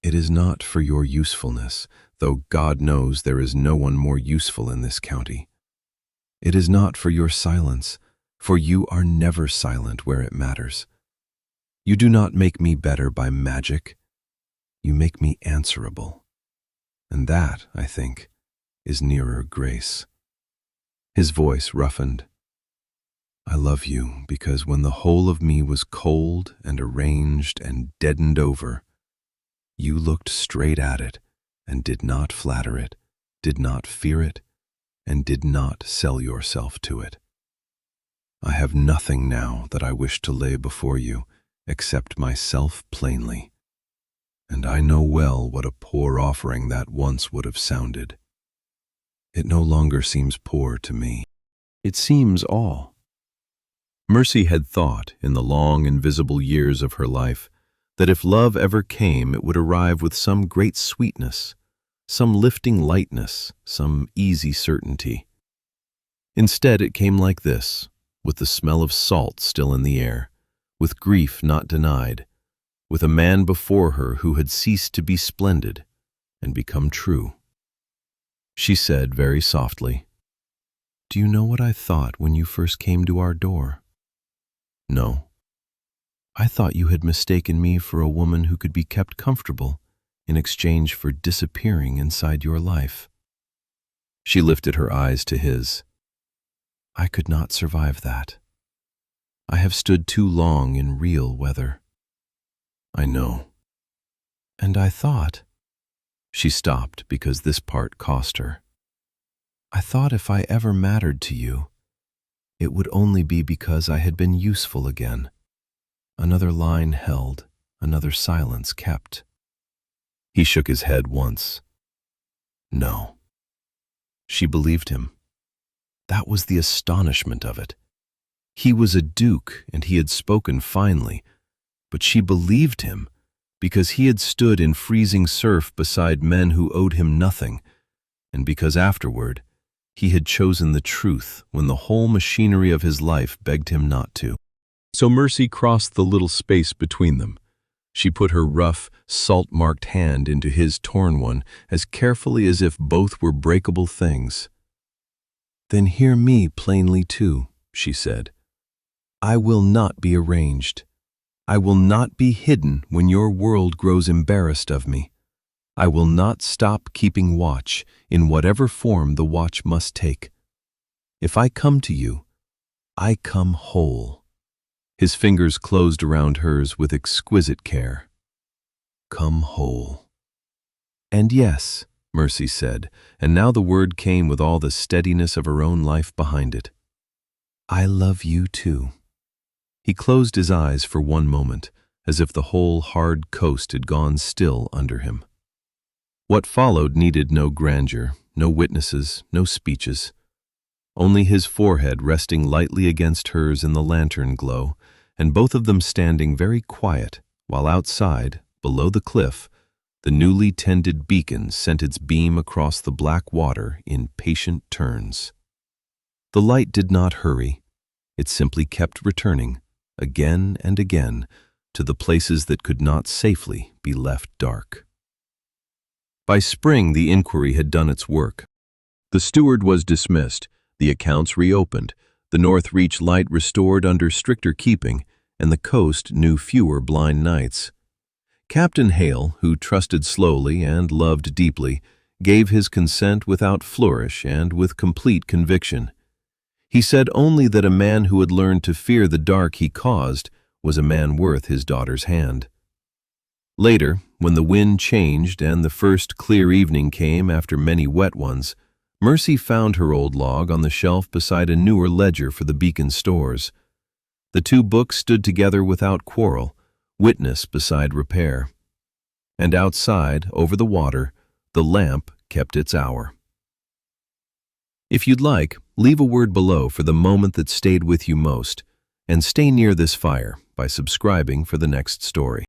It is not for your usefulness, though God knows there is no one more useful in this county. It is not for your silence, for you are never silent where it matters. You do not make me better by magic. You make me answerable. And that, I think, is nearer grace." His voice roughened. "I love you because when the whole of me was cold and arranged and deadened over, you looked straight at it and did not flatter it, did not fear it, and did not sell yourself to it. I have nothing now that I wish to lay before you except myself plainly, and I know well what a poor offering that once would have sounded. It no longer seems poor to me. It seems all." Mercy had thought, in the long, invisible years of her life, that if love ever came, it would arrive with some great sweetness, some lifting lightness, some easy certainty. Instead, it came like this, with the smell of salt still in the air, with grief not denied, with a man before her who had ceased to be splendid and become true. She said very softly, "Do you know what I thought when you first came to our door?" "No." "I thought you had mistaken me for a woman who could be kept comfortable in exchange for disappearing inside your life. She lifted her eyes to his. I could not survive that. I have stood too long in real weather. I know. And I thought. She stopped because this part cost her. I thought if I ever mattered to you, it would only be because I had been useful again. Another line held, another silence kept. He shook his head once. No. She believed him. That was the astonishment of it. He was a duke, and he had spoken finely, but she believed him because he had stood in freezing surf beside men who owed him nothing, and because afterward he had chosen the truth when the whole machinery of his life begged him not to. So Mercy crossed the little space between them. She put her rough, salt-marked hand into his torn one as carefully as if both were breakable things. Then hear me plainly too, she said. I will not be arranged. I will not be hidden when your world grows embarrassed of me. I will not stop keeping watch in whatever form the watch must take. If I come to you, I come whole. His fingers closed around hers with exquisite care. Come whole. And yes, Mercy said, and now the word came with all the steadiness of her own life behind it. I love you too. He closed his eyes for one moment, as if the whole hard coast had gone still under him. What followed needed no grandeur, no witnesses, no speeches. Only his forehead resting lightly against hers in the lantern glow, and both of them standing very quiet, while outside, below the cliff, the newly tended beacon sent its beam across the black water in patient turns. The light did not hurry. It simply kept returning, again and again, to the places that could not safely be left dark. By spring, the inquiry had done its work. The steward was dismissed, the accounts reopened, the North Reach light restored under stricter keeping, and the coast knew fewer blind nights. Captain Hale, who trusted slowly and loved deeply, gave his consent without flourish and with complete conviction. He said only that a man who had learned to fear the dark he caused was a man worth his daughter's hand. Later, when the wind changed and the first clear evening came after many wet ones, Mercy found her old log on the shelf beside a newer ledger for the beacon stores. The two books stood together without quarrel, witness beside repair. And outside, over the water, the lamp kept its hour. If you'd like, leave a word below for the moment that stayed with you most, and stay near this fire by subscribing for the next story.